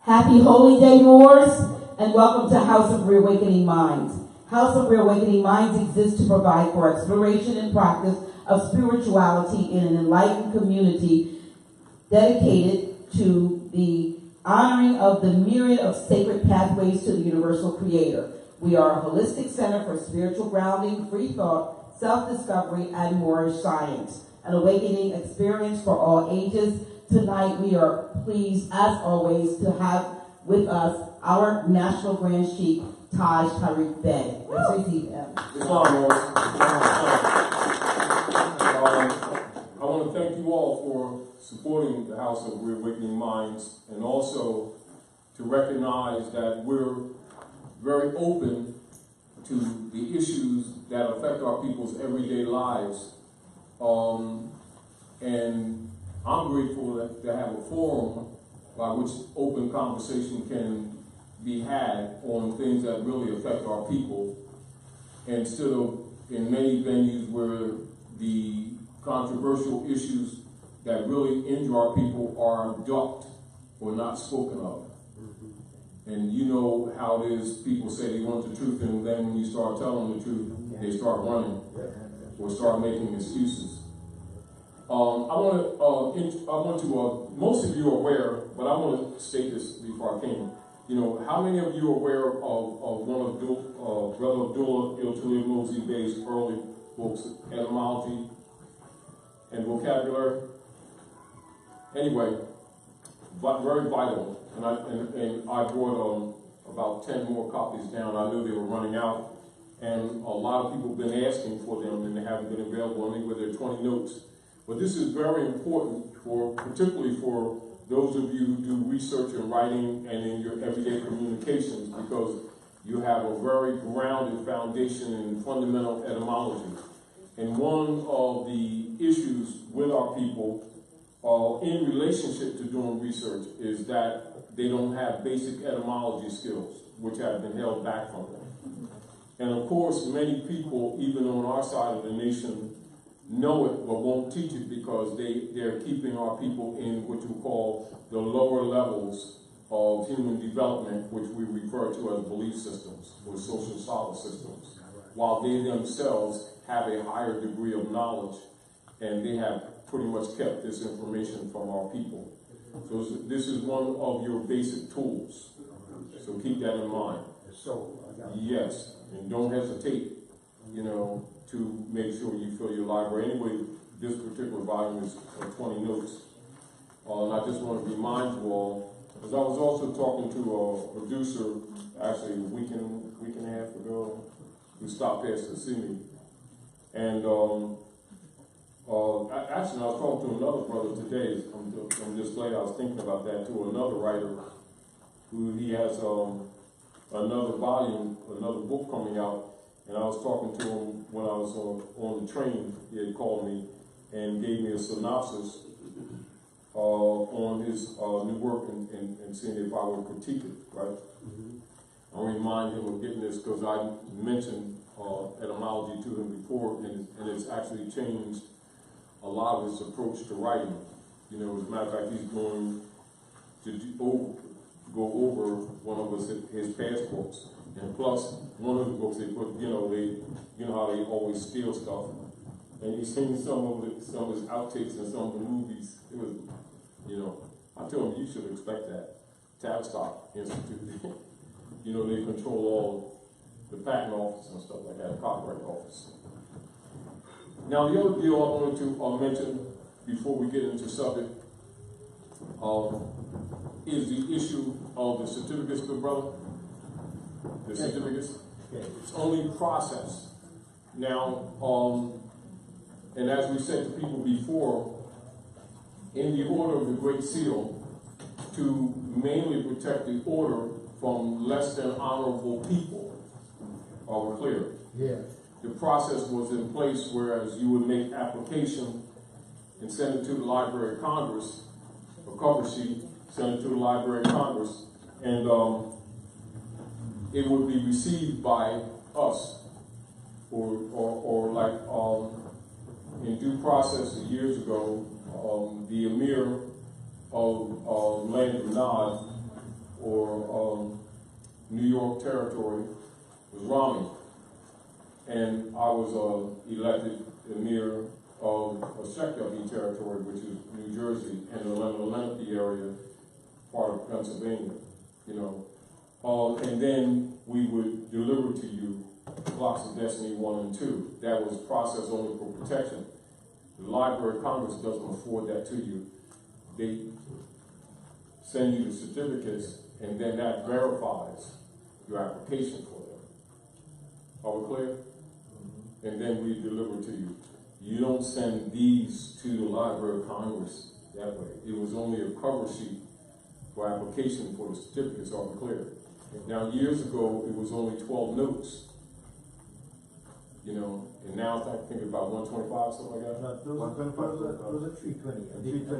Happy Holy Day, Moors, and welcome to House of Reawakening Minds. House of Reawakening Minds exists to provide for exploration and practice of spirituality in an enlightened community dedicated to the honoring of the myriad of sacred pathways to the universal creator. We are a holistic center for spiritual grounding, free thought, self-discovery, and Moorish science. An awakening experience for all ages. Tonight we are pleased, as always, to have with us our National Grand Sheikh, Taj Tarik Bey. Let's receive him. I want to thank you all for supporting the House of Reawakening Minds, and also to recognize that we're very open to the issues that affect our people's everyday lives. And I'm grateful to have a forum by which open conversation can be had on things that really affect our people, instead of in many venues where the controversial issues that really injure our people are ducked or not spoken of. And you know how it is, people say they want the truth, and then when you start telling the truth, they start running or start making excuses. Most of you are aware, but I want to state this before I came. You know, how many of you are aware of one of Brother Abdullah Il-Talib Bey's early books, Etymology and Vocabulary? Anyway, very vital. And I brought about 10 more copies down. I knew they were running out, and a lot of people have been asking for them, and they haven't been available anywhere. There are 20 notes. But this is very important, particularly for those of you who do research and writing and in your everyday communications, because you have a very grounded foundation in fundamental etymology. And one of the issues with our people in relationship to doing research is that they don't have basic etymology skills, which have been held back from them. And of course, many people, even on our side of the nation, know it but won't teach it because they're keeping our people in what you call the lower levels of human development, which we refer to as belief systems or social solid systems, while they themselves have a higher degree of knowledge, and they have pretty much kept this information from our people. So this is one of your basic tools, so keep that in mind. Yes, and don't hesitate, you know, to make sure you fill your library. Anyway, this particular volume is 20 notes. And I just want to remind you all, because I was also talking to a producer, actually a week and a half ago, who stopped past to see me. And actually, I was talking to another brother today. I'm just glad I was thinking about that too. Another writer who he has another volume, another book coming out. And I was talking to him when I was on the train. He had called me and gave me a synopsis on his new work and seeing if I would critique it, right? I remind him of getting this because I mentioned etymology to him before, and it's actually changed a lot of his approach to writing. You know, as a matter of fact, he's going to go over one of his past books. And plus, one of the books they put, you know how they always steal stuff. And you've seen some of his outtakes in some of the movies. It was, you know, I told him you should expect that. Tavistock Institute, you know, they control all the patent office and stuff like that, the copyright office. Now, the other deal I wanted to mention before we get into subject is the issue of the certificates, good brother. The certificates. It's only process. Now, and as we said to people before, in the order of the Great Seal, to mainly protect the order from less than honorable people, are we clear? Yeah. The process was in place, whereas you would make application and send it to the Library of Congress, a cover sheet, send it to the Library of Congress, and it would be received by us, or like in due process years ago, the Emir of Land of Nod or New York territory was Raleigh. And I was elected Emir of a sector of the territory, which is New Jersey and the Lenape area, part of Pennsylvania, you know. And then we would deliver to you Clocks of Destiny 1 and 2. That was processed only for protection. The Library of Congress doesn't afford that to you. They send you the certificates, and then that verifies your application for them. Are we clear? And then we deliver to you. You don't send these to the Library of Congress that way. It was only a cover sheet for application for the certificates. Are we clear? Now, years ago, it was only 12 notes. You know, and now I think about 125, something like that. No, those are 320. I did a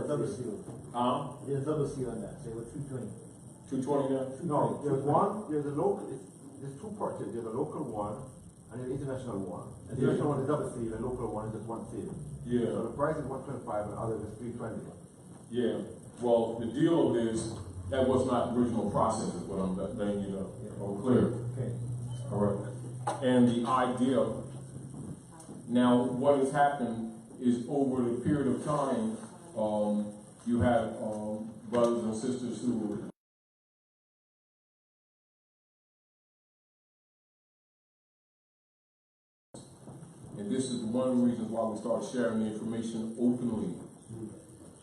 double seal. I did a double seal on that. So it was 320. 220 now? No, there's a local, there's two parts. There's a local one and an international one. The international one is double seal, and the local one is just one seal. Yeah. So the price is 125 and the other is 320. Yeah. Well, the deal is that was not the original process, is what I'm letting you know. Yeah. Oh, clear. Okay. All right. And the idea, now what has happened is over the period of time, you have brothers and sisters who were and this is one of the reasons why we started sharing the information openly,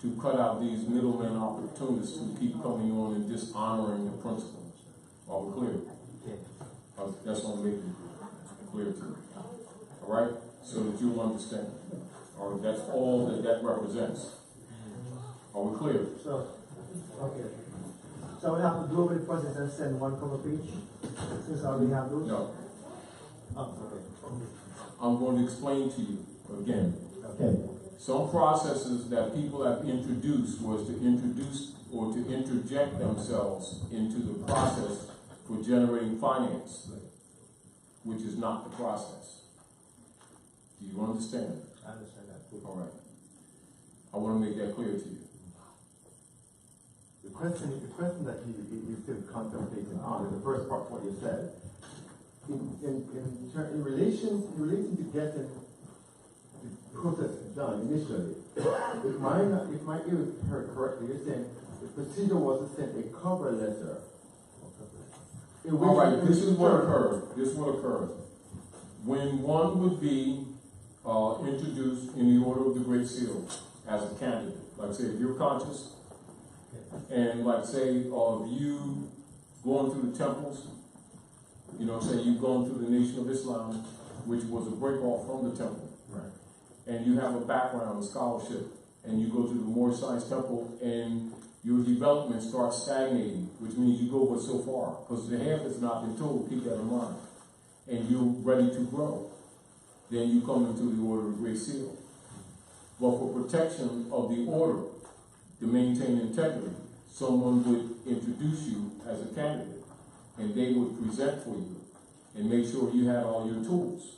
to cut out these middlemen opportunists who keep coming on and dishonoring the principles. Are we clear? That's what I'm making clear to you. All right? So that you'll understand. All right? That's all that represents. Are we clear? So, okay. So we have to do over the process and send one cover page, since I already have those? No. Oh, okay. I'm going to explain to you again. Okay. Some processes that people have introduced was to introduce or to interject themselves into the process for generating finance, which is not the process. Do you understand? I understand that. All right. I want to make that clear to you. The question that you still contemplating on is the first part of what you said. In relation to getting the process done initially, if my ear is heard correctly, you're saying the procedure was to send a cover letter. All right, this is what occurred. This is what occurred. When one would be introduced in the Order of the Great Seal as a candidate, like say if you're conscious, and like say you going through the temples, you know, say you've gone through the Nation of Islam, which was a break off from the temple, right? And you have a background in scholarship, and you go to the Moorish Science Temple, and your development starts stagnating, which means you go but so far, because the half has not been told, keep that in mind, and you're ready to grow. Then you come into the Order of the Great Seal. But for protection of the order, to maintain integrity, someone would introduce you as a candidate, and they would present for you and make sure you had all your tools.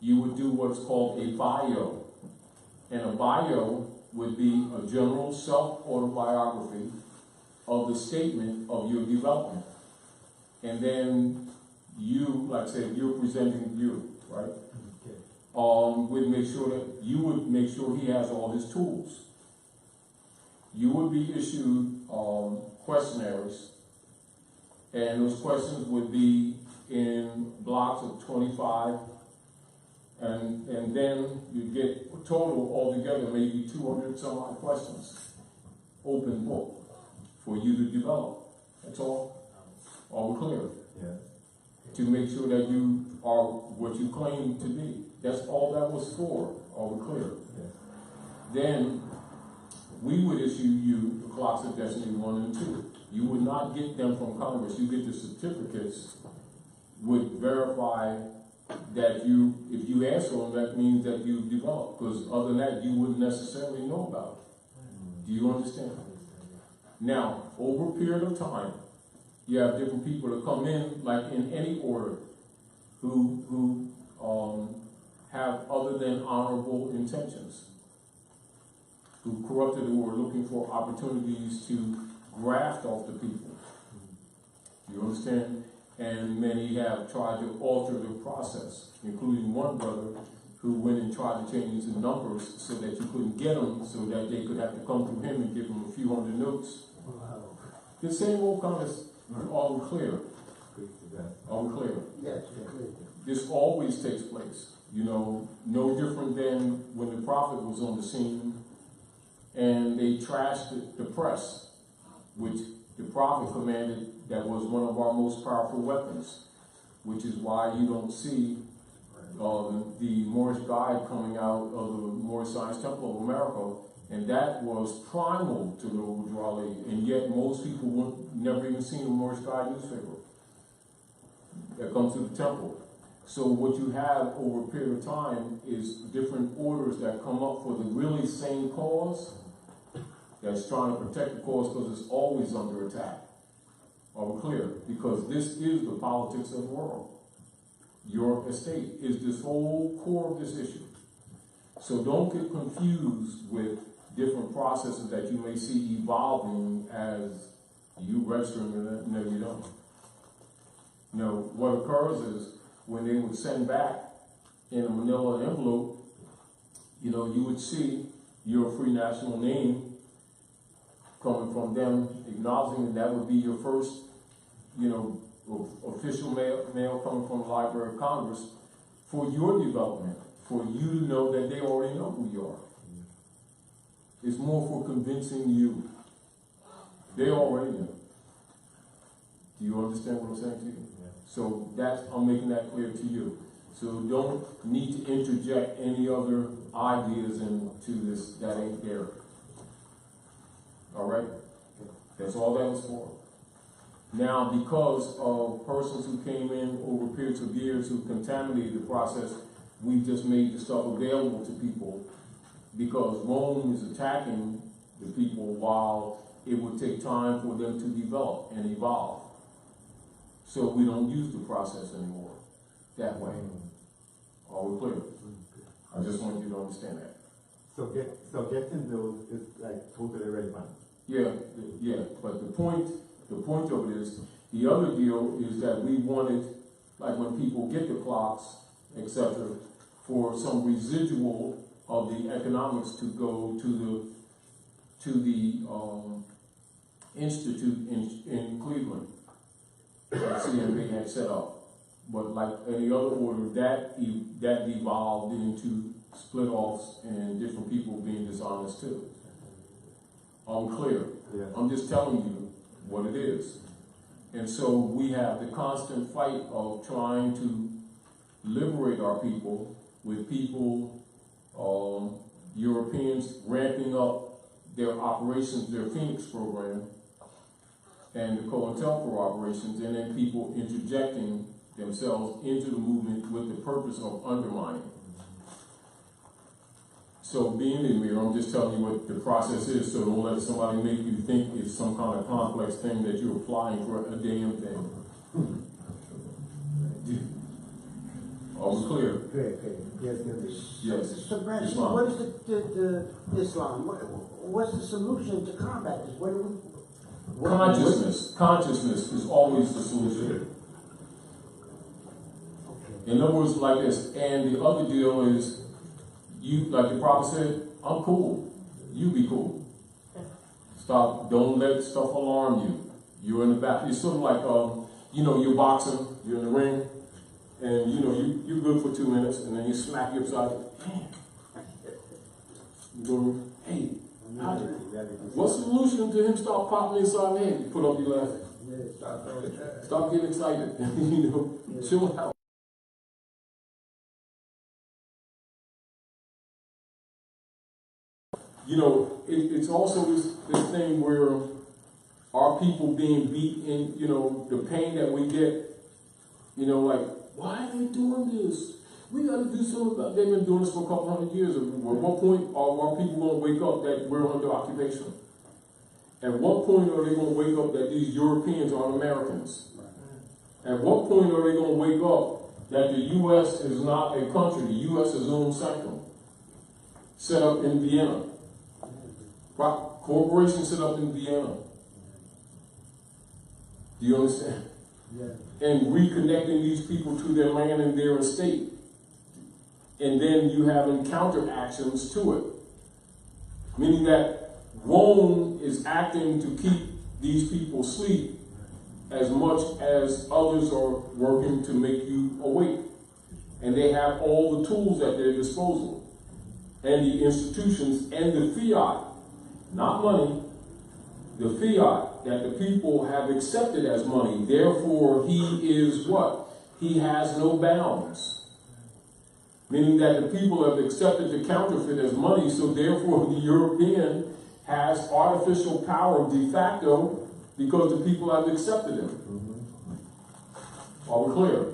You would do what's called a bio, and a bio would be a general self-autobiography of the statement of your development. And then you, like say, if you're presenting you, right? Would make sure that you would make sure he has all his tools. You would be issued questionnaires, and those questions would be in blocks of 25, and then you get a total altogether maybe 200 some odd questions, open book, for you to develop. That's all. All clear. Yeah. To make sure that you are what you claim to be. That's all that was for. Are we clear? Yes. Then we would issue you the Clocks of Destiny 1 and 2. You would not get them from Congress. You get the certificates, would verify that you, if you ask for them, that means that you've developed. Because other than that, you wouldn't necessarily know about it. Do you understand? Now, over a period of time, you have different people that come in, like in any order, who have other than honorable intentions, who corrupted or were looking for opportunities to graft off the people. You understand? And many have tried to alter the process, including one brother who went and tried to change the numbers so that you couldn't get them, so that they could have to come through him and give them a few hundred notes. Wow. The same old kind of, are we clear? Are we clear? Yes, clear. This always takes place, you know, no different than when the prophet was on the scene and they trashed the press, which the prophet commanded that was one of our most powerful weapons, which is why you don't see the Moorish Guide coming out of the Moorish Science Temple of America, and that was primal to the Withdrawal, and yet most people would never even seen a Moorish Guide newspaper that comes to the temple. So what you have over a period of time is different orders that come up for the really same cause that's trying to protect the cause because it's always under attack. Are we clear? Because this is the politics of the world. Your estate is this whole core of this issue. So don't get confused with different processes that you may see evolving as you register and no, you don't. No, what occurs is when they would send back in a manila envelope, you know, you would see your free national name coming from them, acknowledging that would be your first, you know, official mail coming from the Library of Congress for your development, for you to know that they already know who you are. It's more for convincing you. They already know. Do you understand what I'm saying to you? Yeah. So I'm making that clear to you. So don't need to interject any other ideas into this that ain't there. All right? That's all that was for. Now, because of persons who came in over periods of years who contaminated the process, we just made the stuff available to people because Rome is attacking the people while it would take time for them to develop and evolve. So we don't use the process anymore that way. Are we clear? I just want you to understand that. So getting those is like totally relevant. Yeah. But the point of it is, the other deal is that we wanted, like when people get the clocks, etc., for some residual of the economics to go to the institute in Cleveland that CMB had set up. But like any other order, that devolved into split offs and different people being dishonest too. I'm clear. Yeah. I'm just telling you what it is. And so we have the constant fight of trying to liberate our people with people, Europeans ramping up their operations, their Phoenix program, and the COINTELPRO operations, and then people interjecting themselves into the movement with the purpose of undermining. So being in here, I'm just telling you what the process is, so don't let somebody make you think it's some kind of complex thing that you're applying for a damn thing. Are we clear? Great. Yes. So, Branch, what is the Islam? What's the solution to combat this? What do we? Consciousness is always the solution. In other words, like this. And the other deal is, you, like the prophet said, I'm cool. You be cool. Stop. Don't let stuff alarm you. You're in the back. It's sort of like, you're boxing. You're in the ring, and you're good for 2 minutes, and then you smack you upside. You go, hey. What's the solution to him start popping inside the head? You put up your left. Stop getting excited. Chill out. It's also this thing where our people being beat in, the pain that we get, like, why are they doing this? We got to do something about it. They've been doing this for a couple hundred years. At what point are our people going to wake up that we're under occupation? At what point are they going to wake up that these Europeans aren't Americans? At what point are they going to wake up that the U.S. is not a country? The U.S. is own sanctum, set up in Vienna. Corporation set up in Vienna. Do you understand? Yeah. And reconnecting these people to their land and their estate. And then you have encounter actions to it. Meaning that Rome is acting to keep these people asleep as much as others are working to make you awake. And they have all the tools at their disposal. And the institutions and the fiat, not money, the fiat that the people have accepted as money. Therefore, he is what? He has no bounds. Meaning that the people have accepted the counterfeit as money, so therefore the European has artificial power de facto because the people have accepted him. Are we clear?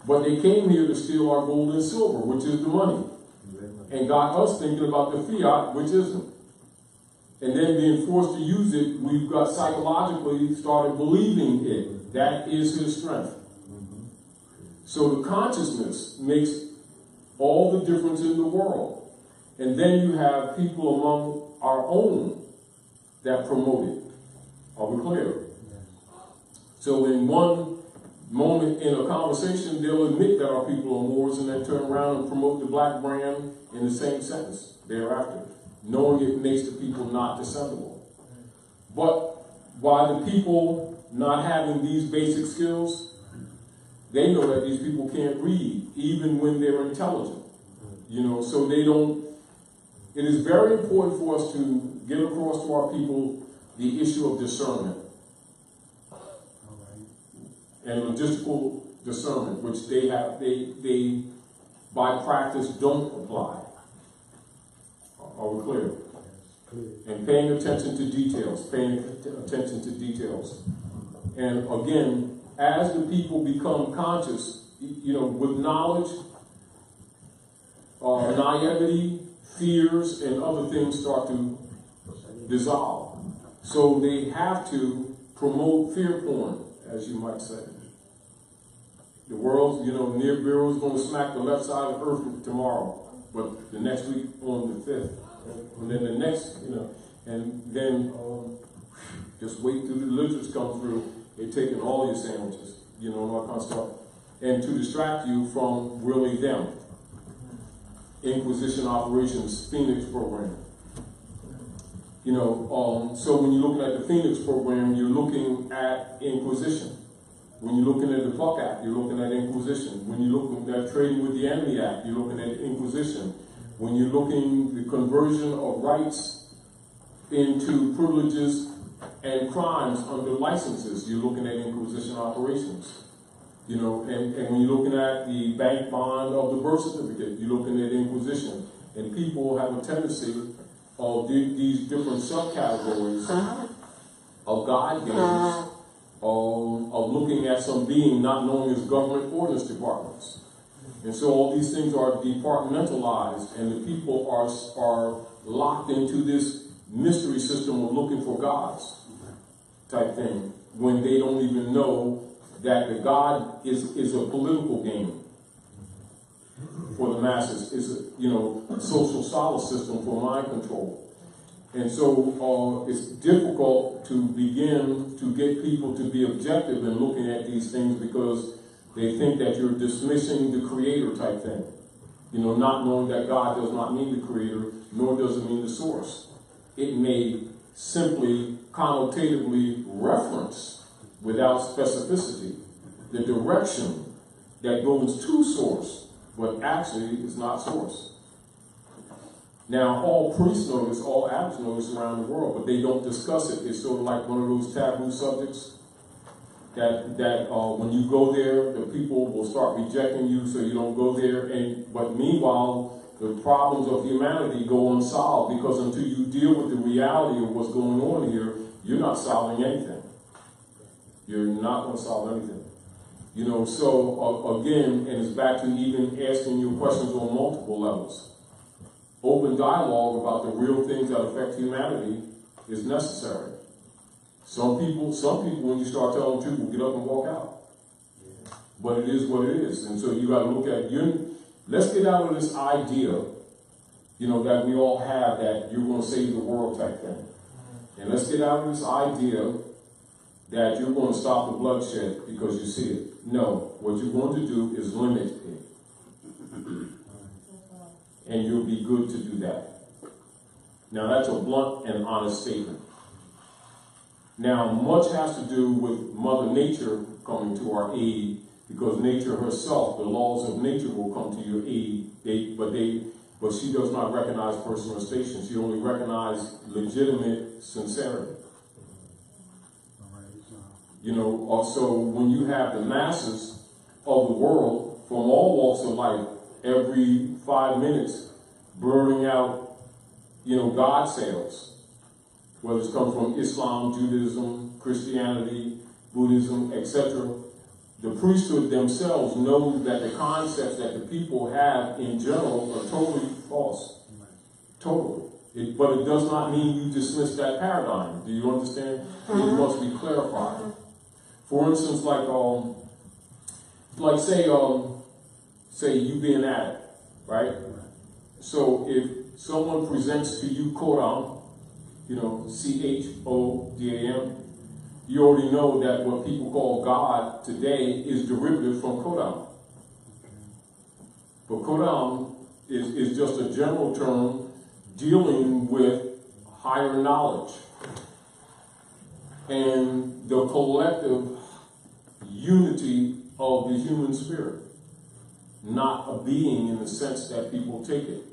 But they came here to steal our gold and silver, which is the money, and got us thinking about the fiat, which isn't. And then being forced to use it, we've got psychologically started believing it. That is his strength. So the consciousness makes all the difference in the world. And then you have people among our own that promote it. Are we clear? So in one moment in a conversation, they'll admit that our people are Moors and then turn around and promote the black brand in the same sentence thereafter, knowing it makes the people not descendable. But why the people not having these basic skills, they know that these people can't read, even when they're intelligent. You know, so they don't. It is very important for us to get across to our people the issue of discernment and logistical discernment, which they have, they by practice don't apply. Are we clear? And paying attention to details, And again, as the people become conscious, you know, with knowledge, naivety, fears, and other things start to dissolve. So they have to promote fear porn, as you might say. The world, you know, Nibiru is going to smack the left side of Earth tomorrow, but the next week on the 5th. And then the next, you know, and then just wait till the lizards come through. They're taking all your sandwiches, you know, and all that kind of stuff. And to distract you from really them. Inquisition Operations Phoenix program. You know, so when you're looking at the Phoenix program, you're looking at Inquisition. When you're looking at the Buck Act, you're looking at Inquisition. When you're looking at Trading with the Enemy Act, you're looking at Inquisition. When you're looking at the conversion of rights into privileges and crimes under licenses, you're looking at Inquisition operations. You know, and when you're looking at the bank bond of the birth certificate, you're looking at Inquisition. And people have a tendency of these different subcategories of God games, of looking at some being not known as government ordnance departments. And so all these things are departmentalized, and the people are locked into this mystery system of looking for gods type thing, when they don't even know that the God is a political game for the masses, is a, you know, social solace system for mind control. And so it's difficult to begin to get people to be objective in looking at these things, because they think that you're dismissing the creator type thing. You know, not knowing that God does not mean the creator, nor does it mean the source. It may simply connotatively reference, without specificity, the direction that goes to source, but actually is not source. Now, all priests know this, all abbats know this around the world, but they don't discuss it. It's sort of like one of those taboo subjects that when you go there, the people will start rejecting you, so you don't go there. But meanwhile, the problems of humanity go unsolved, because until you deal with the reality of what's going on here, you're not solving anything. You're not going to solve anything. You know, so again, and it's back to even asking you questions on multiple levels. Open dialogue about the real things that affect humanity is necessary. Some people, when you start telling the truth, will get up and walk out. But it is what it is. And so you got to look at, let's get out of this idea, you know, that we all have, that you're going to save the world type thing. And let's get out of this idea that you're going to stop the bloodshed because you see it. No, what you're going to do is limit it. And you'll be good to do that. Now that's a blunt and honest statement. Now much has to do with Mother Nature coming to our aid, because nature herself, the laws of nature will come to your aid, but she does not recognize personalization. She only recognizes legitimate sincerity. You know, so when you have the masses of the world from all walks of life every 5 minutes burning out, God sales, whether it's come from Islam, Judaism, Christianity, Buddhism, etc., the priesthood themselves know that the concepts that the people have in general are totally false. Totally. But it does not mean you dismiss that paradigm. Do you understand? It must be clarified. For instance, say you be an addict, right? So if someone presents to you HORAM, CHODAM, you already know that what people call God today is derivative from HORAM. But HORAM is just a general term dealing with higher knowledge and the collective unity of the human spirit, not a being in the sense that people take it.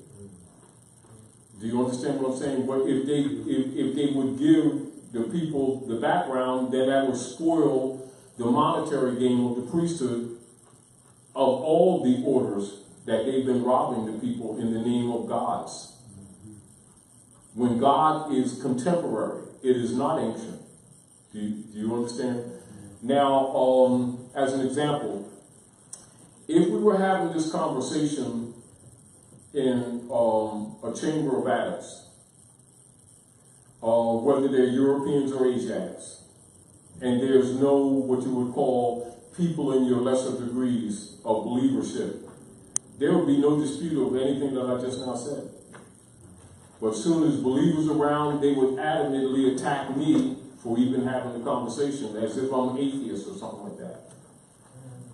Do you understand what I'm saying? But if they would give the people the background, then that would spoil the monetary gain of the priesthood of all the orders that they've been robbing the people in the name of gods. When God is contemporary, it is not ancient. Do you understand? Now, as an example, if we were having this conversation in a chamber of addicts, whether they're Europeans or Asiatics, and there's no what you would call people in your lesser degrees of believership, there would be no dispute of anything that I just now said. But as soon as believers around, they would adamantly attack me for even having the conversation, as if I'm an atheist or something like that.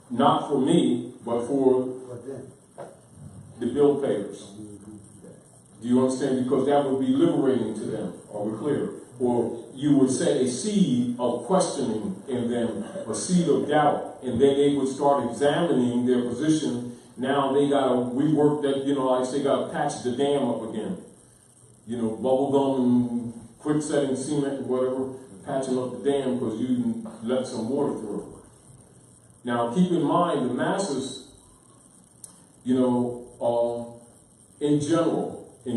Not for me, but for the bill payers. Do you understand? Because that would be liberating to them. Are we clear? Or you would set a seed of questioning in them, a seed of doubt, and then they would start examining their position. Now they got to rework that, like they got to patch the dam up again. Bubble gum and quick setting cement and whatever, patching up the dam because you let some water through. Now keep in mind the masses, in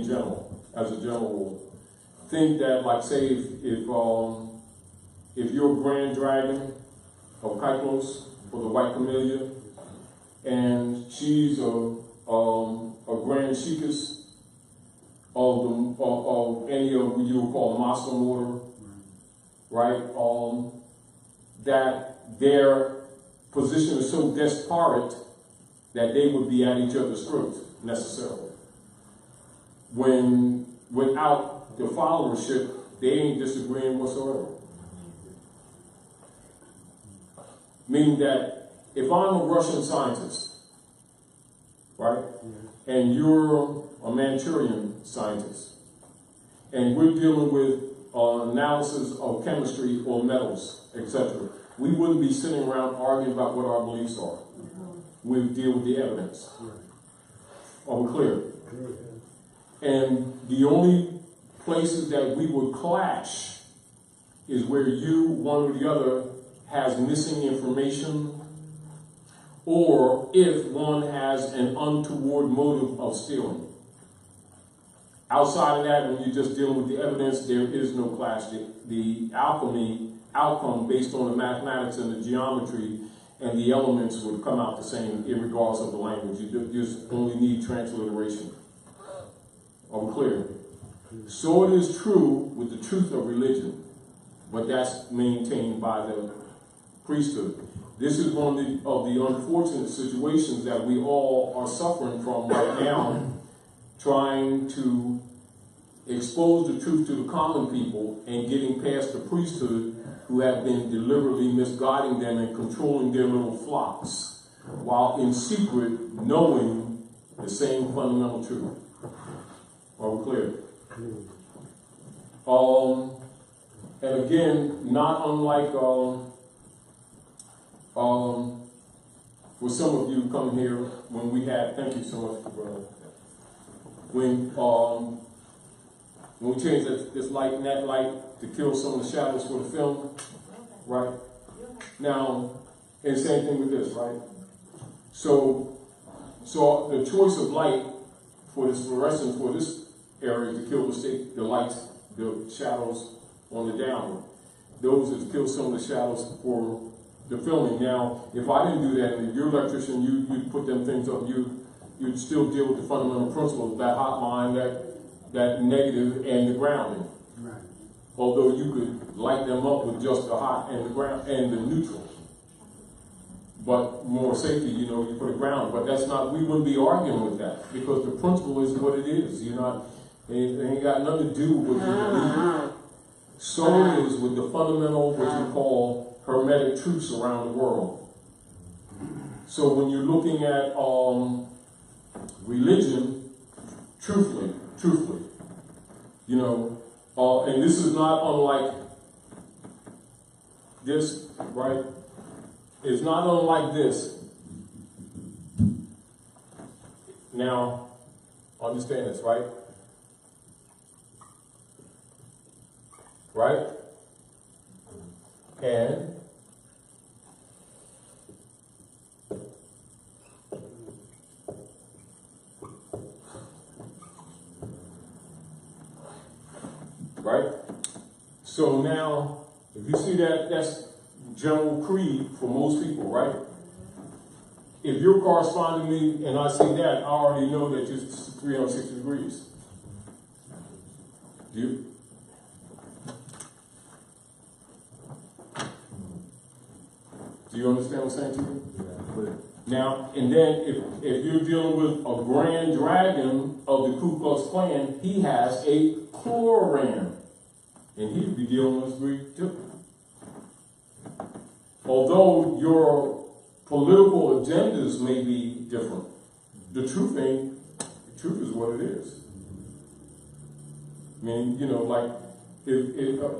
general, as a general rule, think that, like, say, if you're a grand dragon of Kyklos or the white camellia, and she's a grand sheikess of any of what you would call Muslim order, right? That their position is so disparate that they would be at each other's throats necessarily. When without the followership, they ain't disagreeing whatsoever. Meaning that if I'm a Russian scientist, right, and you're a Manchurian scientist, and we're dealing with analysis of chemistry or metals, etc., we wouldn't be sitting around arguing about what our beliefs are. We'd deal with the evidence. Are we clear? And the only places that we would clash is where one or the other, has missing information, or if one has an untoward motive of stealing. Outside of that, when you're just dealing with the evidence, there is no clash. The alchemy outcome based on the mathematics and the geometry and the elements would come out the same regardless of the language. You just only need transliteration. Are we clear? So it is true with the truth of religion, but that's maintained by the priesthood. This is one of the unfortunate situations that we all are suffering from right now, trying to expose the truth to the common people and getting past the priesthood who have been deliberately misguiding them and controlling their little flocks, while in secret knowing the same fundamental truth. Are we clear? And again, not unlike for some of you coming here when we had, thank you so much, brother. When we changed this light and that light to kill some of the shadows for the film, right? Now, and same thing with this, right? So the choice of light for this fluorescence for this area is to kill the lights, the shadows on the downward. Those is to kill some of the shadows for the filming. Now, if I didn't do that, and if you're an electrician, you put them things up, you'd still deal with the fundamental principles, that hot line, that negative, and the grounding. Right. Although you could light them up with just the hot and the ground and the neutral. But more safety, you put a ground. But that's not, we wouldn't be arguing with that, because the principle is what it is. It ain't got nothing to do with what you believe. So it is with the fundamental, what you call hermetic truths around the world. So when you're looking at religion, truthfully, and this is not unlike this, right? It's not unlike this. Now, understand this, right? Right? And right? So now, if you see that's general creed for most people, right? If you're corresponding me and I see that, I already know that you're 360 degrees. Do you understand what I'm saying to you? Yeah. Now, and then if you're dealing with a grand dragon of the Ku Klux Klan, he has a chloram. And he'd be dealing with Greek too. Although your political agendas may be different, the truth is what it is. I mean,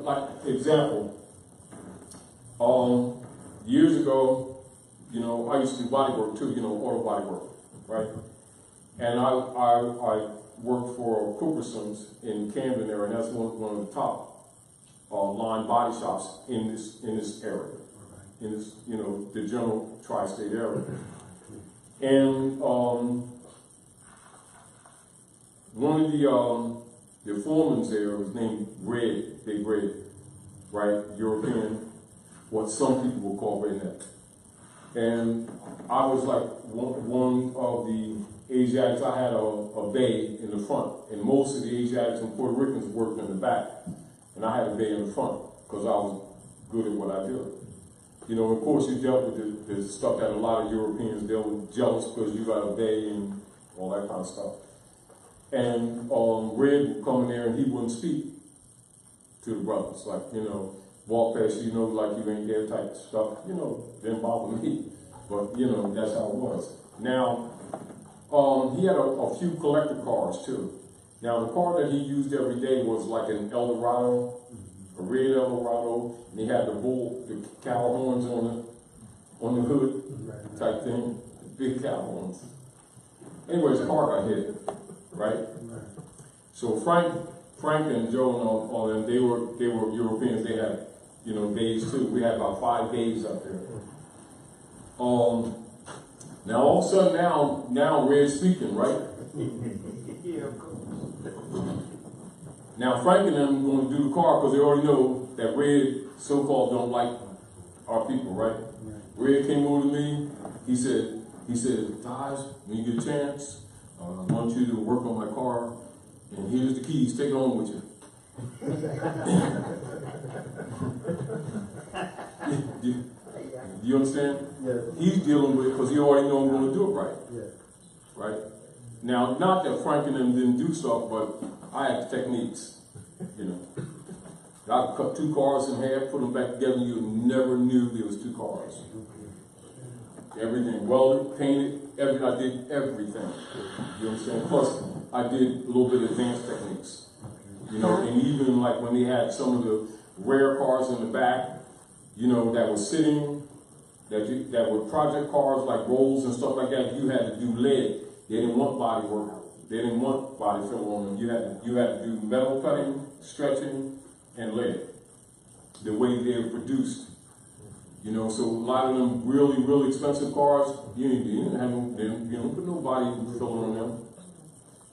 like example, years ago, I used to do body work too, auto body work, right? And I worked for Cooperson's in Camden there, and that's one of the top line body shops in this area, in this, the general tri-state area. And one of the foremen there was named Red, Big Red, right? European, what some people will call redneck. And I was like one of the Asiatics. I had a bay in the front, and most of the Asiatics and Puerto Ricans worked in the back. And I had a bay in the front because I was good at what I do. Of course, you dealt with the stuff that a lot of Europeans dealt with, jealous because you got a bay and all that kind of stuff. And Red would come in there and he wouldn't speak to the brothers, like, walk past you, like you ain't there type stuff. Didn't bother me, but that's how it was. Now, he had a few collector cars too. Now, the car that he used every day was like an Eldorado, a red Eldorado, and he had the cow horns on the hood type thing, big cow horns. Anyway, his car got hit, right? So Frank and Joe and all them, they were Europeans. They had, bays too. We had about 5 bays up there. Now all of a sudden now Red's speaking, right? Yeah, of course. Now Frank and them going to do the car because they already know that Red so-called don't like our people, right? Red came over to me. He said, Taj, when you get a chance, I want you to work on my car, and here's the keys. Take it home with you. Do you understand? Yeah. He's dealing with it because he already know I'm going to do it right. Yeah. Right? Now, not that Frank and them didn't do stuff, but I had techniques, you know. I cut 2 cars in half, put them back together, you never knew there was 2 cars. Everything, welded, painted, I did everything. You understand? Plus, I did a little bit of advanced techniques. You know, and even like when they had some of the rare cars in the back, you know, that were sitting, that were project cars like Rolls and stuff like that, you had to do lead. They didn't want body work. They didn't want body fill on them. You had to do metal cutting, stretching, and lead. The way they were produced. You know, so a lot of them really, really expensive cars, you don't put no body fill on them.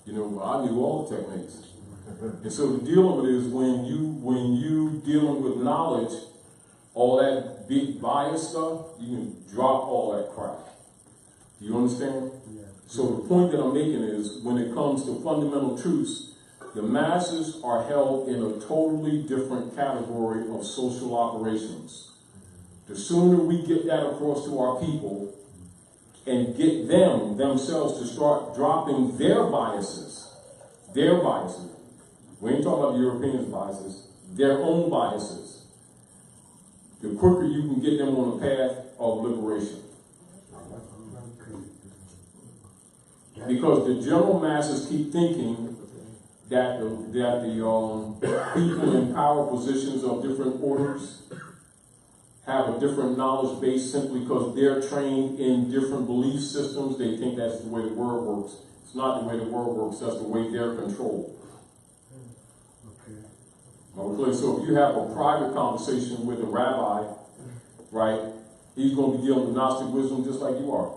You know, I knew all the techniques. And so the deal of it is when you dealing with knowledge, all that big bias stuff, you can drop all that crap. Do you understand? Yeah. So the point that I'm making is when it comes to fundamental truths, the masses are held in a totally different category of social operations. The sooner we get that across to our people and get them themselves to start dropping their biases, we ain't talking about the Europeans' biases, their own biases, the quicker you can get them on the path of liberation. Because the general masses keep thinking that the people in power positions of different orders have a different knowledge base simply because they're trained in different belief systems. They think that's the way the world works. It's not the way the world works, that's the way they're controlled. Okay. So if you have a private conversation with a rabbi, right, he's going to be dealing with Gnostic wisdom just like you are.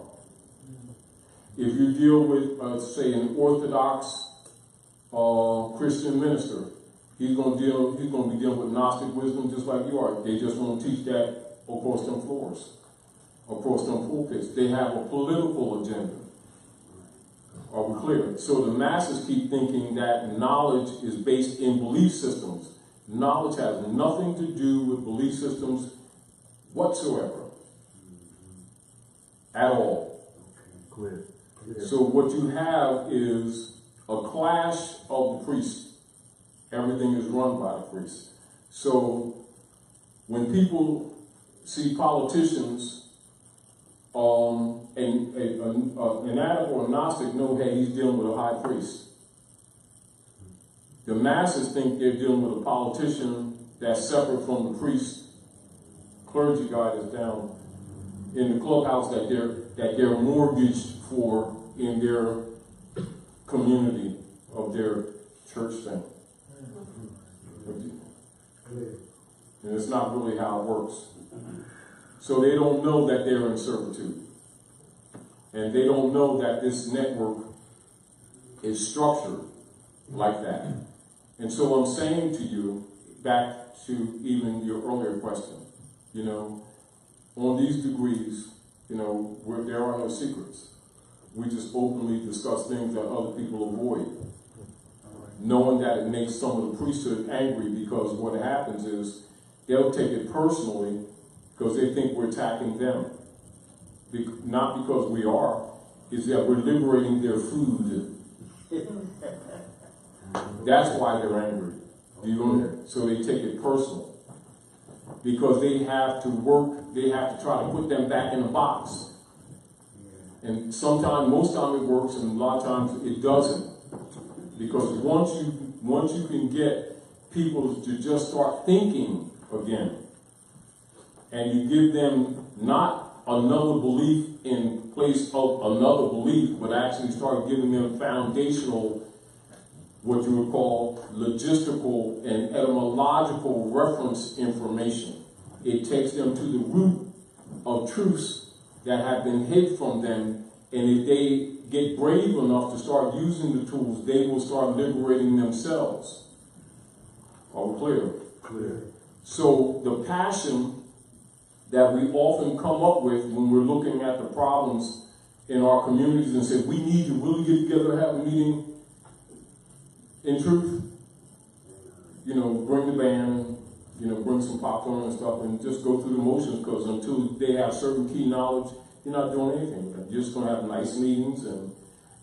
If you deal with, say, an Orthodox Christian minister, he's going to be dealing with Gnostic wisdom just like you are. They just won't teach that across them floors, across them pulpits. They have a political agenda. Are we clear? So the masses keep thinking that knowledge is based in belief systems. Knowledge has nothing to do with belief systems whatsoever. At all. Clear. So what you have is a clash of the priests. Everything is run by the priests. So when people see politicians, an addict or a Gnostic know, hey, he's dealing with a high priest. The masses think they're dealing with a politician that's separate from the priest, clergy guy that's down in the clubhouse that they're mortgaged for in their community of their church thing. And it's not really how it works. So they don't know that they're in servitude. And they don't know that this network is structured like that. And so I'm saying to you, back to even your earlier question, you know, on these degrees, you know, where there are no secrets. We just openly discuss things that other people avoid, knowing that it makes some of the priesthood angry because what happens is they'll take it personally because they think we're attacking them. Not because we are, is that we're liberating their food. That's why they're angry. Do you know? So they take it personal. Because they have to work, they have to try to put them back in a box. And sometimes, most times it works, and a lot of times it doesn't. Because once you can get people to just start thinking again, and you give them not another belief in place of another belief, but actually start giving them foundational, what you would call logistical and etymological reference information. It takes them to the root of truths that have been hid from them, and if they get brave enough to start using the tools, they will start liberating themselves. Are we clear? Clear. So the passion that we often come up with when we're looking at the problems in our communities and say, we need to really get together and have a meeting in truth, you know, bring the band, you know, bring some popcorn and stuff and just go through the motions, because until they have certain key knowledge, you're not doing anything. You're just going to have nice meetings and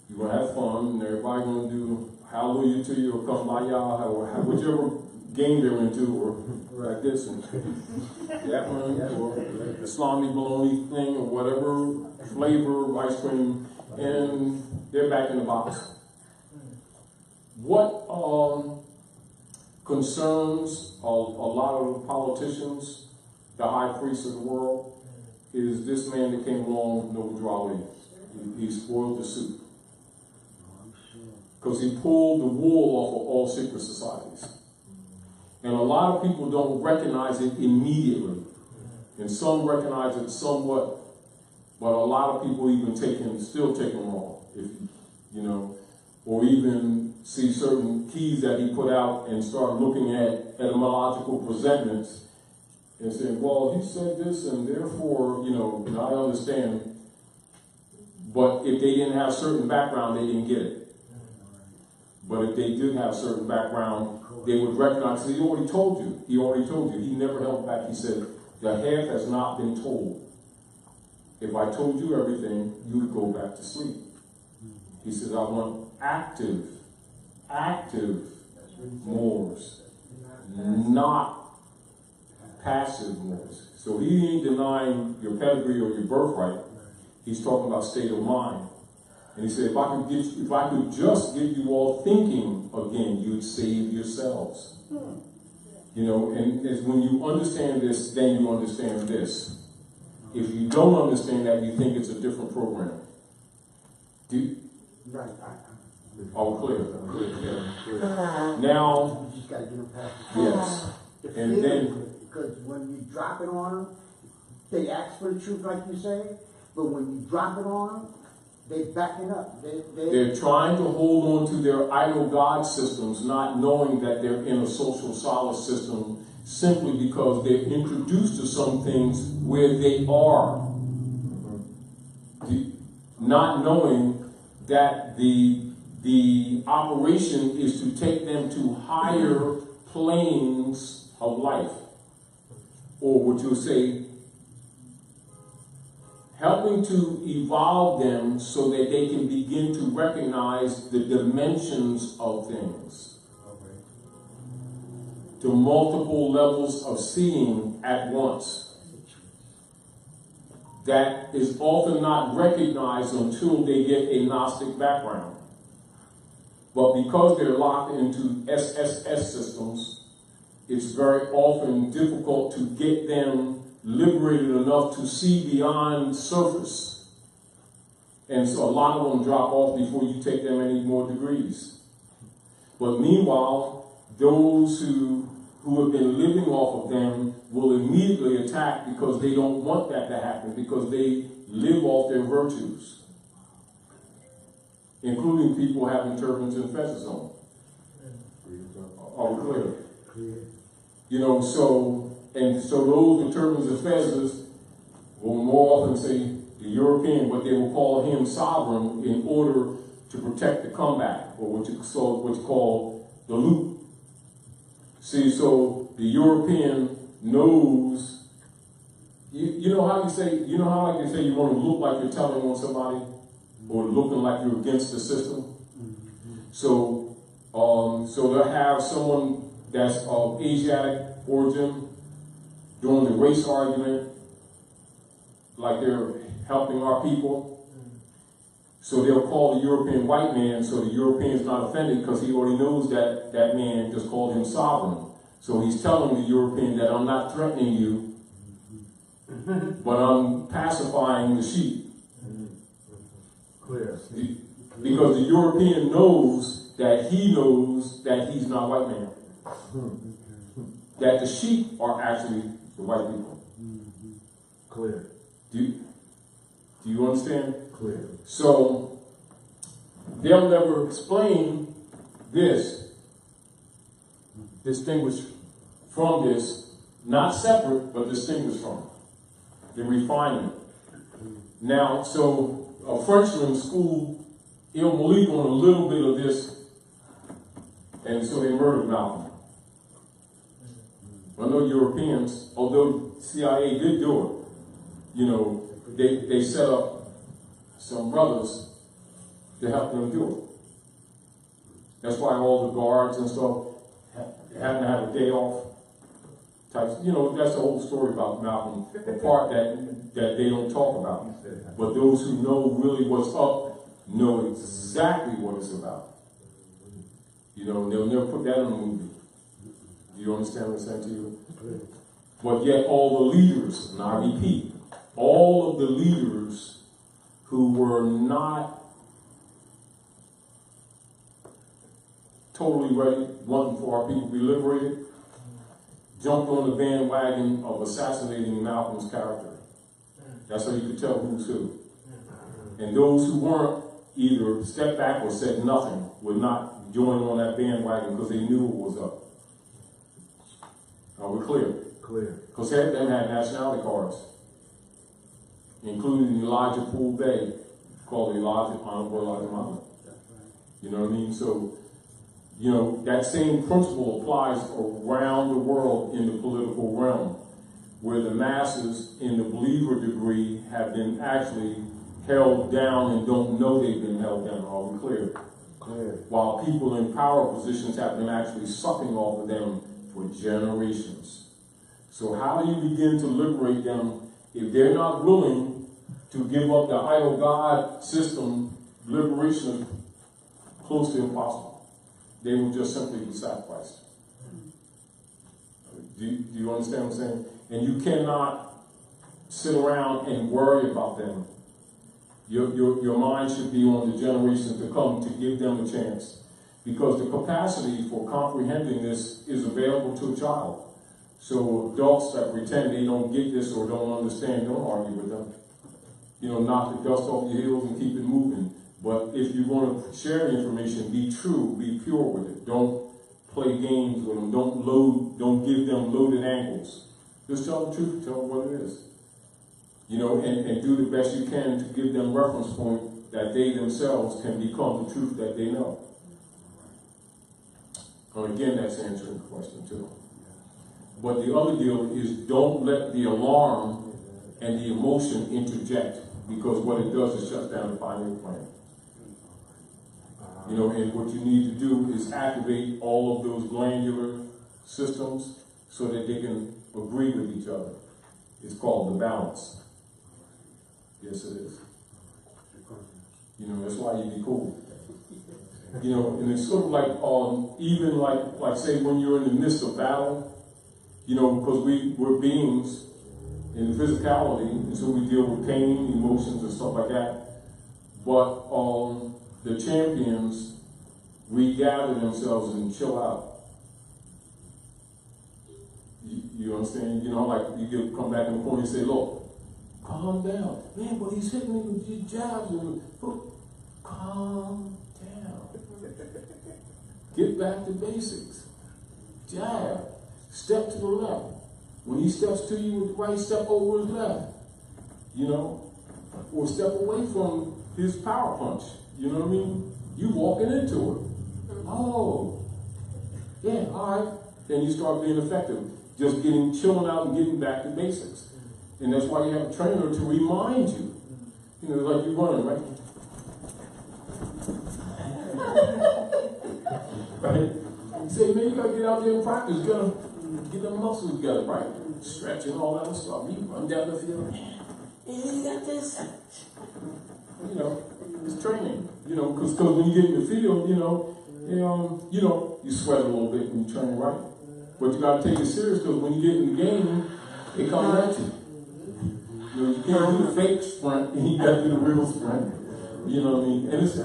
you're going to have fun and everybody's going to do hallelujah to you, or kumbaya, or whichever game they're into, or like this, and that one, or the salami bologna thing, or whatever flavor of ice cream, and they're back in the box. What concerns a lot of the politicians, the high priests of the world, is this man that came along, Noble Ali. He spoiled the soup. Because he pulled the wool off of all secret societies. And a lot of people don't recognize it immediately. And some recognize it somewhat, but a lot of people even still take him wrong. If you know, or even see certain keys that he put out and start looking at etymological presentments and saying, well, he said this and therefore, you know, and I understand. But if they didn't have certain background, they didn't get it. But if they did have certain background, they would recognize, he already told you. He already told you. He never held back. He said, the half has not been told. If I told you everything, you would go back to sleep. He said, I want active Moors, not passive Moors. So he ain't denying your pedigree or your birthright. He's talking about state of mind. And he said, if I could just get you all thinking again, you'd save yourselves. You know, and it's when you understand this, then you understand this. If you don't understand that, you think it's a different program. Right. Oh, clear. Now, You just got to get them past yes. the And fear, then, because when you drop it on them, they ask for the truth, like you say, but when you drop it on them, they back it up. they're trying to hold on to their idol God systems, not knowing that they're in a social solace system simply because they're introduced to some things where they are. Not knowing that the operation is to take them to higher planes of life. Or what you say, helping to evolve them so that they can begin to recognize the dimensions of things. To multiple levels of seeing at once. That is often not recognized until they get a Gnostic background. But because they're locked into SSS systems, it's very often difficult to get them liberated enough to see beyond surface. And so a lot of them drop off before you take them any more degrees. But meanwhile, those who have been living off of them will immediately attack because they don't want that to happen, because they live off their virtues, including people having turbans and fezzes on. Are we clear? You know, so those with turbans and fezzes will more often say the European, but they will call him sovereign in order to protect the comeback, or what's called the loop. See, so the European knows, you know how you say, you want to look like you're telling on somebody, or looking like you're against the system. So they'll have someone that's of Asiatic origin doing the race argument, like they're helping our people. So they'll call the European white man, so the European's not offended because he already knows that that man just called him sovereign. So he's telling the European that I'm not threatening you, but I'm pacifying the sheep. Clear. Because the European knows that he's not white man. That the sheep are actually the white people. Clear. Do you understand? Clear. So they'll never explain this, distinguished from this, not separate, but distinguished from the refinement. Now, so a Frenchman schooled Il Malik on a little bit of this, and so they murdered Malcolm. I know Europeans, although CIA did do it, you know, they set up some brothers to help them do it. That's why all the guards and stuff had to have a day off. Types, you know, that's the whole story about Malcolm, the part that they don't talk about. But those who know really what's up know exactly what it's about. You know, and they'll never put that in a movie. Do you understand what I'm saying to you? But yet all the leaders, and I repeat, all of the leaders who were not totally ready, wanting for our people to be liberated, jumped on the bandwagon of assassinating Malcolm's character. That's how you could tell who's who. And those who weren't either stepped back or said nothing, would not join on that bandwagon because they knew it was up. Are we clear? Clear. Because half of them had nationality cards, including Elijah Poole Bay, called Honorable Elijah Muhammad. You know what I mean? So, you know, that same principle applies around the world in the political realm, where the masses in the believer degree have been actually held down and don't know they've been held down. Are we clear? Clear. While people in power positions have been actually sucking off of them for generations. So how do you begin to liberate them if they're not willing to give up the idol God system? Liberation is close to impossible. They will just simply be sacrificed. Do you understand what I'm saying? And you cannot sit around and worry about them. Your mind should be on the generations to come to give them a chance. Because the capacity for comprehending this is available to a child. So adults that pretend they don't get this or don't understand, don't argue with them. You know, knock the dust off your heels and keep it moving. But if you want to share the information, be true, be pure with it. Don't play games with them. Don't give them loaded ankles. Just tell the truth, tell them what it is. You know, and do the best you can to give them reference point that they themselves can become the truth that they know. And again, that's answering the question too. But the other deal is don't let the alarm and the emotion interject, because what it does is shut down the pioneer plan. You know, and what you need to do is activate all of those glandular systems so that they can agree with each other. It's called the balance. Yes, it is. You know, that's why you be cool. You know, and it's sort of like, even like say when you're in the midst of battle, you know, because we're beings in physicality, and so we deal with pain, emotions, and stuff like that. But the champions regather themselves and chill out. You understand? You know, like you come back in the corner and say, look, calm down. Man, but he's hitting me with these jabs and calm down. Get back to basics. Jab. Step to the left. When he steps to you with the right, step over his left. You know? Or step away from his power punch. You know what I mean? You walking into it. Oh. Yeah, all right. Then you start being effective. Just chilling out and getting back to basics. And that's why you have a trainer to remind you. You know, like you're running, right? Right? You say, man, you gotta get out there and practice. You gotta get them muscles together, right? Stretch and all that other stuff. You run down the field. Yeah, you got this. You know, it's training. You know, because when you get in the field, you sweat a little bit when you train, right? But you gotta take it serious, because when you get in the game, it comes at you. You know, you can't do the fake sprint, and you gotta do the real sprint. You know what I mean? And it's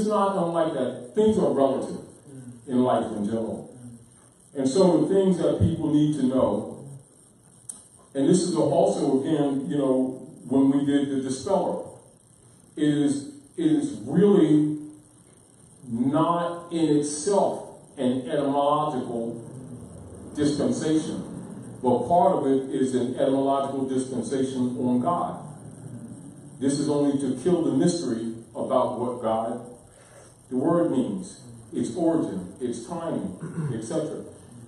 not unlike that. Things are relative in life in general. And so the things that people need to know, and this is also, again, you know, when we did the dispeller, is really not in itself an etymological dispensation, but part of it is an etymological dispensation on God. This is only to kill the mystery about what God, the word means, its origin, its timing, etc.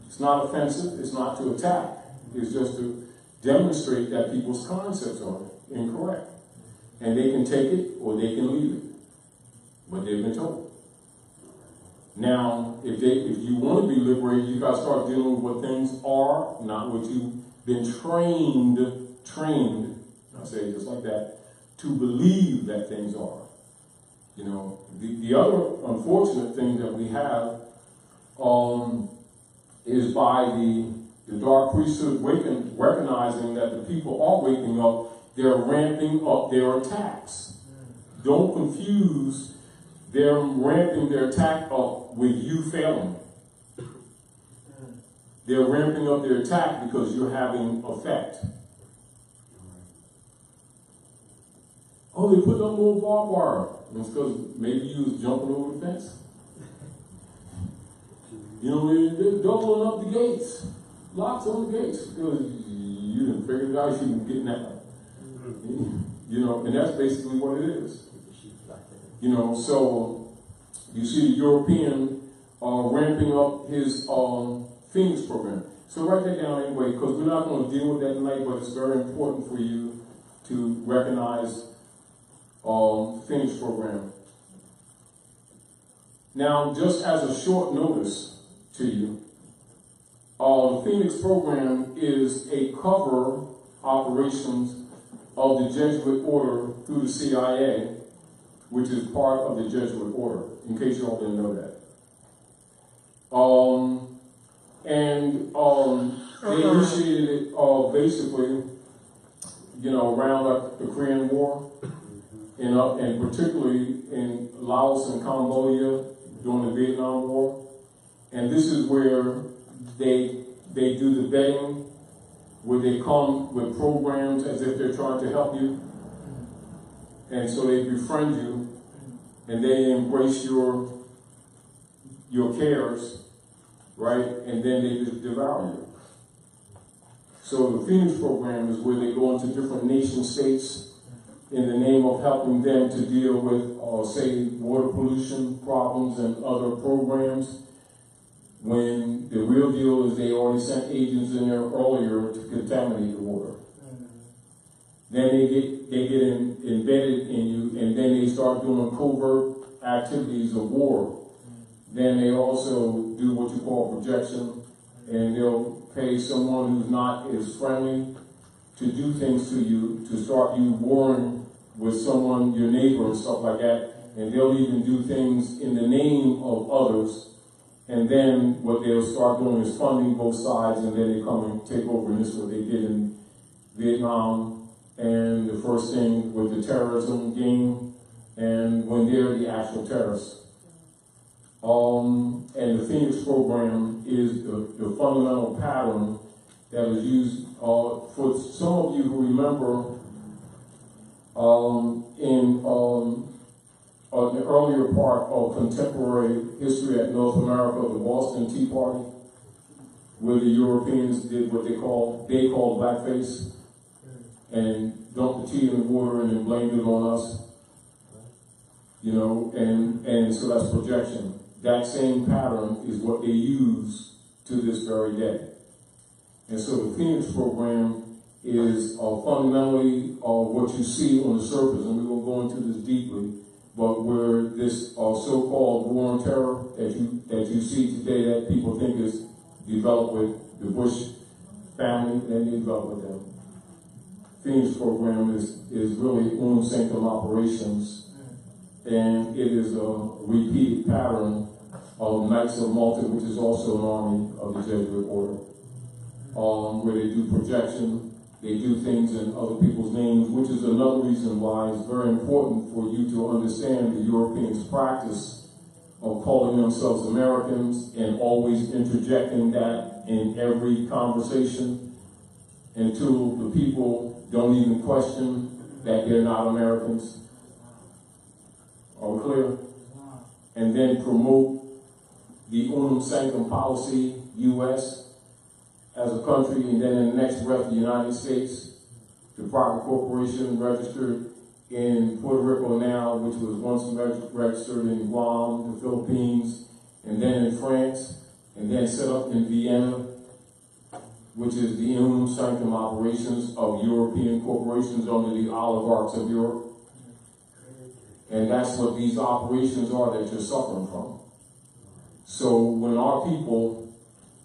It's not offensive, it's not to attack, it's just to demonstrate that people's concepts are incorrect. And they can take it or they can leave it. But they've been told. Now, if you want to be liberated, you got to start dealing with what things are, not what you've been trained, I say it just like that, to believe that things are. You know, the other unfortunate thing that we have is by the dark priesthood recognizing that the people are waking up, they're ramping up their attacks. Don't confuse them ramping their attack up with you failing. They're ramping up their attack because you're having effect. Oh, they put up more barbed wire. It's because maybe you was jumping over the fence. You know, they're doubling up the gates. Locks on the gates. Because you didn't figure it out, you didn't get that. You know, and that's basically what it is. You know, so you see the European ramping up his Phoenix program. So write that down anyway, because we're not going to deal with that tonight, but it's very important for you to recognize Phoenix program. Now, just as a short notice to you, the Phoenix program is a cover operations of the Jesuit order through the CIA, which is part of the Jesuit order, in case you all didn't know that. They initiated it basically, you know, around the Korean War, and particularly in Laos and Cambodia during the Vietnam War. And this is where they do the vetting, where they come with programs as if they're trying to help you. And so they befriend you, and they embrace your cares, right? And then they just devour you. So the Phoenix program is where they go into different nation states in the name of helping them to deal with, say, water pollution problems and other programs, when the real deal is they already sent agents in there earlier to contaminate the water. Then they get embedded in you, and then they start doing covert activities of war. Then they also do what you call projection, and they'll pay someone who's not as friendly to do things to you, to start you warring with someone, your neighbor and stuff like that, and they'll even do things in the name of others. And then what they'll start doing is funding both sides, and then they come and take over. And this is what they did in Vietnam, and the first thing with the terrorism game, and when they're the actual terrorists. And the Phoenix program is the fundamental pattern that was used for some of you who remember in the earlier part of contemporary history at North America, the Boston Tea Party, where the Europeans did what they called blackface and dumped the tea in the water and then blamed it on us. You know, and so that's projection. That same pattern is what they use to this very day. And so the Phoenix program is fundamentally what you see on the surface, and we won't go into this deeply, but where this so-called war on terror that you see today that people think is developed with the Bush family, and they developed with them. Phoenix program is really Unam Sanctam operations, and it is a repeated pattern of Knights of Malta, which is also an army of the Jesuit order, where they do projection, they do things in other people's names, which is another reason why it's very important for you to understand the Europeans' practice of calling themselves Americans and always interjecting that in every conversation until the people don't even question that they're not Americans. Are we clear? And then promote the Unam Sanctam policy, U.S., as a country, and then in the next breath, the United States, the private corporation registered in Puerto Rico now, which was once registered in Guam, the Philippines, and then in France, and then set up in Vienna, which is the Unam Sanctam operations of European corporations under the oligarchs of Europe. And that's what these operations are that you're suffering from. So when our people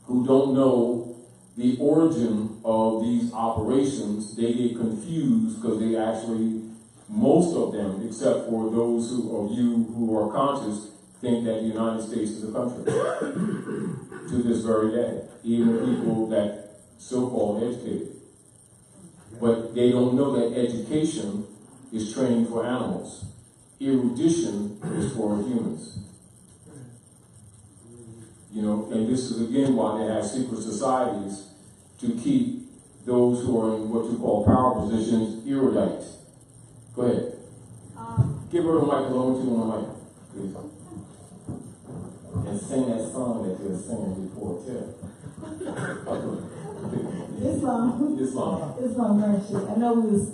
who don't know the origin of these operations, they get confused because they actually, most of them, except for those of you who are conscious, think that the United States is a country to this very day. Even people that so-called educated. But they don't know that education is training for animals. Erudition is for humans. You know, and this is again why they have secret societies to keep those who are in what you call power positions erudite. Go ahead. Give her the mic because I want you on the mic, please. And sing that song that you were singing before, too. Islam worship. I know we was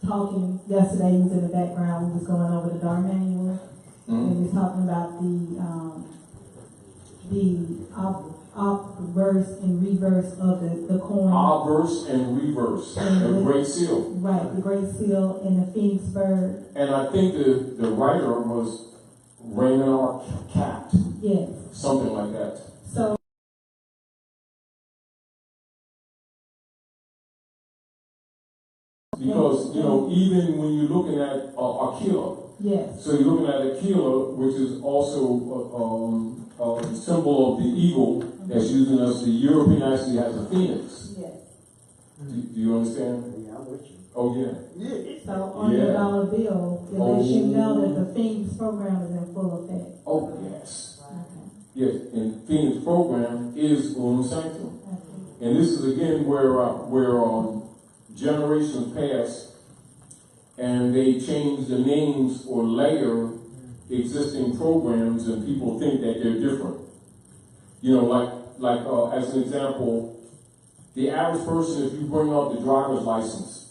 talking yesterday. He was in the background. We was going over the Dar manual, and we was talking about the obverse and reverse of the coin. Obverse and reverse. The Great Seal. Right, the Great Seal and the Phoenix bird. And I think the writer was Raymond Cat. Yes. Something like that. So. Because, you know, even when you're looking at Aquila, yes. So you're looking at Aquila, which is also a symbol of the eagle that's using us. The European actually has a phoenix. Yes. Do you understand? Yeah, I'm with you. Oh, yeah. Yeah. So on the dollar bill, it lets you know that the Phoenix program is in full effect. Oh, yes. Okay. Yes, and Phoenix program is Unam Sanctam. Okay. And this is again where generations pass and they change the names or layer existing programs and people think that they're different. You know, like as an example, the average person, if you bring out the driver's license,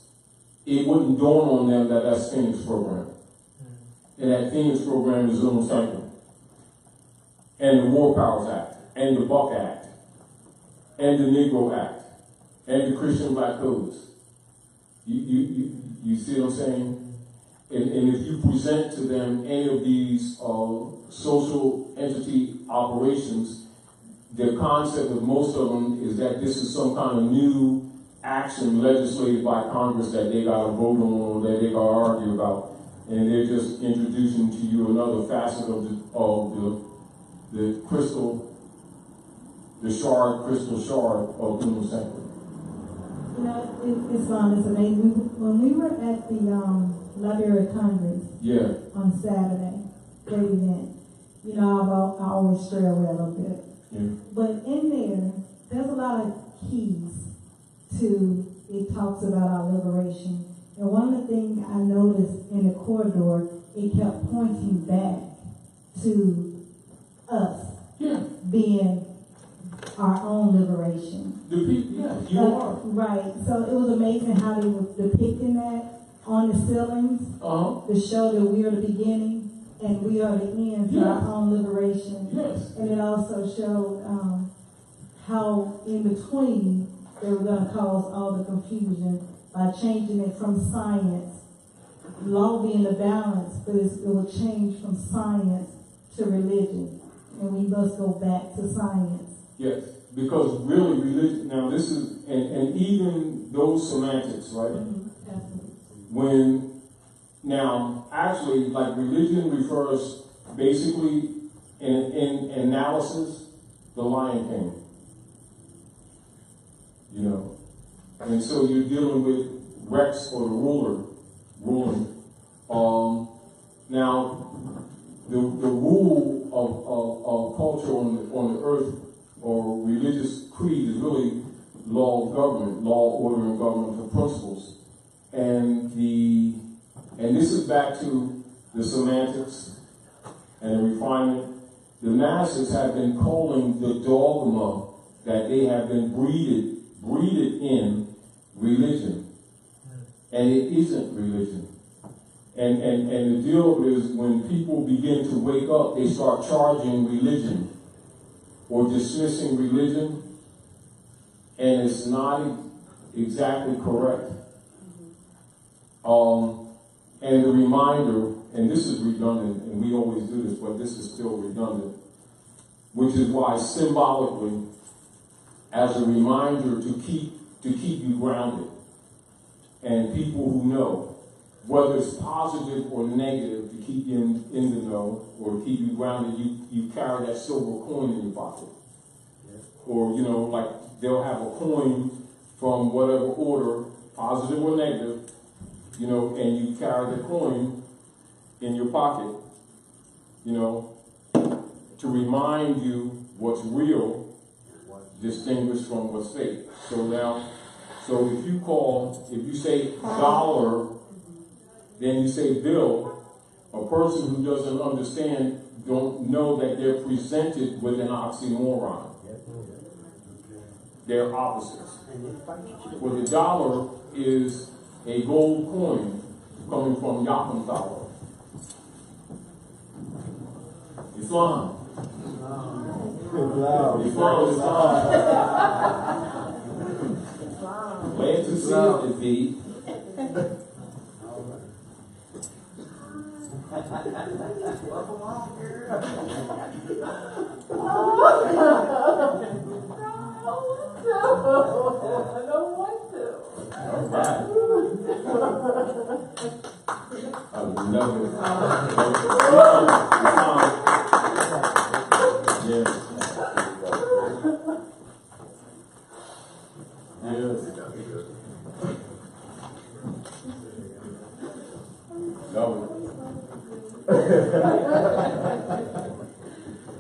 it wouldn't dawn on them that that's Phoenix program. And that Phoenix program is Unam Sanctam. And the War Powers Act, and the Buck Act, and the Negro Act, and the Christian Black Codes. You see what I'm saying? And if you present to them any of these social entity operations, the concept of most of them is that this is some kind of new action legislated by Congress that they got to vote on or that they got to argue about. And they're just introducing to you another facet of the crystal shard of Unam Sanctam. You know, Islam is amazing. When we were at the Library of Congress on Saturday, great event, you know, I always stray away a little bit. Yeah. But in there's a lot of keys to, it talks about our liberation. And one of the things I noticed in the corridor, it kept pointing back to us being our own liberation. You are. Right. So it was amazing how they were depicting that on the ceilings to show that we are the beginning and we are the end to our own liberation. Yes. And it also showed how in between they were going to cause all the confusion by changing it from science. Law being the balance, but it will change from science to religion. And we must go back to science. Yes, because really religion, now this is, and even those semantics, right? Mm-hmm. Absolutely. When, now, actually, like religion refers basically in analysis, the Lion King. You know? And so you're dealing with Rex or the ruler ruling. Now, the rule of culture on the earth or religious creed is really law of government, law, order, and governmental principles. And this is back to the semantics and the refinement. The masses have been calling the dogma that they have been breeded in religion. And it isn't religion. And the deal is when people begin to wake up, they start charging religion or dismissing religion, and it's not exactly correct. And the reminder, and this is redundant, and we always do this, but this is still redundant. which is why symbolically, as a reminder to keep you grounded. And people who know, whether it's positive or negative, to keep you in the know or to keep you grounded, you carry that silver coin in your pocket. Or, you know, like they'll have a coin from whatever order, positive or negative, you know, and you carry the coin in your pocket, you know, to remind you what's real, distinguished from what's fake. So now, so if you say dollar, then you say bill, a person who doesn't understand don't know that they're presented with an oxymoron. They're opposites. Well, the dollar is a gold coin coming from Yakum dollar. Islam. Islam. Glad to see it, indeed. Welcome on, girl. I don't want to. All right. I love it. Yes. Yes. Love it.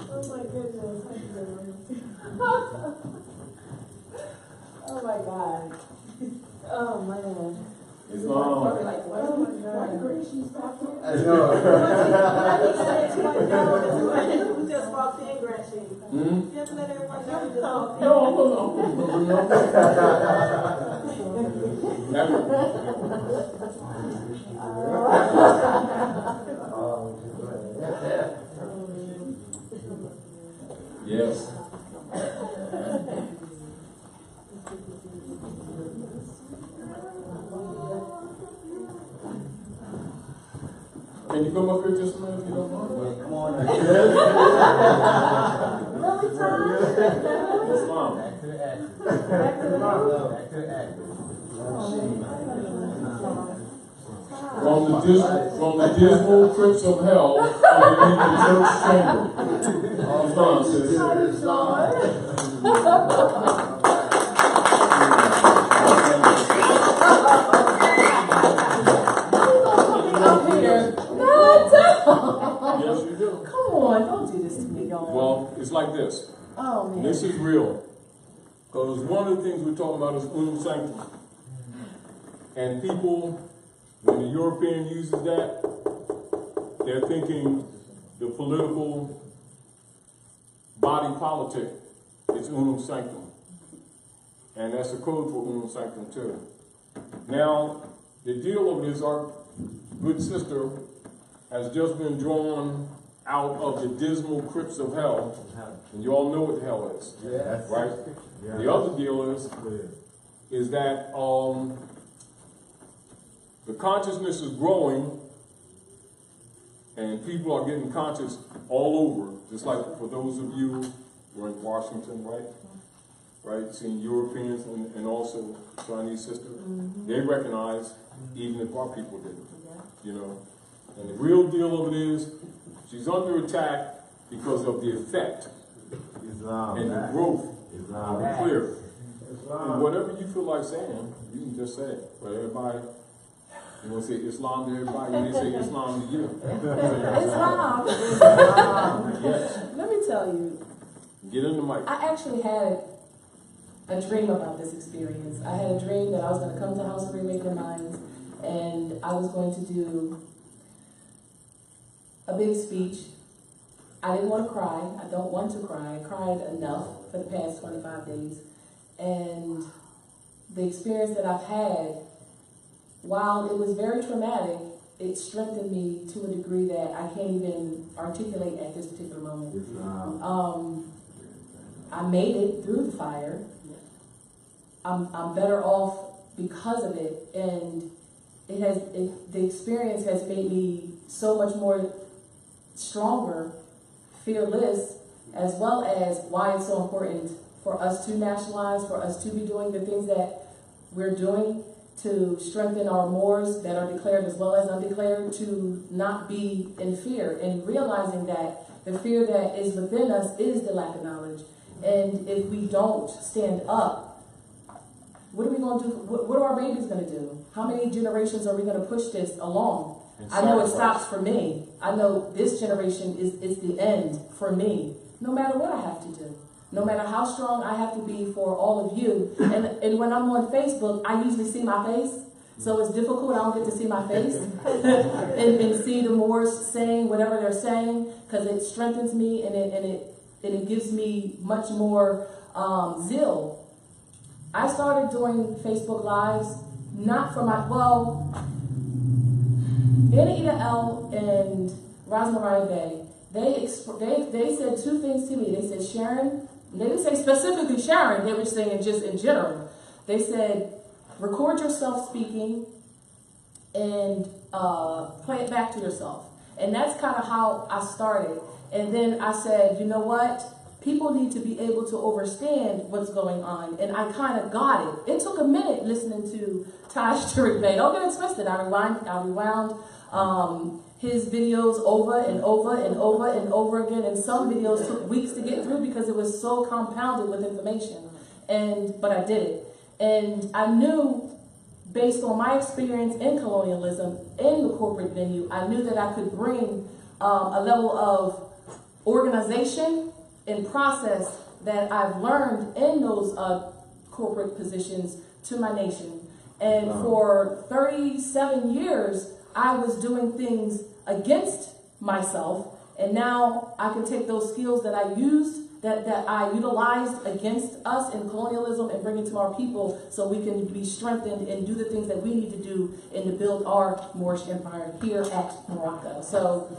Oh my goodness. Oh my God. Oh man. Islam. Probably like, what degree she's talking? I know. We just walked in, Gracie. Hmm? Just let everyone know we just walked in. No, yes. Can you come up here just a minute if you don't mind? Come on. Really, Tom? Islam. Back to the From the dismal crypts of hell underneath the church chamber. Islam says. Yes, you do. Come on, don't do this to me, y'all. Well, it's like this. Oh, man. This is real. Because one of the things we're talking about is Unam Sanctam. And people, when the European uses that, they're thinking the political body politic is Unam Sanctam. And that's the code for Unam Sanctam too. Now, the deal of it is our good sister has just been drawn out of the dismal crypts of hell, and you all know what hell is, right? Yeah. The other deal is that the consciousness is growing, and people are getting conscious all over. Just like for those of you who are in Washington, right? Seeing Europeans and also Chinese sisters, they recognize even if our people didn't, you know. And the real deal of it is, she's under attack because of the effect and the growth of the clear. And whatever you feel like saying, you can just say it. But everybody, you want to say Islam to everybody, and they say Islam to you. Islam. Yes. Let me tell you. Get in the mic. I actually had a dream about this experience. I had a dream that I was going to come to House of Reawakening Minds, and I was going to do a big speech. I didn't want to cry. I don't want to cry. I cried enough for the past 25 days. And the experience that I've had, while it was very traumatic, it strengthened me to a degree that I can't even articulate at this particular moment. I made it through the fire. I'm better off because of it, and the experience has made me so much more stronger, fearless, as well as why it's so important for us to nationalize, for us to be doing the things that we're doing to strengthen our MOORs that are declared as well as undeclared, to not be in fear, and realizing that the fear that is within us is the lack of knowledge. And if we don't stand up, what are we going to do? What are our babies going to do? How many generations are we going to push this along? I know it stops for me. I know this generation is the end for me, no matter what I have to do. No matter how strong I have to be for all of you. And when I'm on Facebook, I usually see my face. So it's difficult. I don't get to see my face and see the Moors saying whatever they're saying, because it strengthens me and it gives me much more zeal. I started doing Facebook Lives not for my, well, Anna Ida L. and Rosemary Bey, they said two things to me. They said, Sharon, they didn't say specifically Sharon, they were saying just in general. They said, record yourself speaking and play it back to yourself. And that's kind of how I started. And then I said, you know what? People need to be able to understand what's going on. And I kind of got it. It took a minute listening to Taj Tarik Bey. Don't get it twisted. I rewound his videos over and over and over and over again. And some videos took weeks to get through because it was so compounded with information. But I did it. And I knew, based on my experience in colonialism, in the corporate venue, I knew that I could bring a level of organization and process that I've learned in those corporate positions to my nation. And for 37 years, I was doing things against myself, and now I can take those skills that I used, that I utilized against us in colonialism, and bring it to our people so we can be strengthened and do the things that we need to do and to build our Moorish empire here at Morocco. So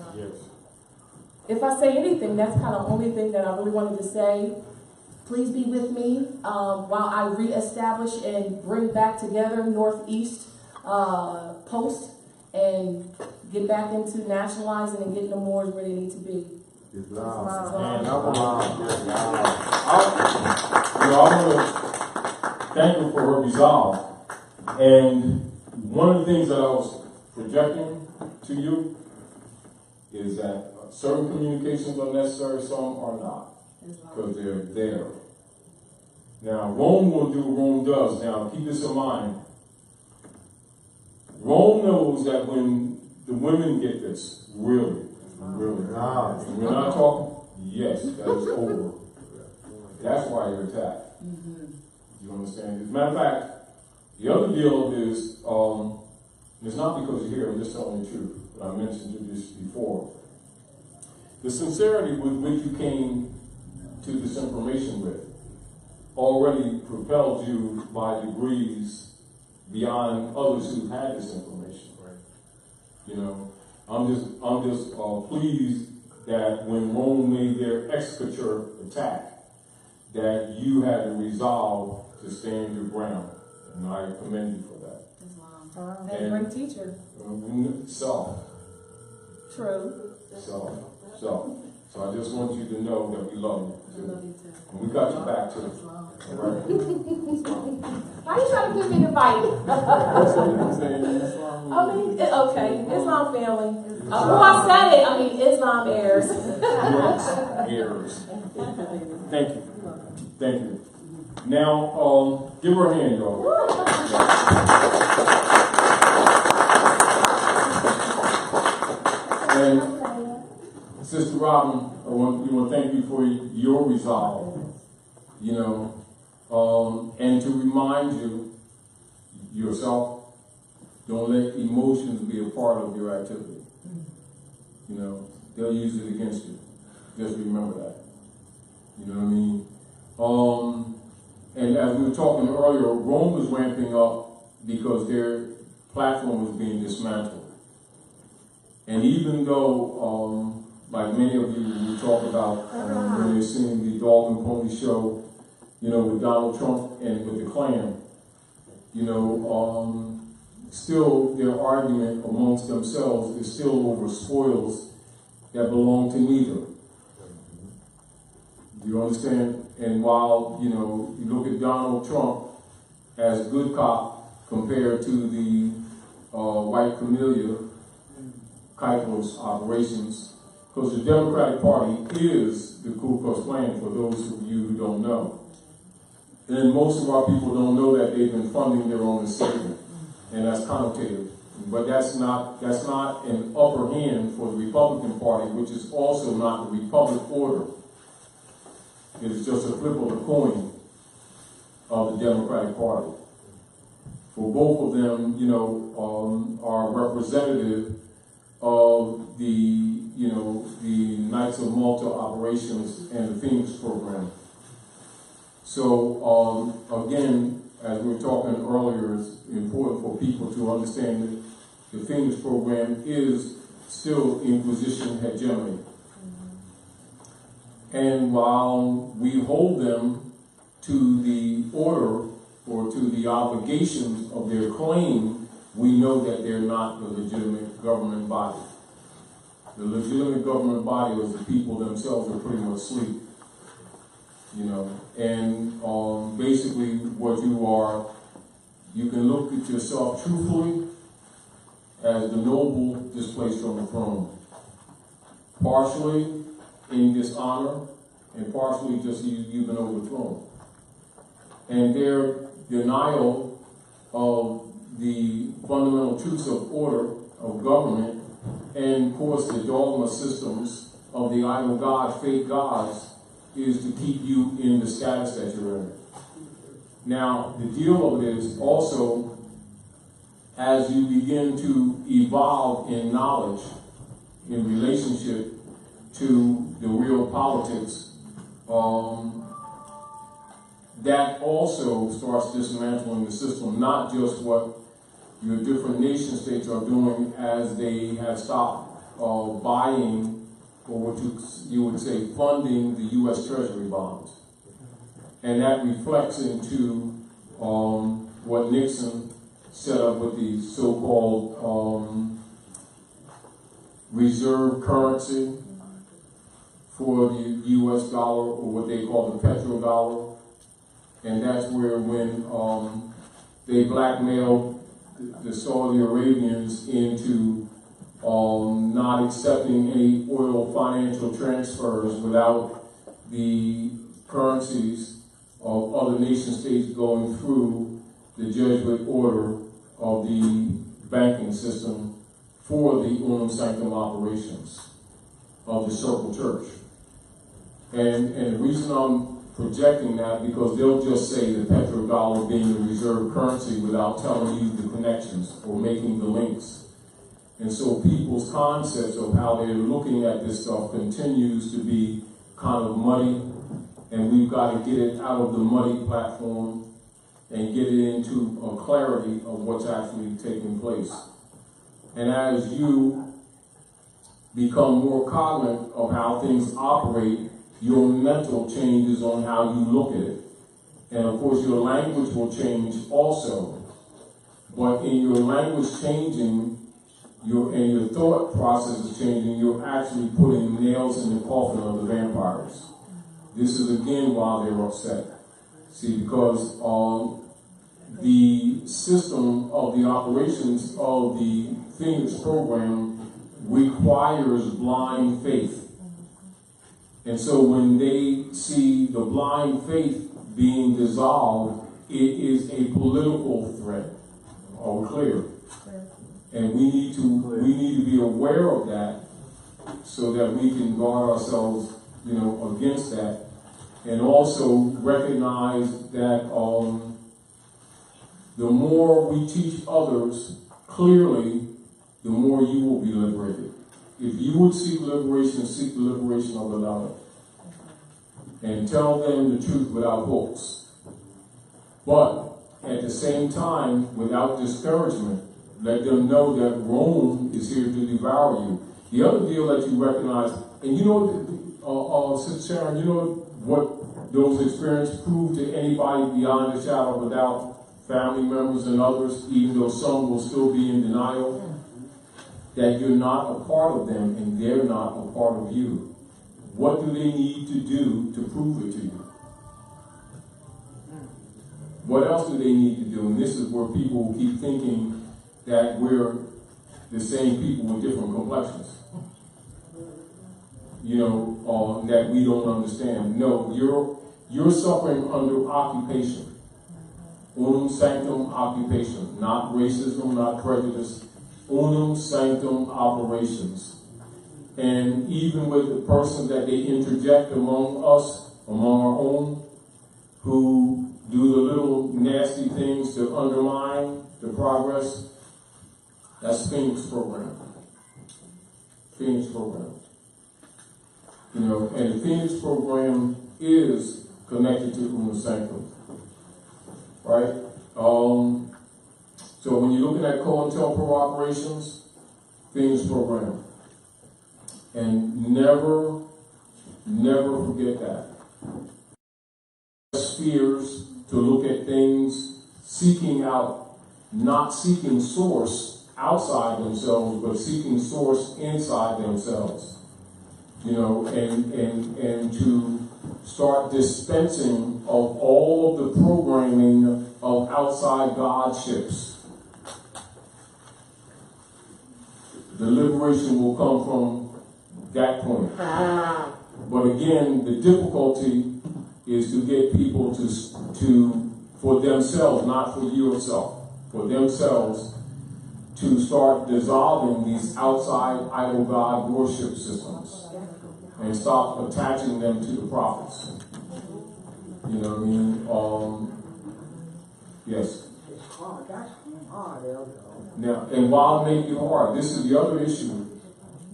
if I say anything, that's kind of the only thing that I really wanted to say. Please be with me while I reestablish and bring back together Northeast Post and get back into nationalizing and getting the Moors where they need to be. I want to thank her for her resolve. And one of the things that I was projecting to you is that certain communications are necessary, some are not, because they're there. Now, Rome will do what Rome does. Now, keep this in mind. Rome knows that when the women get this, really, we're not talking, yes, that is over. That's why you're attacked. You understand? As a matter of fact, the other deal is, it's not because you're here, I'm just telling the truth, but I mentioned this before. The sincerity with which you came to this information with already propelled you by degrees beyond others who had this information. Right? You know, I'm just pleased that when Rome made their executor attack, that you had the resolve to stand your ground, and I commend you for that. Islam. And great teacher. True. So I just want you to know that we love you. I love you too. And we got your back too. All right. Why are you trying to get me to fight? I mean, okay, Islam family. Who I said it? I mean, Islam heirs. Yes, heirs. Thank you. Thank you. Now, give her a hand, y'all. And Sister Robin, we want to thank you for your resolve, you know, and to remind you yourself, don't let emotions be a part of your activity. You know, they'll use it against you. Just remember that. You know what I mean? And as we were talking earlier, Rome was ramping up because their platform was being dismantled. And even though, like many of you, we talk about when you're seeing the Dog and Pony show, you know, with Donald Trump and with the Klan, you know, still their argument amongst themselves is still over spoils that belong to neither. Do you understand? And while, you know, you look at Donald Trump as good cop compared to the white camellia Keifler's operations, because the Democratic Party is the Ku Klux Klan, for those of you who don't know. And most of our people don't know that they've been funding their own enslavement, and that's connotative. But that's not an upper hand for the Republican Party, which is also not the Republic order. It is just a flip of the coin of the Democratic Party. For both of them, you know, are representative of the, you know, the Knights of Malta operations and the Phoenix program. So again, as we were talking earlier, it's important for people to understand that the Phoenix program is still Inquisition hegemony. And while we hold them to the order or to the obligations of their claim, we know that they're not the legitimate government body. The legitimate government body is the people themselves are pretty much asleep. You know, and basically what you are, you can look at yourself truthfully as the noble displaced from the throne. Partially in dishonor, and partially just you've been overthrown. And their denial of the fundamental truths of order, of government, and of course the dogma systems of the idol god, fake gods, is to keep you in the status that you're in. Now, the deal of it is also, as you begin to evolve in knowledge in relationship to the real politics, that also starts dismantling the system, not just what your different nation states are doing as they have stopped buying, or what you would say funding the U.S. Treasury bonds. And that reflects into what Nixon set up with the so-called reserve currency for the U.S. dollar, or what they call the petrodollar. And that's where when they blackmailed the Saudi Arabians into not accepting any oil financial transfers without the currencies of other nation states going through the Jesuit order of the banking system for the Unam Sanctam operations of the Circle Church. And the reason I'm projecting that, because they'll just say the petrodollar being the reserve currency without telling you the connections or making the links. And so people's concepts of how they're looking at this stuff continues to be kind of muddy, and we've got to get it out of the muddy platform and get it into a clarity of what's actually taking place. And as you become more cognizant of how things operate, your mental changes on how you look at it. And of course your language will change also. But in your language changing, and your thought process is changing, you're actually putting nails in the coffin of the vampires. This is again why they're upset. See, because the system of the operations of the Phoenix program requires blind faith. And so when they see the blind faith being dissolved, it is a political threat. Are we clear? And we need to be aware of that so that we can guard ourselves, you know, against that, and also recognize that the more we teach others clearly, the more you will be liberated. If you would seek liberation the liberation of another, and tell them the truth without hopes. But at the same time, without discouragement, let them know that Rome is here to devour you. The other deal that you recognize, and you know, Sister Sharon, you know what those experiences prove to anybody beyond the shadow of a doubt, family members and others, even though some will still be in denial, that you're not a part of them and they're not a part of you. What do they need to do to prove it to you? What else do they need to do? And this is where people keep thinking that we're the same people with different complexions. That we don't understand. No, you're suffering under occupation. Unam sanctum occupation. Not racism, not prejudice. Unam sanctum operations. And even with the person that they interject among us, among our own, who do the little nasty things to undermine the progress, that's Phoenix program. Phoenix program. And the Phoenix program is connected to Unam Sanctum. Right? So when you're looking at COINTELPRO operations, Phoenix program. And never forget that. Spheres to look at things, seeking out, not seeking source outside themselves, but seeking source inside themselves. And to start dispensing of all of the programming of outside godships. The liberation will come from that point. But again, the difficulty is to get people to for themselves, not for yourself, for themselves, to start dissolving these outside idol god worship systems and stop attaching them to the prophets. You know what I mean? Yes. It's hard. That's hard, Elder. Now, and while it may be hard, this is the other issue.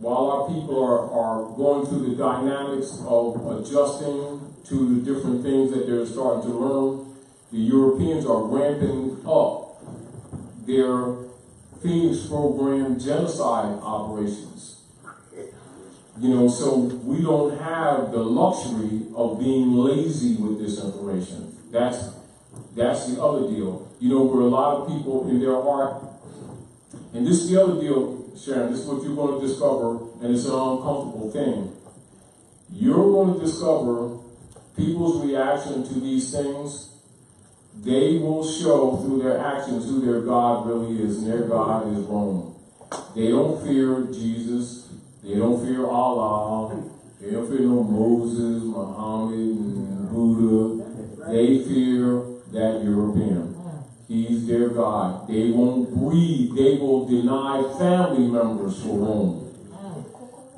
While our people are going through the dynamics of adjusting to the different things that they're starting to learn, the Europeans are ramping up their Phoenix program genocide operations. So we don't have the luxury of being lazy with this information. That's the other deal. Where a lot of people in their heart, and this is the other deal, Sharon, this is what you're going to discover, and it's an uncomfortable thing. You're going to discover people's reaction to these things. They will show through their actions who their God really is, and their God is Rome. They don't fear Jesus. They don't fear Allah. They don't fear no Moses, Muhammad, and Buddha. They fear that European. He's their God. They won't breathe. They will deny family members for Rome.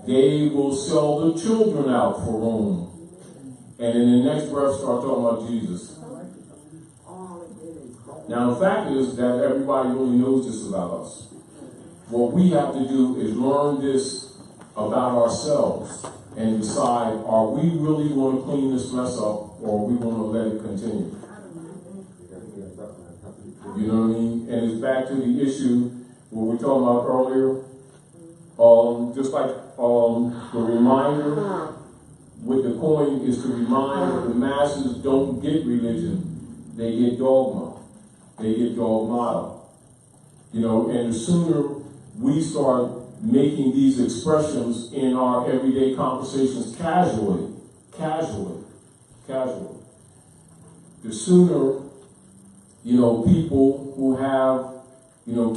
They will sell the children out for Rome. And in the next breath start talking about Jesus. Now the fact is that everybody really knows this about us. What we have to do is learn this about ourselves and decide, are we really going to clean this mess up, or are we going to let it continue? You know what I mean? And it's back to the issue what we talked about earlier. Just like the reminder with the coin is to remind that the masses don't get religion. They get dogma. They get dogmata. And the sooner we start making these expressions in our everyday conversations casually, the sooner, people who have,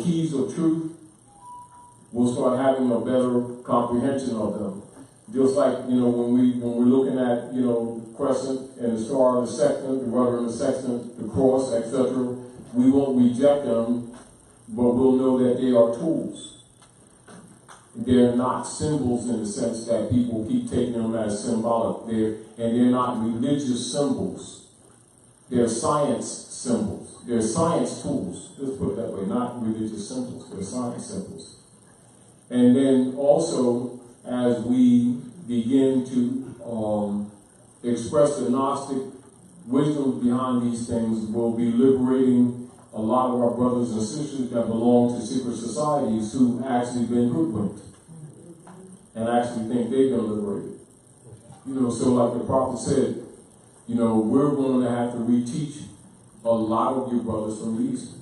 keys of truth will start having a better comprehension of them. Just like, when we're looking at, crescent and the star and the sextant, the rudder and the sextant, the cross, etc., we won't reject them, but we'll know that they are tools. They're not symbols in the sense that people keep taking them as symbolic. They're not religious symbols. They're science symbols. They're science tools. Let's put it that way. Not religious symbols. They're science symbols. And then also, as we begin to express the Gnostic wisdom behind these things, we'll be liberating a lot of our brothers and sisters that belong to secret societies who've actually been hoodwinked and actually think they've been liberated. So like the prophet said, we're going to have to reteach a lot of you brothers from the East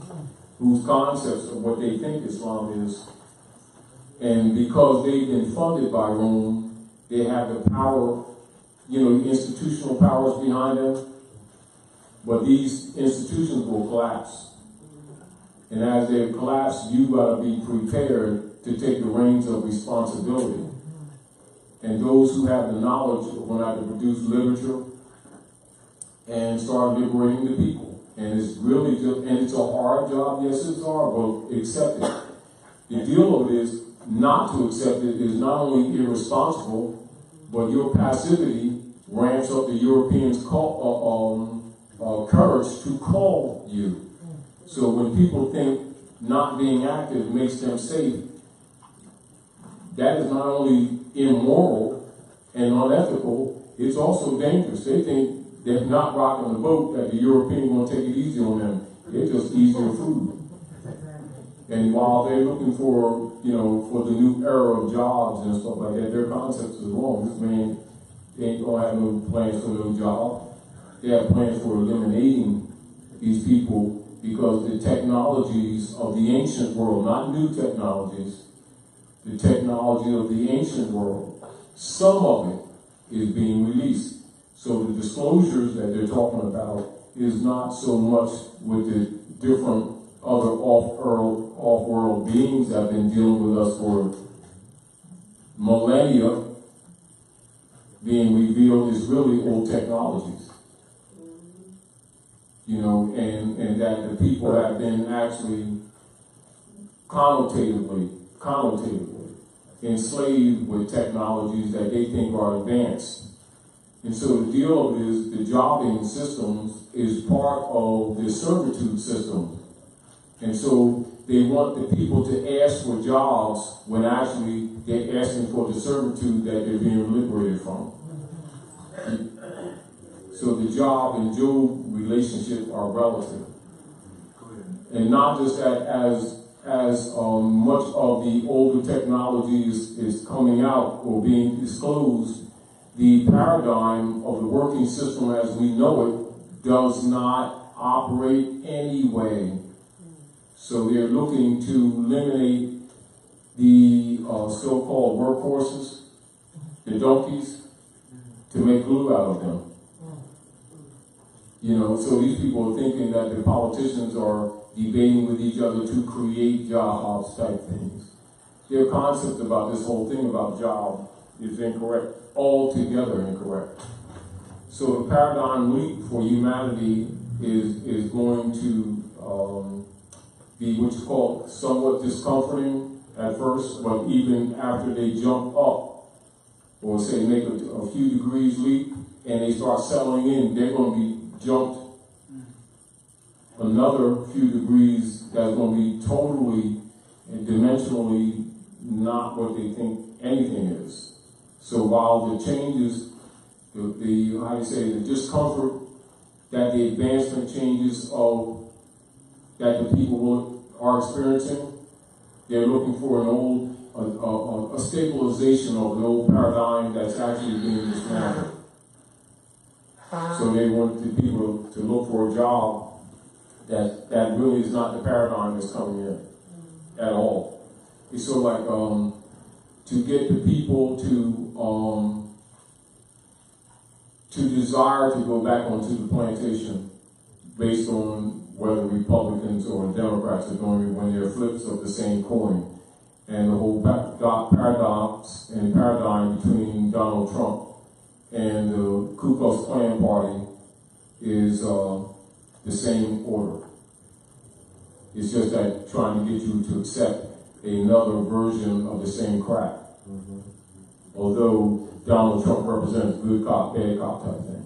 whose concepts of what they think Islam is. And because they've been funded by Rome, they have the power institutional powers behind them, but these institutions will collapse. And as they collapse, you gotta be prepared to take the reins of responsibility. And those who have the knowledge are going to have to produce literature and start liberating the people. And it's really just, and it's a hard job. Yes, it's hard, but accept it. The deal of it is not to accept it is not only irresponsible, but your passivity ramps up the Europeans' courage to call you. So when people think not being active makes them safe, that is not only immoral and unethical, it's also dangerous. They think they're not rocking the boat, that the Europeans going to take it easy on them. They're just easier food. And while they're looking for, for the new era of jobs and stuff like that, their concepts is wrong. This man ain't going to have no plans for no job. They have plans for eliminating these people because the technologies of the ancient world, not new technologies, the technology of the ancient world, some of it is being released. So the disclosures that they're talking about is not so much with the different other off-world beings that have been dealing with us for millennia being revealed, is really old technologies. And that the people have been actually connotatively enslaved with technologies that they think are advanced. And so the deal is the jobbing systems is part of the servitude system. And so they want the people to ask for jobs when actually they're asking for the servitude that they're being liberated from. So the job and Job relationship are relative. And not just that as much of the older technology is coming out or being disclosed, the paradigm of the working system as we know it does not operate anyway. So they're looking to eliminate the so-called workhorses, the donkeys, to make glue out of them. So these people are thinking that the politicians are debating with each other to create jobs type things. Their concept about this whole thing about job is incorrect, altogether incorrect. So the paradigm leap for humanity is going to be what's called somewhat discomforting at first, but even after they jump up, or say make a few degrees leap, and they start settling in, they're going to be jumped another few degrees that's going to be totally and dimensionally not what they think anything is. So while the changes, the discomfort that the advancement changes of that the people are experiencing, they're looking for a stabilization of an old paradigm that's actually being dismantled. So they want the people to look for a job that really is not the paradigm that's coming in at all. It's sort of like to get the people to desire to go back onto the plantation based on whether Republicans or Democrats are doing it when they're flips of the same coin. And the whole paradox and paradigm between Donald Trump and the Ku Klux Klan party is the same order. It's just that trying to get you to accept another version of the same crap. Mm-hmm. Although Donald Trump represents good cop, bad cop type thing.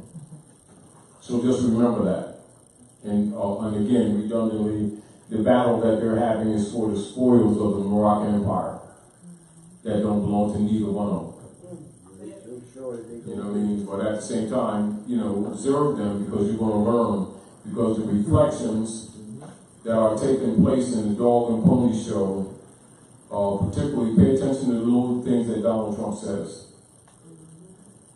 So just remember that. And again, redundantly, the battle that they're having is for the spoils of the Moroccan Empire that don't belong to neither one of them. You know what I mean? But at the same time, observe them because you're going to learn. Because the reflections that are taking place in the dog and pony show, particularly pay attention to the little things that Donald Trump says.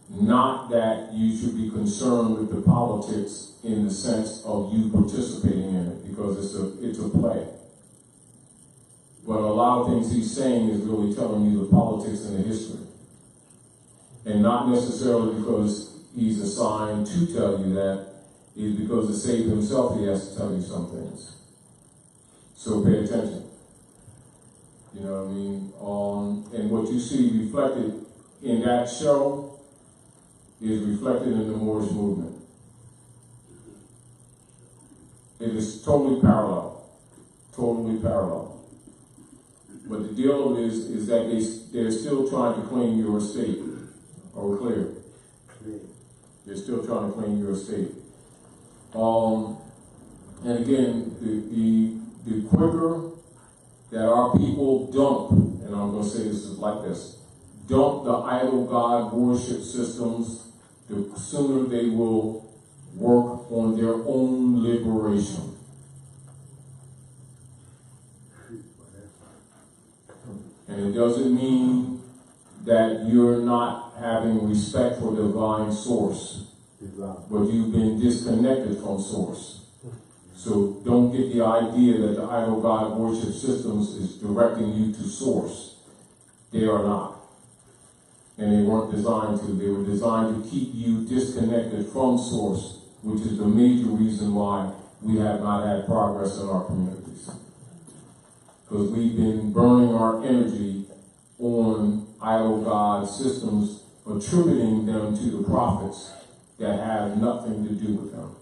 Not that you should be concerned with the politics in the sense of you participating in it, because it's a play. But a lot of things he's saying is really telling you the politics and the history. And not necessarily because he's assigned to tell you that is because to save himself, he has to tell you some things. So pay attention. You know what I mean? And what you see reflected in that show is reflected in the Moorish movement. It is totally parallel. Totally parallel. But the deal is that they're still trying to claim your estate. Are we clear? They're still trying to claim your estate. And again, the quicker that our people dump, and I'm going to say this is like this, dump the idol god worship systems, the sooner they will work on their own liberation. And it doesn't mean that you're not having respect for the divine source, but you've been disconnected from source. So don't get the idea that the idol god worship systems is directing you to source. They are not. And they weren't designed to. They were designed to keep you disconnected from source, which is the major reason why we have not had progress in our communities. Because we've been burning our energy on idol god systems, attributing them to the prophets that have nothing to do with them.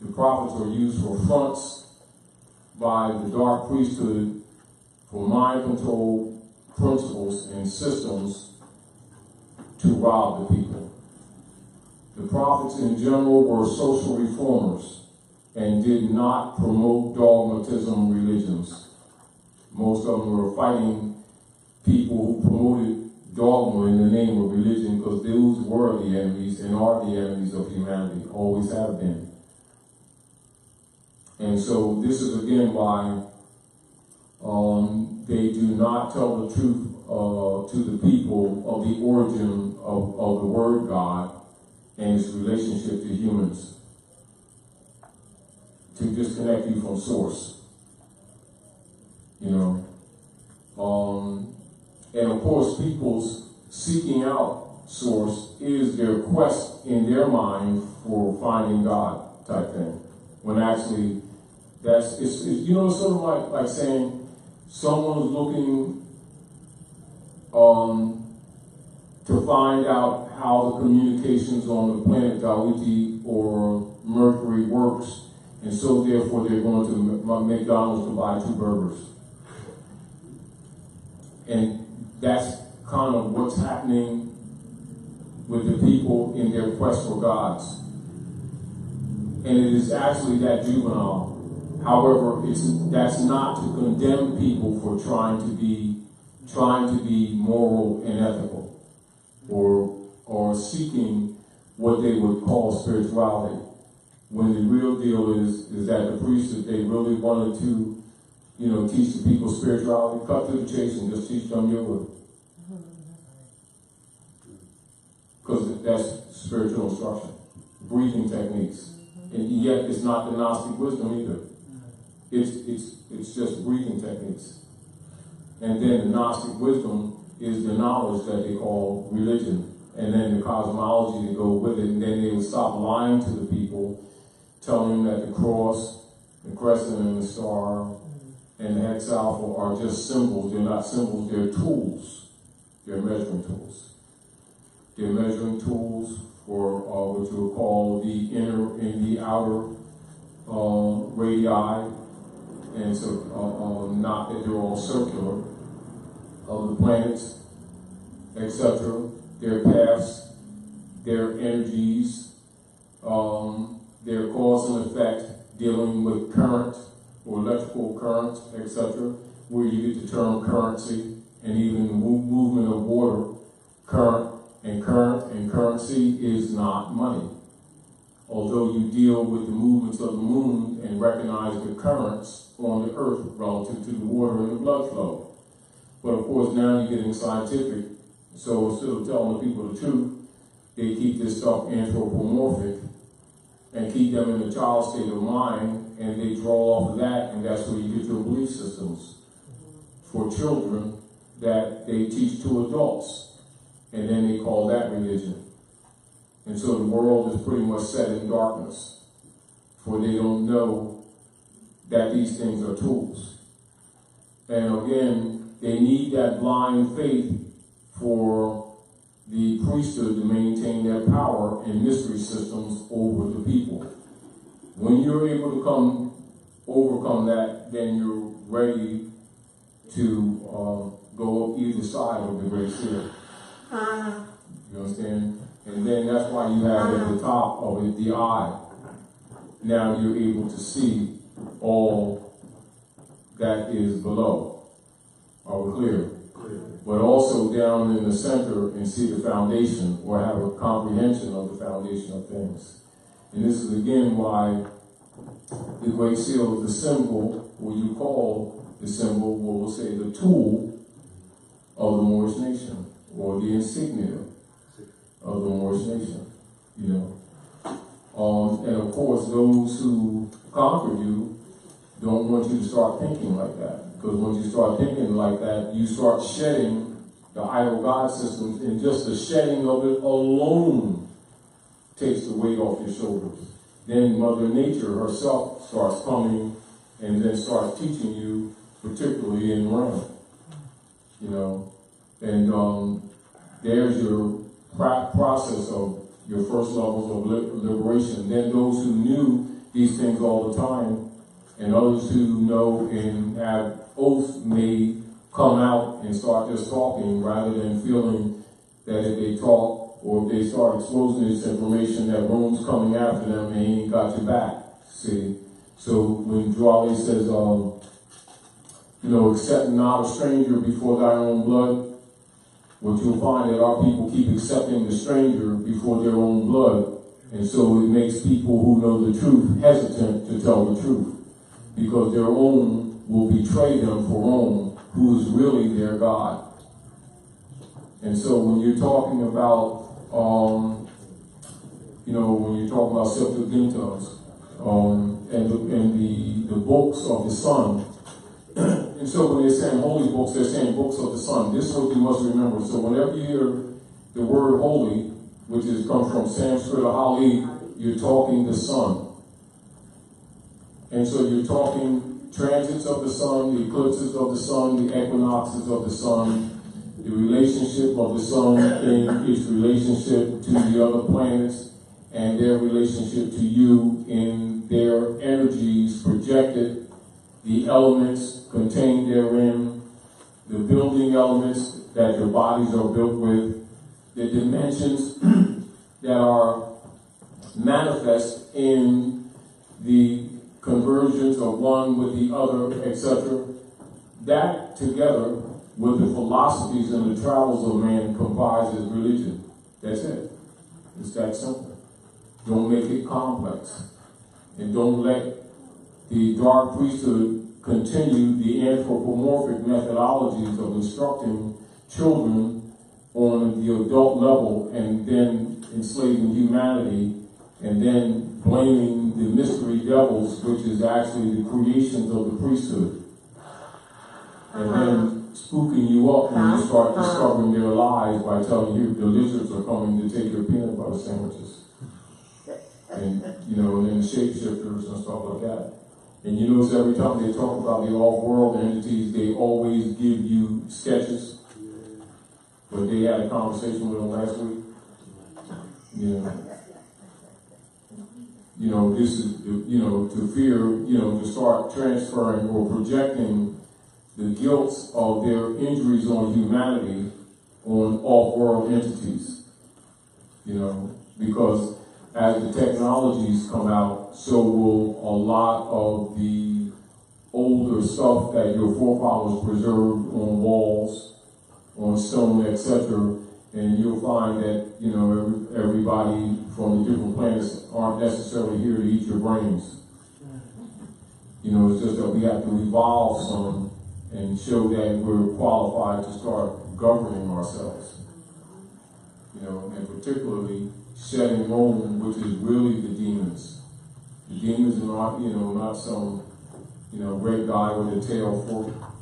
The prophets are used for fronts by the dark priesthood for mind control principles and systems to rob the people. The prophets in general were social reformers and did not promote dogmatism religions. Most of them were fighting people who promoted dogma in the name of religion, because those were the enemies and are the enemies of humanity, always have been. And so this is again why they do not tell the truth to the people of the origin of the word God and its relationship to humans, to disconnect you from source. You know, and of course, people's seeking out source is their quest in their mind for finding God type thing. When actually, it's you know, sort of like saying someone's looking to find out how the communications on the planet Dawiti or Mercury works, and so therefore they're going to McDonald's to buy 2 burgers. And that's kind of what's happening with the people in their quest for gods. And it is actually that juvenile. However, that's not to condemn people for trying to be moral and ethical, or seeking what they would call spirituality. When the real deal is that the priests, if they really wanted to, you know, teach the people spirituality, cut to the chase and just teach them yoga. Because that's spiritual instruction, breathing techniques. And yet it's not the Gnostic wisdom either. It's just breathing techniques. And then the Gnostic wisdom is the knowledge that they call religion. And then the cosmology to go with it. And then they would stop lying to the people, telling them that the cross, the crescent, and the star, and the hex alpha are just symbols. They're not symbols, they're tools. They're measuring tools. They're measuring tools for what you would call the inner and the outer radii. And so not that they're all circular, of the planets, etc., their paths, their energies, their cause and effect, dealing with current or electrical current, etc., where you get the term currency, and even the movement of water. Current and currency is not money. Although you deal with the movements of the moon and recognize the currents on the earth relative to the water and the blood flow. But of course, now you're getting scientific. So instead of telling the people the truth, they keep this stuff anthropomorphic and keep them in a child state of mind, and they draw off of that, and that's where you get your belief systems for children that they teach to adults, and then they call that religion. And so the world is pretty much set in darkness, for they don't know that these things are tools. And again, they need that blind faith for the priesthood to maintain their power and mystery systems over the people. When you're able to overcome that, then you're ready to go up either side of the great seal. You understand? And then that's why you have at the top of it the eye. Now you're able to see all that is below. Are we clear? But also down in the center and see the foundation, or have a comprehension of the foundation of things. And this is again why the Great Seal is the symbol, or you call the symbol, or we'll say the tool of the Moorish nation, or the insignia of the Moorish nation. You know, and of course, those who conquer you don't want you to start thinking like that. Because when you start thinking like that, you start shedding the idol God systems, and just the shedding of it alone takes the weight off your shoulders. Then Mother Nature herself starts coming and then starts teaching you, particularly in Rome. You know, and there's your process of your first levels of liberation. Then those who knew these things all the time, and others who know and have oaths may come out and start just talking, rather than feeling that if they talk or if they start exposing this information, that Rome's coming after them and he ain't got your back. See? So when Drawley says, you know, accept not a stranger before thy own blood, what you'll find that our people keep accepting the stranger before their own blood. And so it makes people who know the truth hesitant to tell the truth, because their own will betray them for Rome, who is really their God. And so when you're talking about, you know, when you're talking about Septuagintas, and the books of the sun, and so when they're saying holy books, they're saying books of the sun. This is what you must remember. So whenever you hear the word holy, which comes from Sanskrit or Hali, you're talking the sun. And so you're talking transits of the sun, the eclipses of the sun, the equinoxes of the sun, the relationship of the sun in its relationship to the other planets, and their relationship to you in their energies projected, the elements contained therein, the building elements that your bodies are built with, the dimensions that are manifest in the conversions of one with the other, etc. That together with the philosophies and the travels of man comprises religion. That's it. It's that simple. Don't make it complex. And don't let the dark priesthood continue the anthropomorphic methodologies of instructing children on the adult level and then enslaving humanity and then blaming the mystery devils, which is actually the creations of the priesthood. And then spooking you up when you start discovering their lies by telling you the lizards are coming to take your peanut butter sandwiches. And, you know, and then the shapeshifters and stuff like that. And you notice every time they talk about the off-world entities, they always give you sketches. But they had a conversation with them last week. You know, this is, you know, to fear, you know, to start transferring or projecting the guilt of their injuries on humanity on off-world entities. You know, because as the technologies come out, so will a lot of the older stuff that your forefathers preserved on walls, on stone, etc. And you'll find that, you know, everybody from the different planets aren't necessarily here to eat your brains. You know, it's just that we have to evolve some and show that we're qualified to start governing ourselves. You know, and particularly shedding Rome, which is really the demons. The demons are not, you know, not some, you know, great guy with a tail,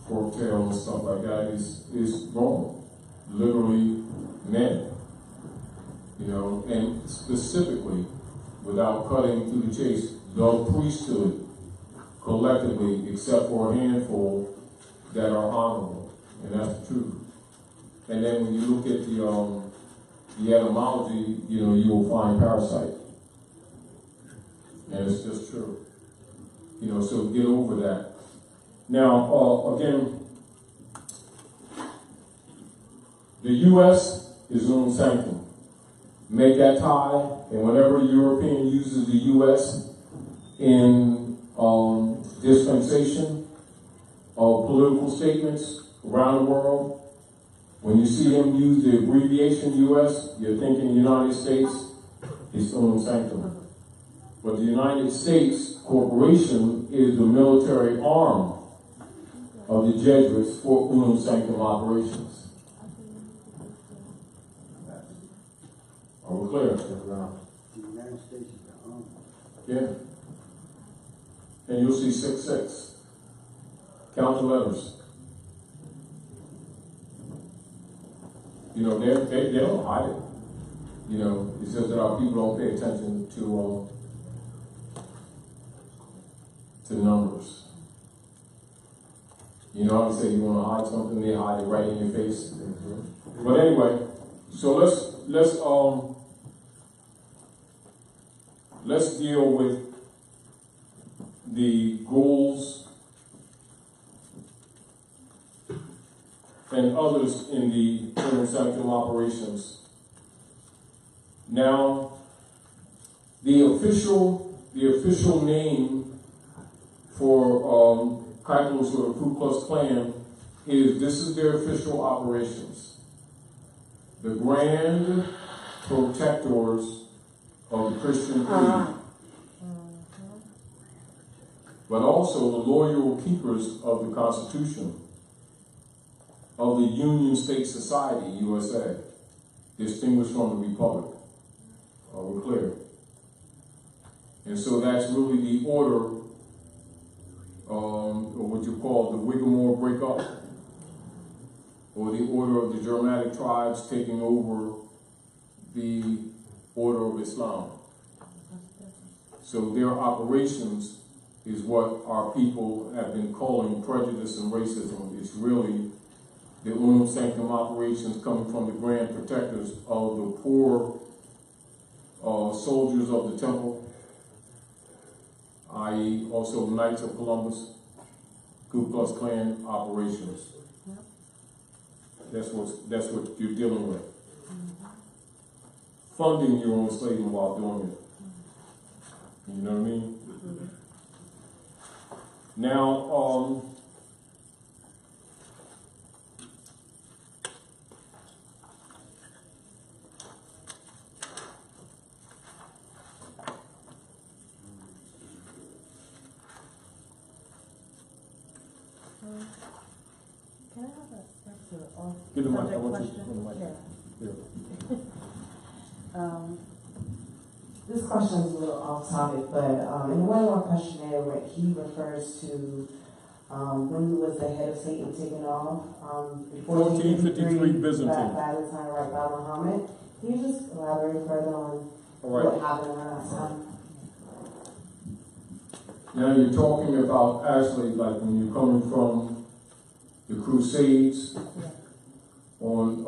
fork tail and stuff like that. It's Rome. Literally men. You know, and specifically, without cutting to the chase, the priesthood collectively, except for a handful that are honorable, and that's the truth. And then when you look at the etymology, you know, you will find parasite, and it's just true. You know, so get over that. Now, again, the U.S. is Unam Sanctam. Make that tie, and whenever a European uses the U.S. in dispensation of political statements around the world, when you see him use the abbreviation U.S., you're thinking United States, it's Unam Sanctam. But the United States Corporation is the military arm of the Jesuits for Unam Sanctam operations. Are we clear? The United States is the arm. Yeah. And you'll see 6-6. Count the letters. You know, they don't hide it. You know, it's just that our people don't pay attention to numbers. You know how to say you want to hide something, they hide it right in your face. Mm-hmm. But anyway, so let's deal with the goals and others in the Unam Sanctam operations. Now, the official name for Kairos or the Ku Klux Klan this is their official operations. The Grand Protectors of the Christian Creed, but also the loyal keepers of the Constitution of the Union State Society, USA, distinguished from the Republic. Are we clear? And so that's really the order, or what you call the Whiggamore breakup, or the order of the Germanic tribes taking over the order of Islam. So their operations is what our people have been calling prejudice and racism. It's really the Unam Sanctam operations coming from the Grand Protectors of the poor soldiers of the temple, i.e. also Knights of Columbus, Ku Klux Klan operations. That's what you're dealing with. Funding your own enslavement while doing it. You know what I mean? Now, can I have a off get the mic. I subject want you question? to the mic. Yeah. This question is a little off topic, but in one of our questionnaire, he refers to when was the head of state taken off? 1453 Byzantine. By the time right by Muhammad. Can you just elaborate further on what happened around that time? Now you're talking about actually like when you're coming from the Crusades on,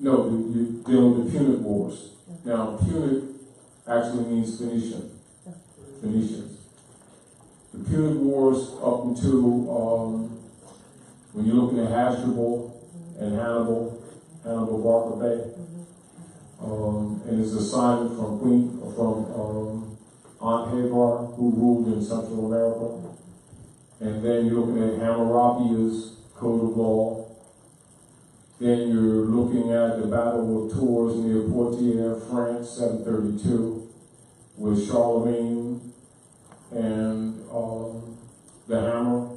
you're dealing with the Punic Wars. Now Punic actually means Phoenicians. The Punic Wars up until when you're looking at Hasdrubal and Hannibal Barca Bay, and his assignment from Aunt Hagar, who ruled in Central America. And then you're looking at Hammurabi's Code of Law. Then you're looking at the Battle of Tours near Poitiers, France, 732, with Charlemagne and the hammer.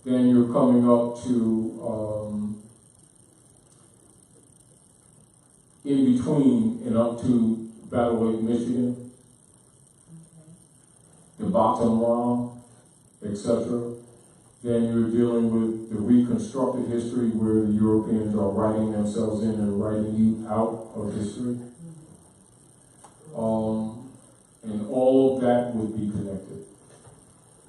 Then you're coming up to in between and up to Battle Lake, Michigan, the Bottom Ram, etc. Then you're dealing with the reconstructed history where the Europeans are writing themselves in and writing you out of history. And all of that would be connected.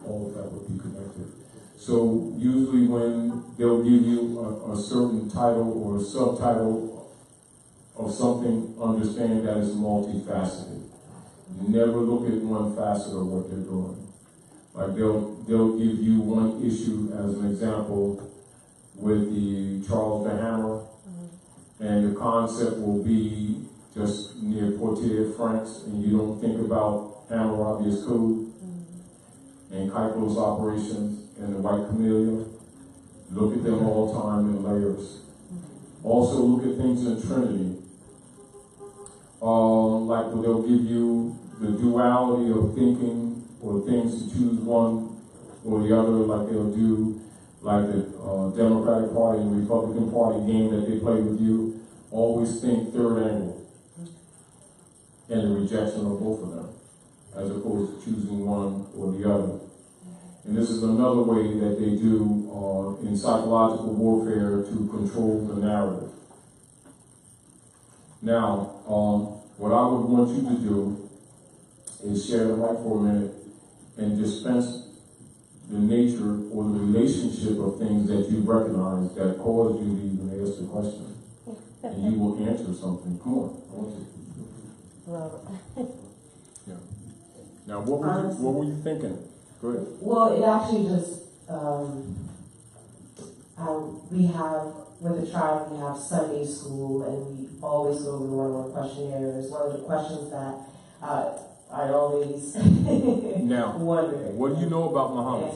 All of that would be connected. So usually when they'll give you a certain title or a subtitle of something, understand that it's multifaceted. Never look at one facet of what they're doing. Like they'll give you one issue as an example with the Charles the Hammer, and the concept will be just near Poitiers-France, and you don't think about Hammurabi's Code and Keipo's operations and the White Camellia. Look at them all the time in layers. Also look at things in Trinity. Like they'll give you the duality of thinking or things to choose one or the other, like they'll do like the Democratic Party and Republican Party game that they play with you. Always think third angle and the rejection of both of them, as opposed to choosing one or the other. And this is another way that they do in psychological warfare to control the narrative. Now, what I would want you to do is share the mic for a minute and dispense the nature or the relationship of things that you recognize that caused you to even ask the question. And you will answer something. Come on. I want you. Yeah. Now, what were you thinking? Go ahead. Well, it actually just, we have, with the tribe, we have Sunday school, and we always go over one-on-one questionnaires. One of the questions that I always now, wonder. What do you know about Muhammad?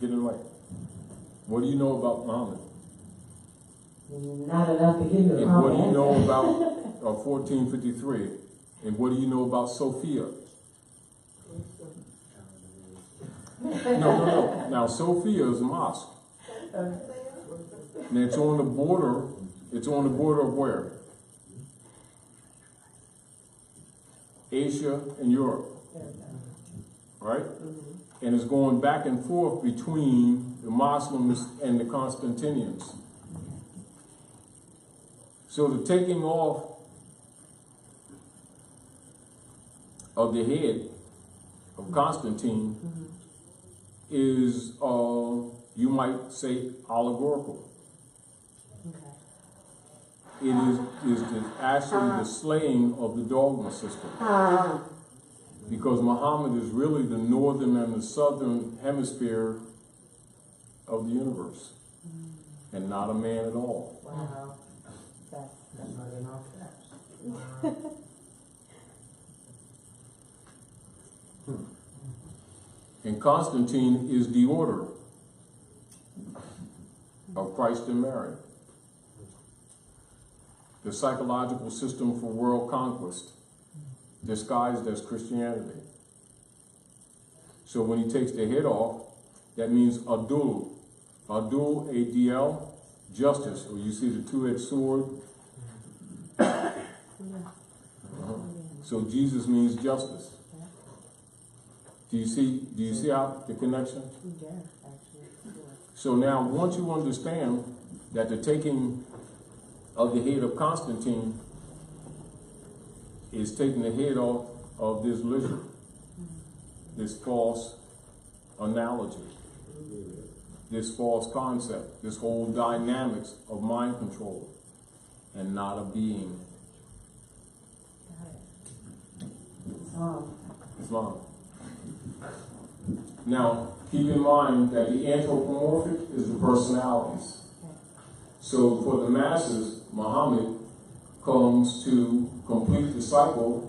Get in the mic. What do you know about Muhammad? Not enough to give you a And what do you know about 1453? And what do you know about Sophia? No. Now, Sophia is a mosque. And it's on the border. It's on the border of where? Asia and Europe. Right? And it's going back and forth between the Muslims and the Constantinians. So the taking off of the head of Constantine is, you might say, allegorical. It is actually the slaying of the dogma system. Because Muhammad is really the northern and the southern hemisphere of the universe. And not a man at all. Wow. That's not enough. And Constantine is the order of Christ and Mary. The psychological system for world conquest, disguised as Christianity. So when he takes the head off, that means Adul. Adul, A-D-L, justice. Or you see the two-edged sword. So Jesus means justice. Do you see how the connection? So now, once you understand that the taking of the head of Constantine is taking the head off of this lizard, this false analogy, this false concept, this whole dynamics of mind control, and not a being. Islam. Now, keep in mind that the anthropomorphic is the personalities. So for the masses, Muhammad comes to complete the cycle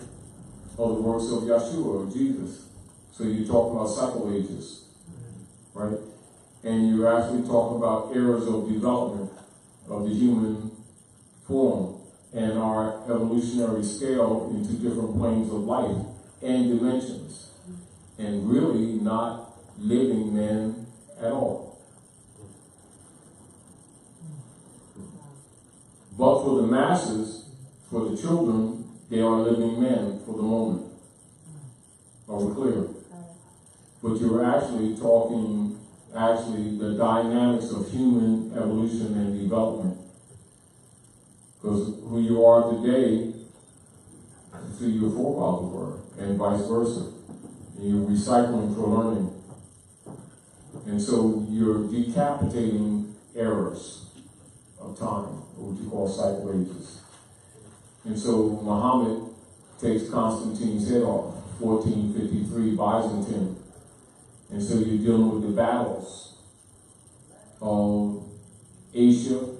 of the works of Yeshua, of Jesus. So you talk about cycle ages, right? And you're actually talking about eras of development of the human form and our evolutionary scale into different planes of life and dimensions, and really not living men at all. But for the masses, for the children, they are living men for the moment. Are we clear? but you're actually talking the dynamics of human evolution and development. Because who you are today is who your forefathers were, and vice versa. And you're recycling for learning. And so you're decapitating eras of time, or what you call cycle ages. And so Muhammad takes Constantine's head off, 1453, Byzantine. And so you're dealing with the battles of Asia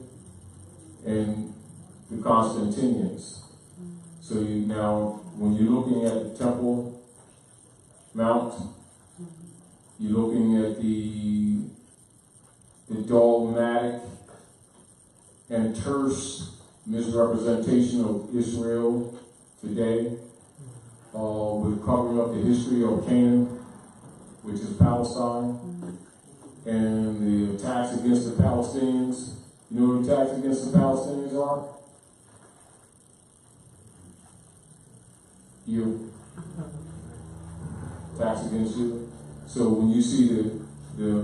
and the Constantinians. So you now, when you're looking at the Temple Mount, you're looking at the dogmatic and terse misrepresentation of Israel today, with covering up the history of Canaan, which is Palestine, and the attacks against the Palestinians. You know what the attacks against the Palestinians are? You. Attacks against you. So when you see the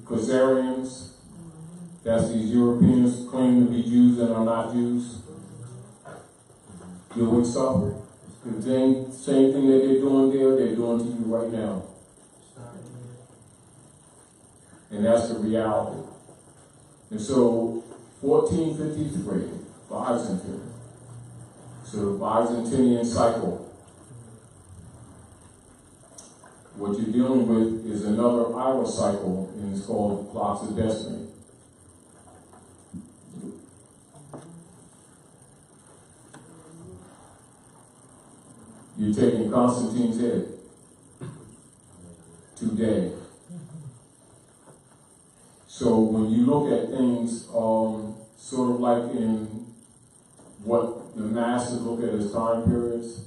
Khazarians, that's these Europeans claiming to be Jews and are not Jews, you'll suffer. The same thing that they're doing there, they're doing to you right now. And that's the reality. And so, 1453, Byzantine. So the Byzantinian cycle. What you're dealing with is another Ira cycle, and it's called Clocks of Destiny. You're taking Constantine's head today. So when you look at things sort of like in what the masses look at as time periods,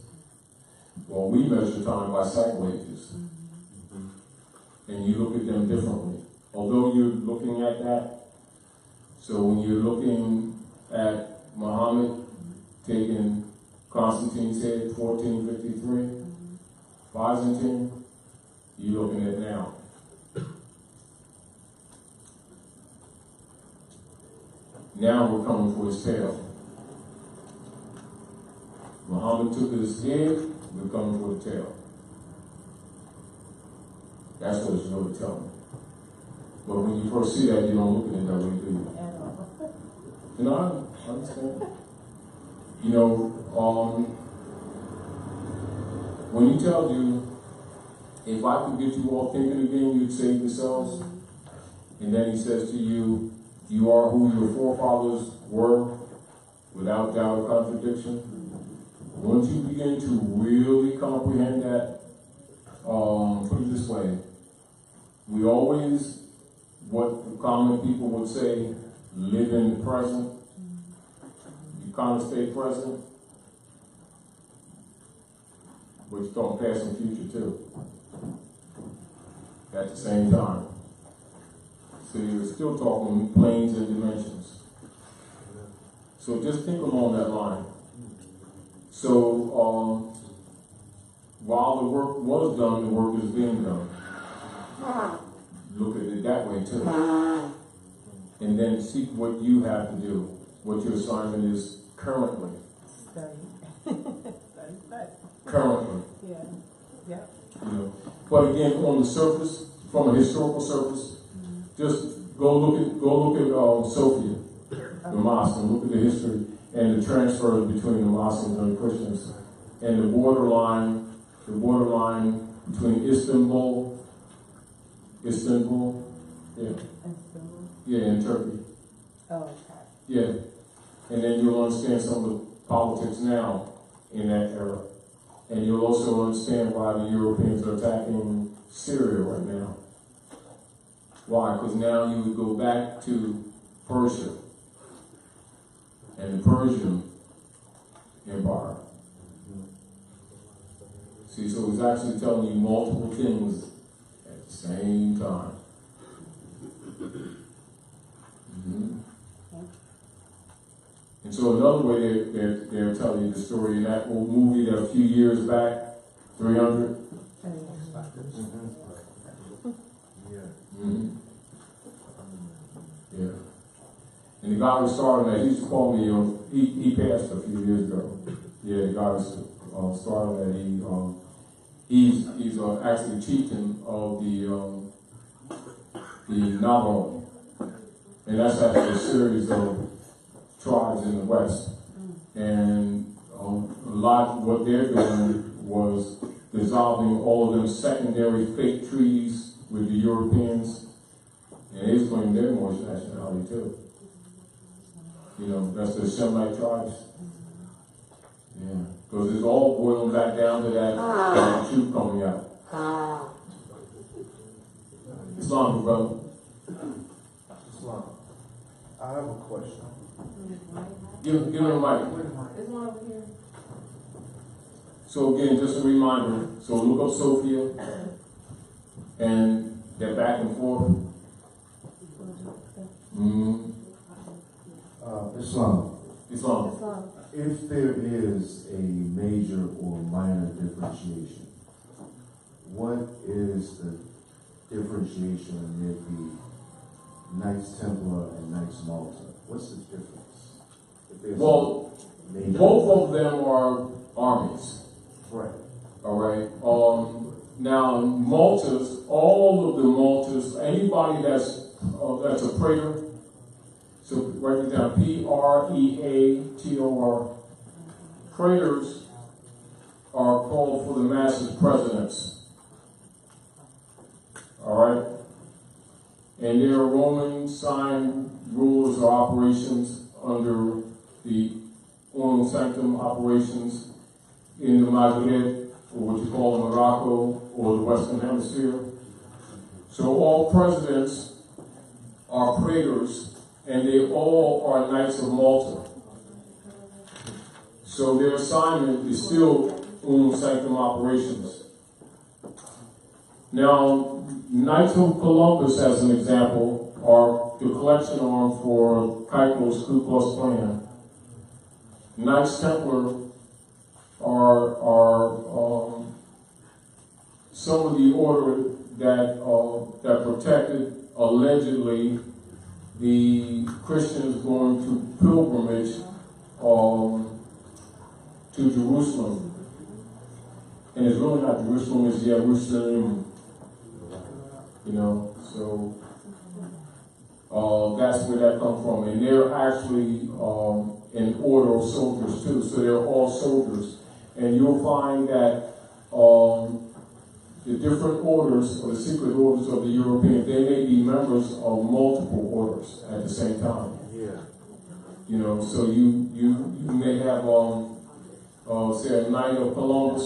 well, we measure time by cycle ages. And you look at them differently. Although you're looking at that, so when you're looking at Muhammad taking Constantine's head, 1453, Byzantine, you're looking at now. Now we're coming for his tail. Muhammad took his head, we're coming for the tail. That's what it's really telling. But when you first see that, you don't look at it that way, do you? You know, I understand. You know, when he tells you, if I could get you all thinking again, you'd save yourselves. And then he says to you, you are who your forefathers were, without doubt or contradiction. Once you begin to really comprehend that, put it this way, we always, what the common people would say, live in the present. You kind of stay present, but you're talking past and future too, at the same time. So you're still talking planes and dimensions. So just think along that line. So while the work was done, the work is being done. Look at it that way too. And then see what you have to do, what your assignment is currently. Currently. Yeah. Yeah. You know. But again, on the surface, from a historical surface, just go look at Sophia, the mosque, and look at the history and the transfers between the Muslims and the Christians, and the borderline between Istanbul, in Turkey. Oh, okay. Yeah, and then you'll understand some of the politics now in that era, and you'll also understand why the Europeans are attacking Syria right now. Why? Because now you would go back to Persia and the Persian Empire. See, so it's actually telling you multiple things at the same time. Mm-hmm. And so another way they're telling you the story in that old movie that a few years back, 300. the guy who started that, he used to call me, he passed a few years ago. Yeah, the guy who started that, he's actually chieftain of the Navajo. And that's actually a series of tribes in the West. And a lot of what they're doing was dissolving all of them secondary fake treaties with the Europeans. And they claim their Moorish nationality too. You know, that's the Semite tribes. Yeah, because it's all boiling back down to that truth coming out. Islam, brother. Islam. I have a question. Give him a mic. There's one over here. So again, just a reminder. So look up Sophia and they're back and forth. Islam. Islam. If there is a major or minor differentiation, what is the differentiation with the Knights Templar and Knights Malta? What's the difference? Well, both of them are armies. Right. All right. Now, Maltas, all of the Maltas, anybody that's a praetor, so write it down, Preator. Praetors are called for the masses presidents. All right? And they are Roman signed rulers or operations under the Unam Sanctam operations in the Maghreb, or what you call Morocco, or the Western Hemisphere. So all presidents are praetors, and they all are Knights of Malta. So their assignment is still Unam Sanctam operations. Now, Knights of Columbus, as an example, are the collection arm for Keiko's Ku Klux Klan. Knights Templar are some of the order that protected allegedly the Christians going to pilgrimage to Jerusalem. And it's really not Jerusalem, it's Jerusalem. You know, so that's where that comes from. And they're actually an order of soldiers too, so they're all soldiers. And you'll find that the different orders, or the secret orders of the Europeans, they may be members of multiple orders at the same time. Yeah. You know, so you may have say a Knight of Columbus,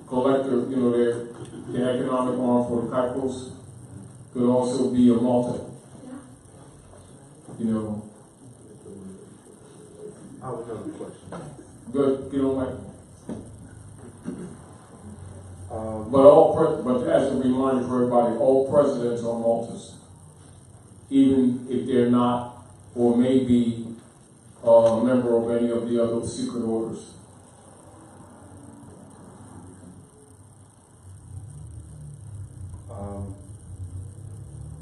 collector, you know, the economic arm for the Caicos, could also be a Malta. You know. I have another question. Good, get on mic. But as a reminder for everybody, all presidents are Maltas, even if they're not or may be a member of any of the other secret orders.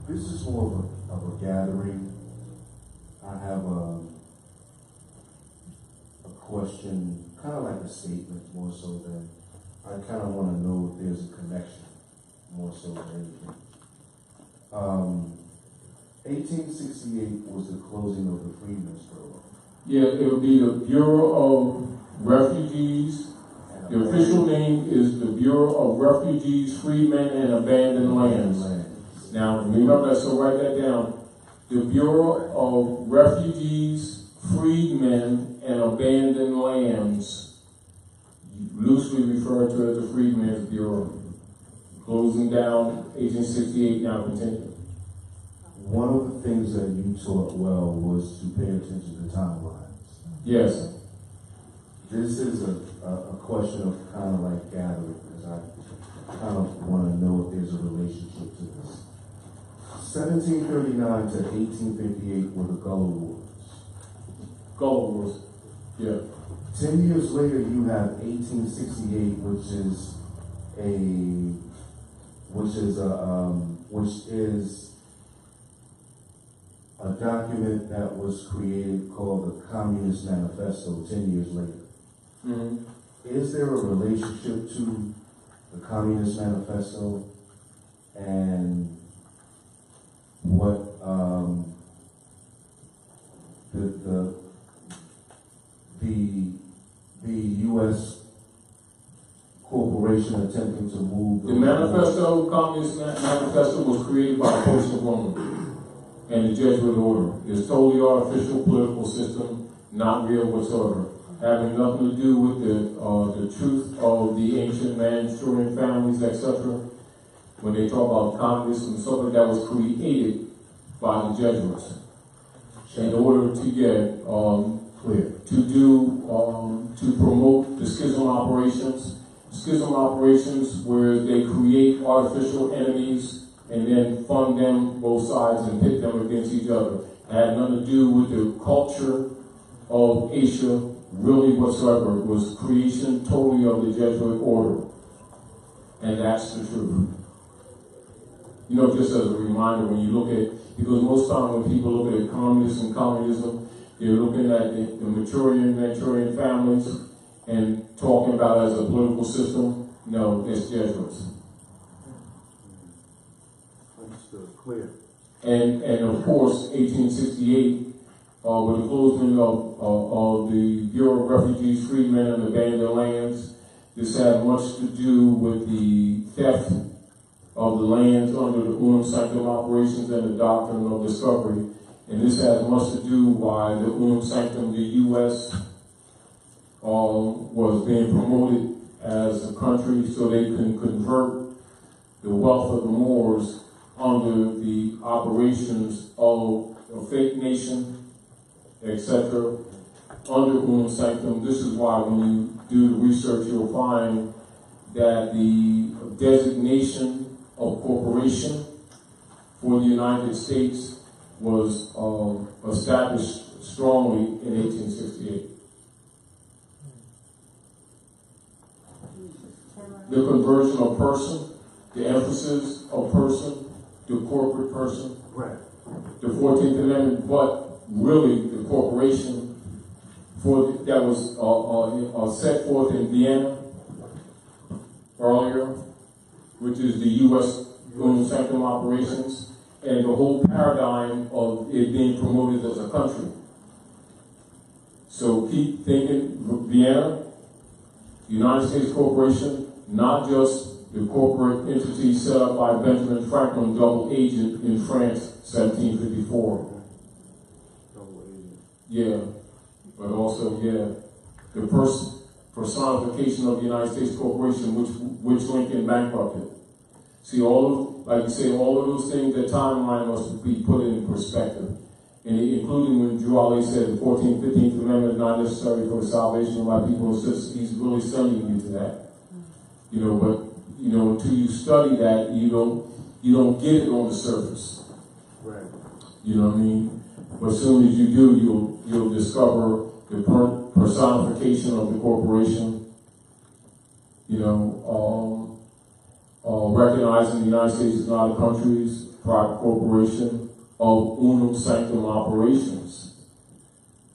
This is more of a gathering. I have a question, kind of like a statement, more so than I kind of want to know if there's a connection, more so than anything. 1868 was the closing of the Freedmen's Bureau. Yeah, it would be the Bureau of Refugees. The official name is the Bureau of Refugees, Freedmen, and Abandoned Lands. Now, remember that, so write that down. The Bureau of Refugees, Freedmen, and Abandoned Lands, loosely referred to as the Freedmen's Bureau. Closing down 1868, now continuing. One of the things that you taught well was to pay attention to timelines. Yes. This is a question of kind of like gathering, because I kind of want to know if there's a relationship to this. 1739 to 1858 were the Gullah Wars. Gullah Wars, yeah. 10 years later, you have 1868, which is a a document that was created called the Communist Manifesto 10 years later. Mm-hmm. Is there a relationship to the Communist Manifesto and what the U.S. corporation attempting to move The manifesto, Communist Manifesto, was created by the Post of Rome and the Jesuit order. It's totally artificial political system, not real whatsoever, having nothing to do with the truth of the ancient Manchurian families, etc. When they talk about communism, something that was created by the Jesuits in order to get clear? To promote the schism operations where they create artificial enemies and then fund them both sides and pit them against each other. It had nothing to do with the culture of Asia really whatsoever. It was creation totally of the Jesuit order. And that's the truth. You know, just as a reminder, when you look at, because most times when people look at communism, they're looking at the Manchurian families and talking about it as a political system. No, it's Jesuits. Understood. Clear. And of course, 1868, with the closing of the Bureau of Refugees, Freedmen, and Abandoned Lands, this had much to do with the theft of the lands under the Unam Sanctam operations and the doctrine of discovery. And this has much to do why the Unam Sanctam, the U.S., was being promoted as a country so they can convert the wealth of the Moors under the operations of a fake nation, etc., under Unam Sanctam. This is why when you do the research, you'll find that the designation of corporation for the United States was established strongly in 1868. The conversion of person, the emphasis of person, the corporate person, Right. the 14th Amendment, but really the corporation that was set forth in Vienna earlier, which is the U.S. Unam Sanctam operations, and the whole paradigm of it being promoted as a country. So keep thinking Vienna, United States Corporation, not just the corporate entity set up by Benjamin Franklin, double agent in France, 1754. Double agent. Yeah, but also, the personification of the United States Corporation, which Lincoln bankrupted. See, like you say, all of those things, the timeline must be put in perspective. And including when Drew Ali said the 14th, 15th Amendment is not necessary for the salvation of my people, he's really sending you to that. But until you study that, you don't get it on the surface. Right. You know what I mean? But as soon as you do, you'll discover the personification of the corporation. Recognizing the United States is not a country's private corporation of Unam Sanctam operations.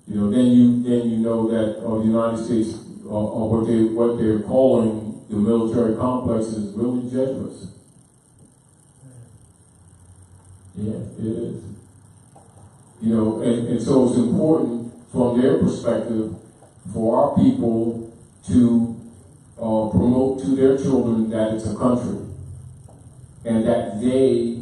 Then you know that the United States, what they're calling the military complex is really Jesuits. Yeah, it is. And so it's important from their perspective for our people to promote to their children that it's a country and that they,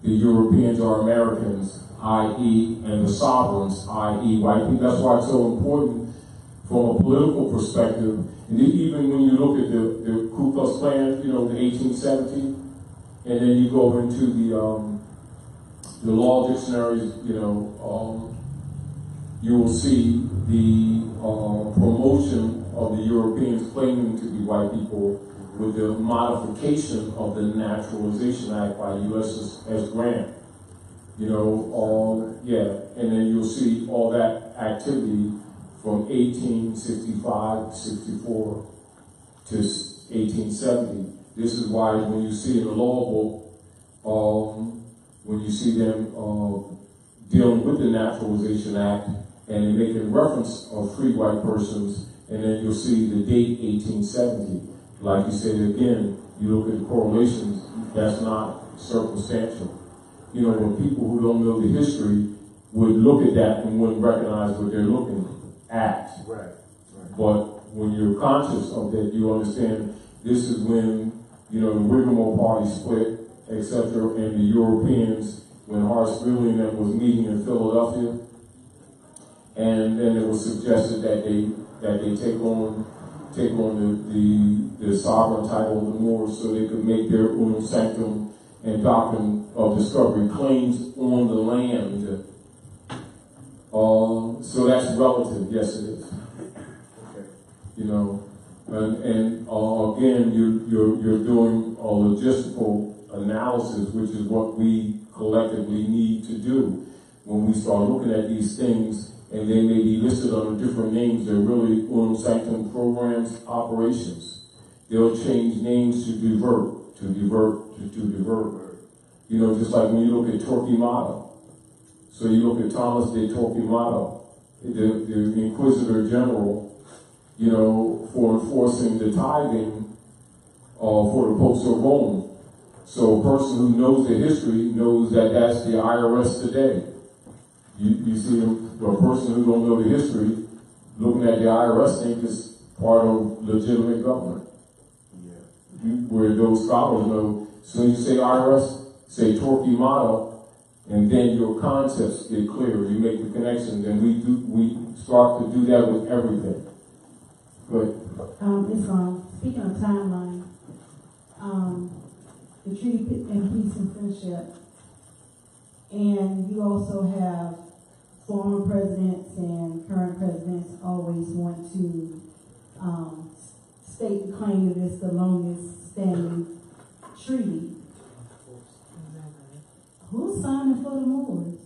the Europeans, are Americans, i.e., and the sovereigns, i.e., white people. That's why it's so important from a political perspective. And even when you look at the Ku Klux Klan, the 1870, and then you go into the law dictionaries, you will see the promotion of the Europeans claiming to be white people with the modification of the Naturalization Act by USS Grant. And then you'll see all that activity from 1865, 64 to 1870. This is why when you see in the law book, when you see them dealing with the Naturalization Act, and they're making reference of free white persons, and then you'll see the date 1870. Like you said again, you look at the correlations, that's not circumstantial. You know, when people who don't know the history would look at that and wouldn't recognize what they're looking at. Right. But when you're conscious of that, you understand this is when, you know, the Whitmore Party split, etc., and the Europeans, when Horace Greeley and them was meeting in Philadelphia, and then it was suggested that they take on the sovereign title of the Moors so they could make their Unam Sanctam and doctrine of discovery claims on the land. So that's relative, yes it is. Okay. You know, and again, you're doing a logistical analysis, which is what we collectively need to do when we start looking at these things, and they may be listed under different names. They're really Unam Sanctum programs, operations. They'll change names to divert, to divert, to divert. You know, just like when you look at Torquemada. So you look at Thomas de Torquemada, the Inquisitor General, you know, for enforcing the tithing for the popes of Rome. So a person who knows the history knows that that's the IRS today. You see a person who don't know the history looking at the IRS think it's part of legitimate government. Yeah. Where those scholars know, so you say IRS, say Torquemada, and then your concepts get clear. You make the connections, and we start to do that with everything. Good. Speaking of timeline, the Treaty and Peace and Friendship, and you also have former presidents and current presidents always want to state the claim that it's the longest standing treaty. Who's signing for the Moors?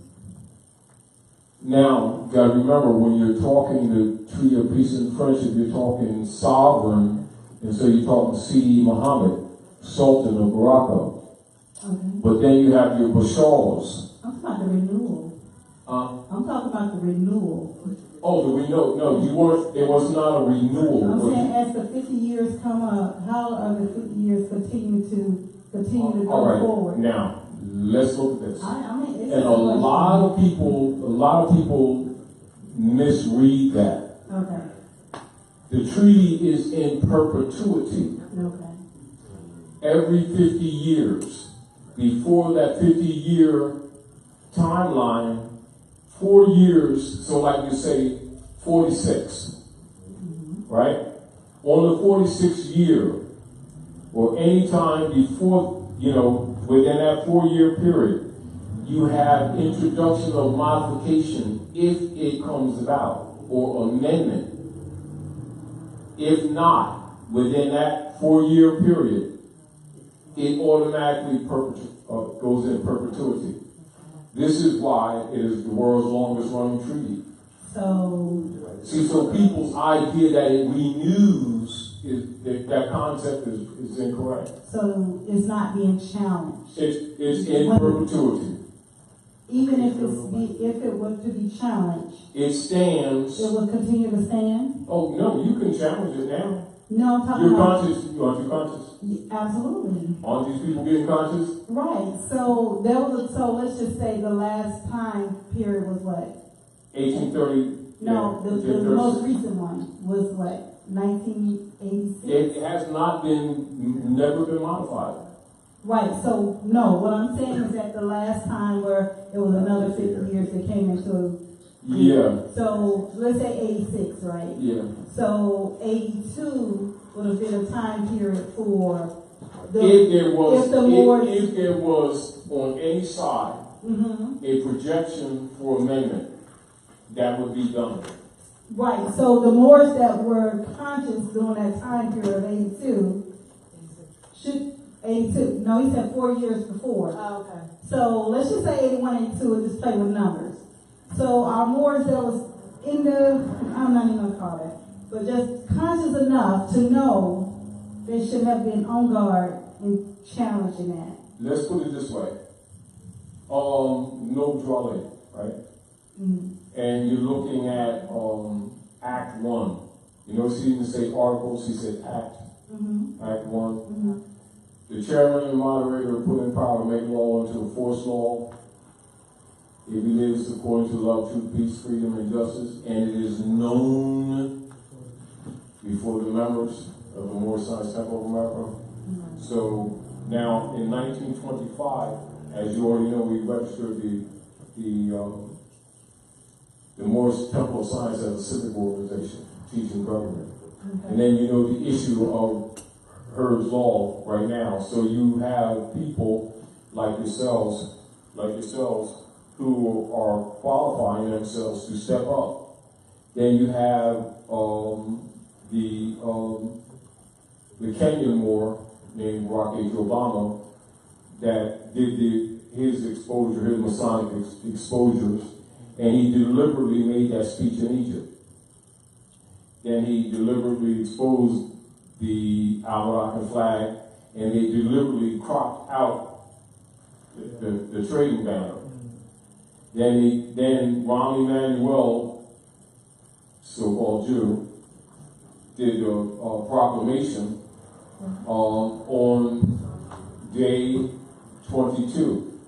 Now, you got to remember, when you're talking the Treaty of Peace and Friendship, you're talking sovereign, and so you're talking Sidi Muhammad, Sultan of Morocco. Okay. But then you have your Bashars. I'm talking about the renewal. I'm talking about the renewal. Oh, the renewal. No, you weren't. It was not a renewal. I'm saying as the 50 years come up, how are the 50 years continue to go all right. forward? Now, let's look at this. I mean, And a lot of people misread that. Okay. The treaty is in perpetuity. Okay. Every 50 years. Before that 50-year timeline, 4 years, so like you say, 46, right? On the 46th year, or any time before, you know, within that 4-year period, you have introduction of modification if it comes about, or amendment. If not, within that 4-year period, it automatically goes in perpetuity. This is why it is the world's longest running treaty. So people's idea that it renews, that concept is incorrect. So it's not being challenged. It's in perpetuity. Even if it were to be challenged, it stands. It will continue to stand. Oh no, you can challenge it now. No, I'm talking You're about. conscious. Aren't you conscious? Absolutely. Aren't these people getting conscious? Right. So let's just say the last time period was what? 1830. No, yeah, the most recent one was what? 1986. It has never been modified. Right. So no, what I'm saying is that the last time where it was another 50 years that came into. Yeah. So let's say 86, right? Yeah. So 82 would have been a time period for if there was on any side a projection for amendment, that would be done. Right. So the Moors that were conscious during that time period of 82 should 82. No, he said 4 years before. Oh, okay. So let's just say 81, 82, and just play with numbers. So our Moors that was in I'm not even gonna call that, but just conscious enough to know they should have been on guard and challenging that. Let's put it this way. No Drale. right? Mm. And you're looking at Act 1. You notice he didn't say articles, he said Act. Mm-hmm. Act 1. Mm-hmm. The chairman and moderator are put in power to make law into a forced law. If it is according to love, truth, peace, freedom, and justice, and it is known before the members of the Moorish-MUURS Temple of America. So now in 1925, as you already know, we registered the Moorish Temple of Science as a civic organization, teaching government. Okay. And then you know the issue of Heard's Law right now. So you have people like yourselves, who are qualifying themselves to step up. Then you have the Kenyan Moor named Barack H. Obama that did his exposure, his Masonic exposures, and he deliberately made that speech in Egypt. Then he deliberately exposed the Al-Moroccan flag, and they deliberately cropped out the trading banner. Then Rahm Emanuel, so-called Jew, did a proclamation on day 22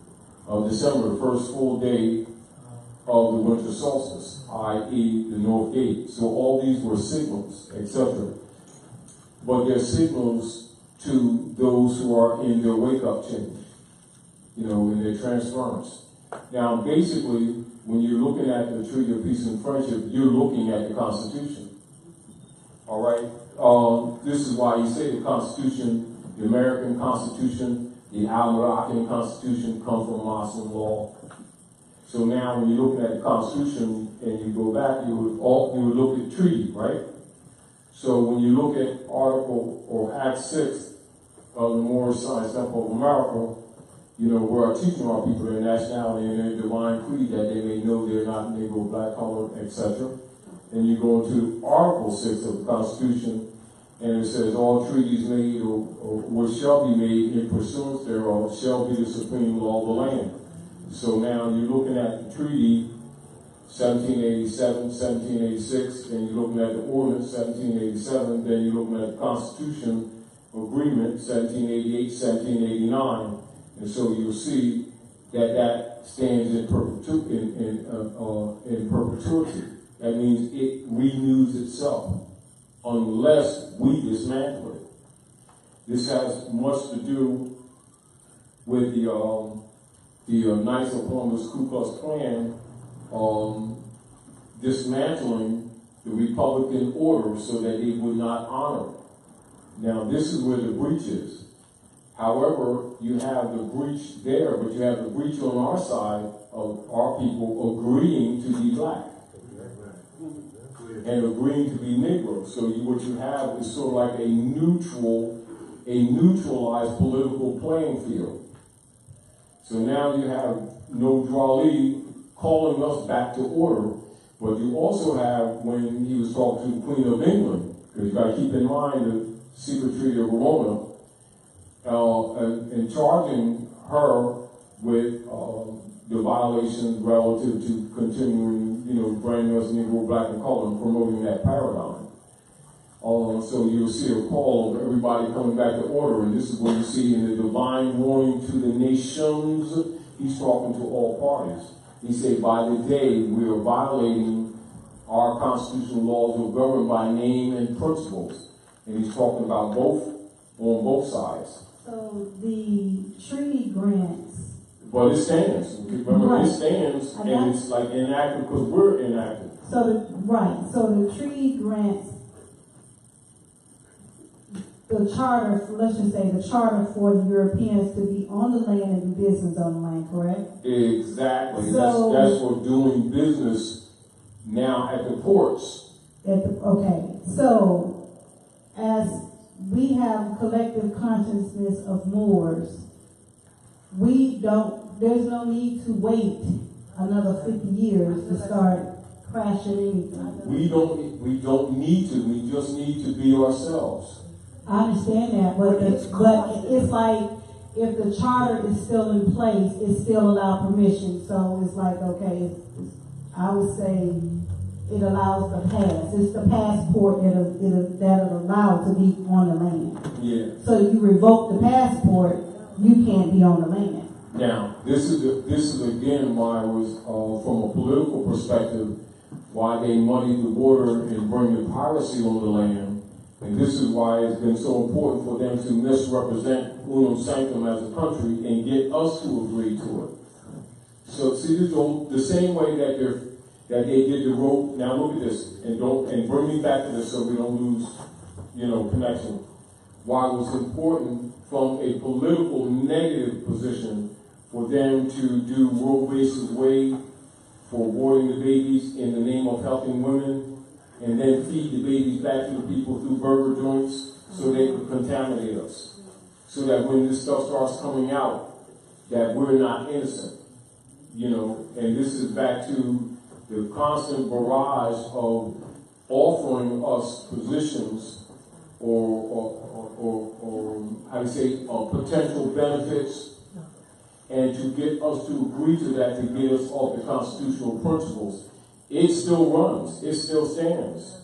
of December, the first full day of the winter solstice, i.e. the North Gate. So all these were signals, etc. But they're signals to those who are in their wake-up change, in their transference. Now, basically, when you're looking at the Treaty of Peace and Friendship, you're looking at the Constitution. All right? This is why you say the Constitution, the American Constitution, the Al-Moroccan Constitution come from Muslim law. So now when you're looking at the Constitution and you go back, you would look at treaty, right? So when you look at Article or Act 6 of the Moorish-MUURS Temple of America, we're teaching our people their nationality and their divine creed that they may know they're not Negro, black, colored, etc. And you go into Article 6 of the Constitution, and it says all treaties made or which shall be made in pursuance thereof shall be the supreme law of the land. So now you're looking at the treaty 1787, 1786, then you're looking at the ordinance 1787, then you're looking at the Constitution Agreement 1788, 1789. And so you'll see that stands in perpetuity. That means it renews itself unless we dismantle it. This has much to do with the Knights of Columbus Ku Klux Klan dismantling the Republican order so that they would not honor it. Now this is where the breach is. However, you have the breach there, but you have the breach on our side of our people agreeing to be black and agreeing to be Negro. So what you have is sort of like a neutralized political playing field. So now you have no Drawley calling us back to order, but you also have, when he was talking to the Queen of England, because you got to keep in mind the secret treaty of Verona, and charging her with the violations relative to continuing, branding us Negro, black, and colored, and promoting that paradigm. So you'll see a call of everybody coming back to order, and this is what you see in the divine warning to the nations. He's talking to all parties. He said, by the day we are violating our constitutional laws are governed by name and principles. And he's talking about on both sides. So the treaty grants. But it stands. Remember, Right. it stands, and it's like inactive because we're inactive. So the treaty grants the charter, let's just say the charter for the Europeans to be on the land and do business on the land, correct? Exactly. So, that's for doing business now at the ports. Okay. So as we have collective consciousness of Moors, there's no need to wait another 50 years to start crashing anything. We don't need to. We just need to be ourselves. I understand that, but it's like if the charter is still in place, it still allows permission. So it's like, okay, I would say it allows the pass. It's the passport that is allowed to be on the land. Yeah. So you revoke the passport, you can't be on the land. Now, this is again why I was, from a political perspective, why they muddied the border and bring the piracy on the land. And this is why it's been so important for them to misrepresent Unam Sanctam as a country and get us to agree to it. So see, the same way that they did the road. Now look at this, and bring me back to this so we don't lose, connection. Why it was important from a political negative position for them to do Roe v. Wade for aborting the babies in the name of helping women, and then feed the babies back to the people through burger joints so they could contaminate us. So that when this stuff starts coming out, that we're not innocent. And this is back to the constant barrage of offering us positions or how do you say, potential benefits, and to get us to agree to that, to get us off the constitutional principles. It still runs. It still stands.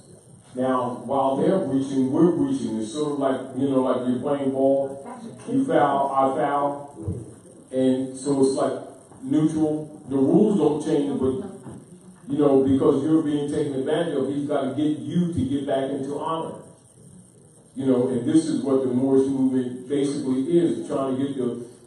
Now, while they're breaching, we're breaching. It's sort of like, like you're playing ball. You foul, I foul. And so it's like neutral. The rules don't change, but, because you're being taken advantage of, he's got to get you to get back into honor. And this is what the Moors movement basically is, trying to get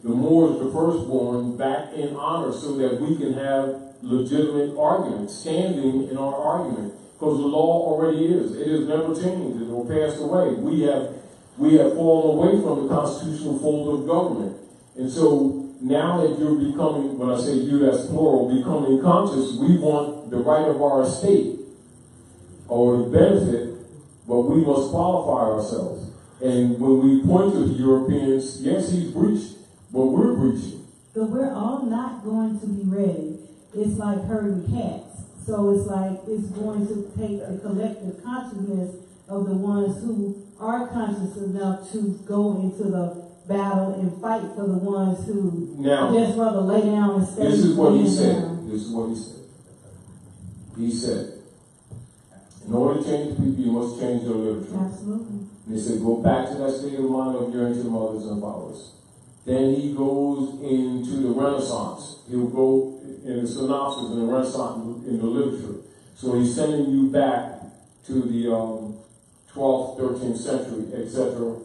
the Moors, the firstborn, back in honor so that we can have legitimate argument, standing in our argument, because the law already is. It has never changed or passed away. We have fallen away from the constitutional fold of government. And so now that you're becoming, when I say you, that's plural, becoming conscious, we want the right of our estate or the benefit, but we must qualify ourselves. And when we point to the Europeans, yes, he's breached, but we're breaching. But we're all not going to be ready. It's like herding cats. So it's like it's going to take the collective consciousness of the ones who are conscious enough to go into the battle and fight for the ones who just rather lay down and stay. This is what he said. Down. This is what he said. He said, in order to change people, you must change their literature. Absolutely. And he said, go back to that state of mind of your ancient mothers and fathers. Then he goes into the Renaissance. He'll go in the synopsis in the Renaissance in the literature. So he's sending you back to the 12th, 13th century, etc.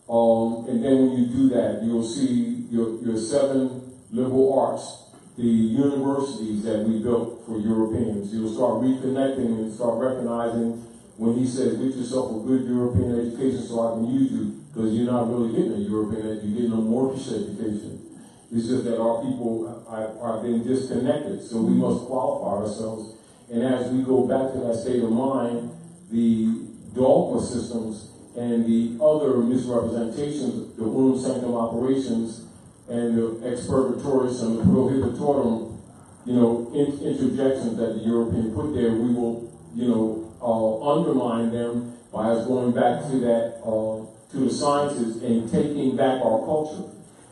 And then when you do that, you'll see your 7 liberal arts, the universities that we built for Europeans. You'll start reconnecting and start recognizing when he says, get yourself a good European education so I can use you, because you're not really getting a European education, you're getting a Moorish education. It's just that our people are being disconnected, so we must qualify ourselves. And as we go back to that state of mind, the dogma systems and the other misrepresentations, the Unam Sanctam operations, and the expurgatorius and the prohibitorum, interjections that the European put there, we will, undermine them by us going back to that, to the sciences and taking back our culture.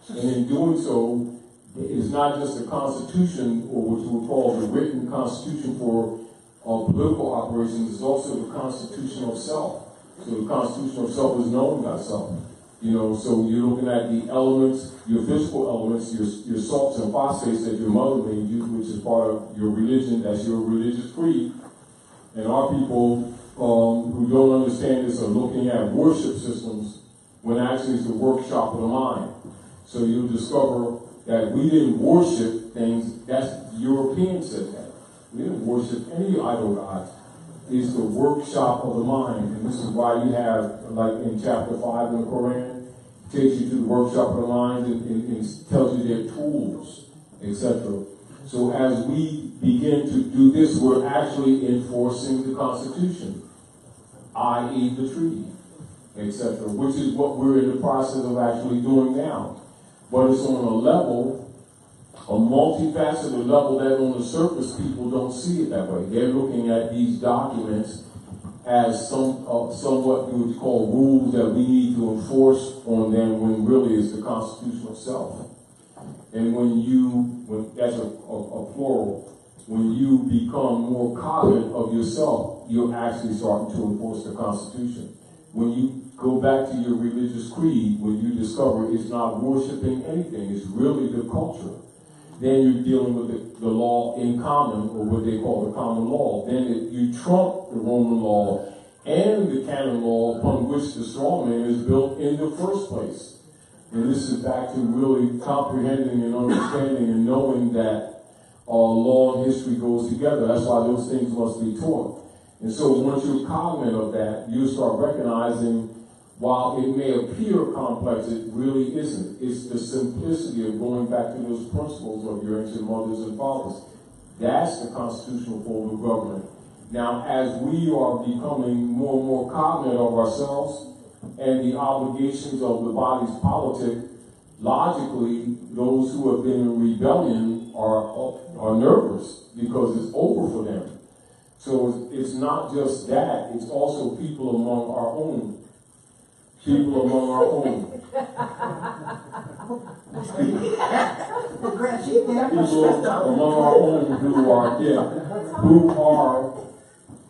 And in doing so, it's not just the Constitution, or what you would call the written Constitution for political operations, it's also the Constitution of self. So the Constitution of self is knowing thyself. So you're looking at the elements, your physical elements, your salts and phosphates that your mother made you, which is part of your religion, that's your religious creed. And our people who don't understand this are looking at worship systems when actually it's the workshop of the mind. So you'll discover that we didn't worship things, that's Europeans said that. We didn't worship any idol gods. It's the workshop of the mind. And this is why you have, like in chapter 5 in the Quran, it takes you to the workshop of the mind and tells you their tools, etc. So as we begin to do this, we're actually enforcing the Constitution, i.e. the treaty, etc., which is what we're in the process of actually doing now. But it's on a level, a multifaceted level that on the surface people don't see it that way. They're looking at these documents as somewhat you would call rules that we need to enforce on them, when really it's the Constitution itself. And when that's a plural, when you become more cognizant of yourself, you're actually starting to enforce the Constitution. When you go back to your religious creed, when you discover it's not worshiping anything, it's really the culture, then you're dealing with the law in common, or what they call the common law. Then you trump the Roman law and the canon law upon which the straw man is built in the first place. And this is back to really comprehending and understanding and knowing that law and history goes together. That's why those things must be taught. And so once you're cognizant of that, you start recognizing, while it may appear complex, it really isn't. It's the simplicity of going back to those principles of your ancient mothers and fathers. That's the constitutional form of government. Now, as we are becoming more and more cognizant of ourselves and the obligations of the body's politic, logically, those who have been in rebellion are nervous because it's over for them. So it's not just that, it's also people among our own. People among our own. People among our own who are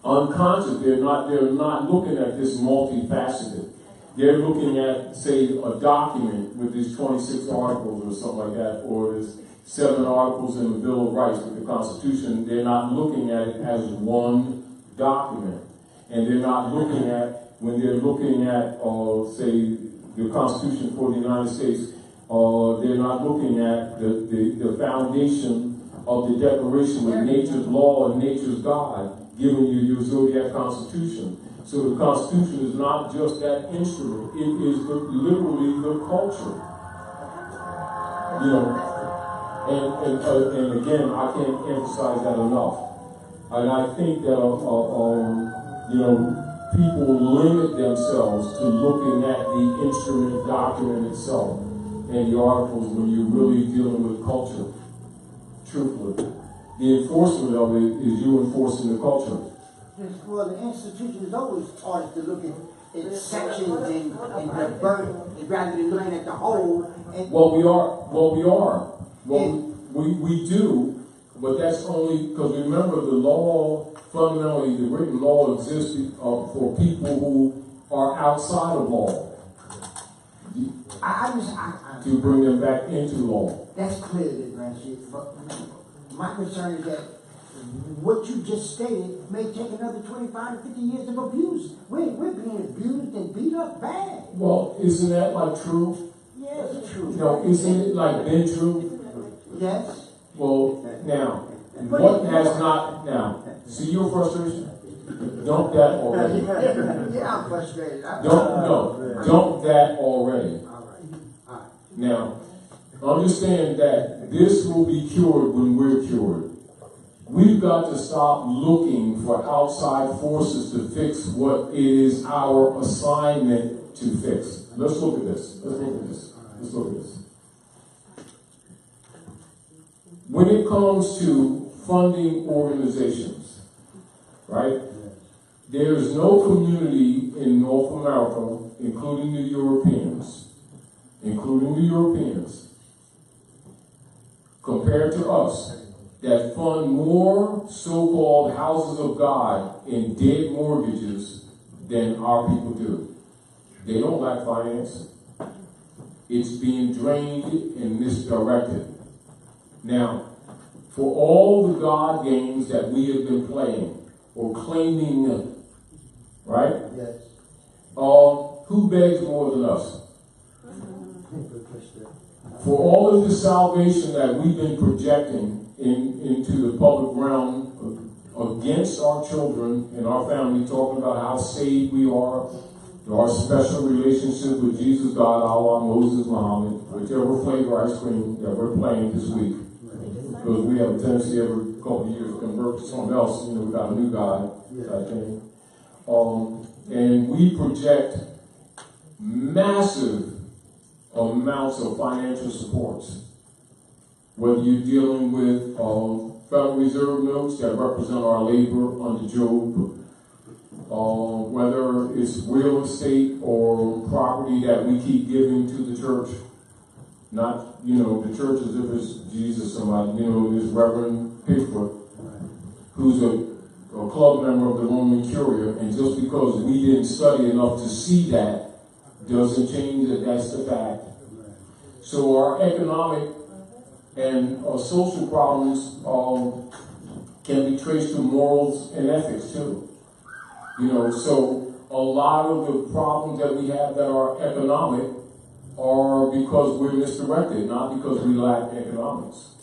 unconscious. They're not looking at this multifaceted. They're looking at, say, a document with these 26 articles or something like that, or there's 7 articles in the Bill of Rights with the Constitution. They're not looking at it as one document. And they're not looking at, when they're looking at, say, the Constitution for the United States, they're not looking at the foundation of the Declaration with nature's law and nature's God, giving you your zodiac Constitution. So the Constitution is not just that instrument; it is literally the culture. You know, and again, I can't emphasize that enough. And I think that people limit themselves to looking at the instrument document itself and the articles when you're really dealing with culture. Truthfully, the enforcement of it is you enforcing the culture. Well, the institution is always taught us to look at sections and divert, rather than looking at the whole. We do, but that's only because, remember, the law, fundamentally, the written law exists for people who are outside of law. To bring them back into law. That's clear, but my concern is that what you just stated may take another 25 to 50 years of abuse. We're being abused and beat up bad. Well, isn't that like true? Yes, it's true. No, isn't it like been true? Yes. Well, now, what has not, now, see your frustration? Dump that already. Yeah, I'm frustrated. Dump that already. All right. Now, understand that this will be cured when we're cured. We've got to stop looking for outside forces to fix what is our assignment to fix. Let's look at this. When it comes to funding organizations, right? There is no community in North America, including the Europeans, compared to us, that fund more so-called houses of God in dead mortgages than our people do. They don't lack finance. It's being drained and misdirected. Now, for all the God games that we have been playing or claiming, right? Yes. Who begs more than us? For all of the salvation that we've been projecting into the public realm against our children and our family, talking about how saved we are, our special relationship with Jesus, God, Allah, Moses, Muhammad, whichever flavor ice cream that we're playing this week. Because we have a tendency every couple of years to convert to something else. You know, we got a new God, I think. And we project massive amounts of financial supports. Whether you're dealing with Federal Reserve notes that represent our labor under Job, whether it's real estate or property that we keep giving to the church. Not, the church as if it's Jesus somebody, this Reverend Pickford, who's a club member of the Roman Curia, and just because we didn't study enough to see that doesn't change that that's the fact. So our economic and social problems can be traced to morals and ethics too. So a lot of the problems that we have that are economic are because we're misdirected, not because we lack economics.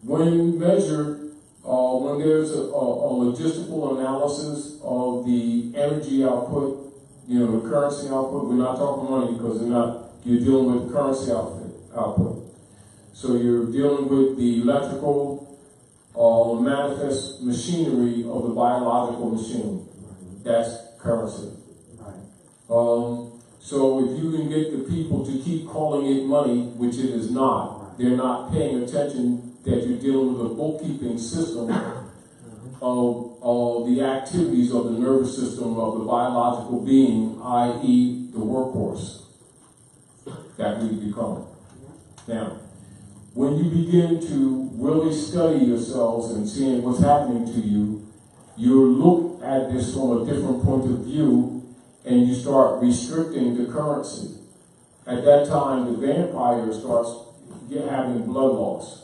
When measured, when there's a logistical analysis of the energy output, the currency output, we're not talking money because you're dealing with currency output. So you're dealing with the electrical manifest machinery of the biological machine. That's currency. So if you can get the people to keep calling it money, which it is not, they're not paying attention that you're dealing with a bookkeeping system of the activities of the nervous system of the biological being, i.e. the workhorse that we become. Now, when you begin to really study yourselves and seeing what's happening to you, you look at this from a different point of view and you start restricting the currency. At that time, the vampire starts having blood loss.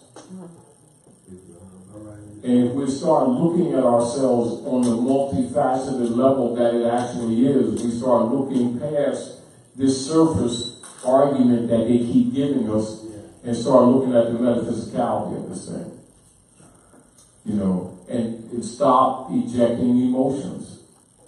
And if we start looking at ourselves on the multifaceted level that it actually is, we start looking past this surface argument that they keep giving us and start looking at the metaphysicality of this thing. And stop ejecting emotions.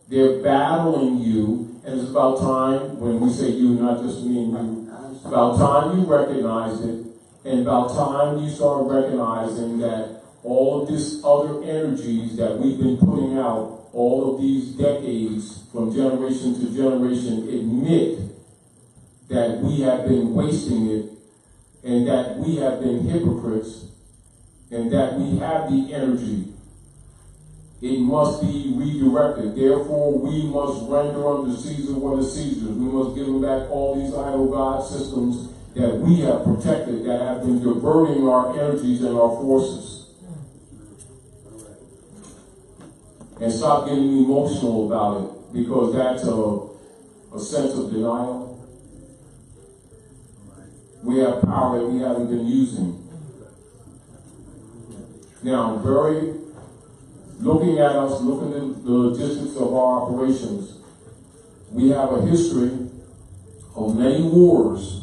They're battling you, and it's about time, when we say you, not just me and you, it's about time you recognize it, and about time you start recognizing that all of this other energies that we've been putting out all of these decades from generation to generation admit that we have been wasting it and that we have been hypocrites and that we have the energy. It must be redirected. Therefore, we must render unto Caesar what is Caesar's. We must give him back all these idol god systems that we have protected, that have been diverting our energies and our forces. And stop getting emotional about it, because that's a sense of denial. We have power that we haven't been using. Now, looking at us, looking at the logistics of our operations, we have a history of many wars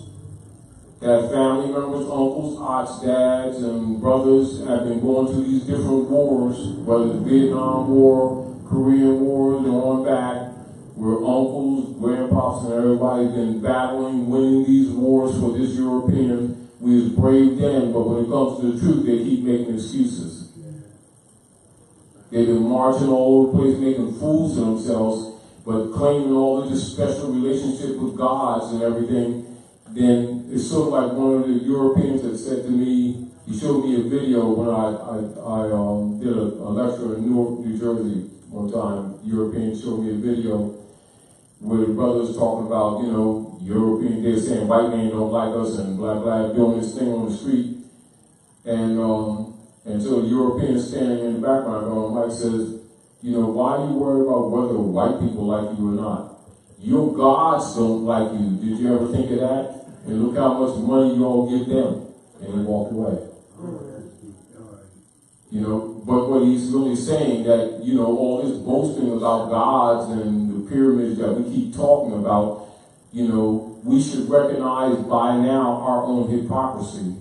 that family members, uncles, aunts, dads, and brothers have been going to these different wars, whether it's Vietnam War, Korean Wars, and on back, where uncles, grandpas, and everybody's been battling, winning these wars for this European. We was brave then, but when it comes to the truth, they keep making excuses. They've been marching all over the place, making fools of themselves, but claiming all of this special relationship with gods and everything. Then it's sort of like one of the Europeans that said to me, he showed me a video when I did a lecture in Newark, New Jersey one time. Europeans showed me a video where the brothers talking about, European, they're saying white men don't like us and blah, blah, doing this thing on the street. And so the European is standing in the background going, Mike says, why are you worried about whether white people like you or not? Your gods don't like you. Did you ever think of that? And look how much money you all give them. And he walked away. But what he's really saying that, all this boasting about gods and the pyramids that we keep talking about, we should recognize by now our own hypocrisy.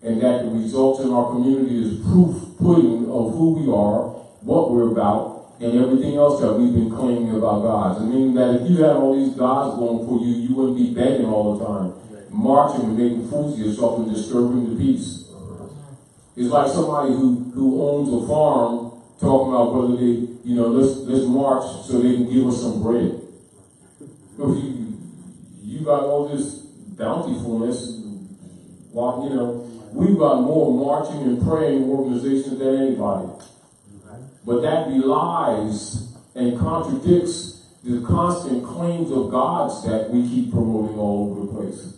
And that the results in our community is proof pudding of who we are, what we're about, and everything else that we've been claiming about gods. I mean that if you had all these gods going for you, you wouldn't be begging all the time, marching and making fools of yourself and disturbing the peace. It's like somebody who owns a farm talking about whether they, let's march so they can give us some bread. You got all this bountifulness, we've got more marching and praying organizations than anybody. But that belies and contradicts the constant claims of gods that we keep promoting all over the place.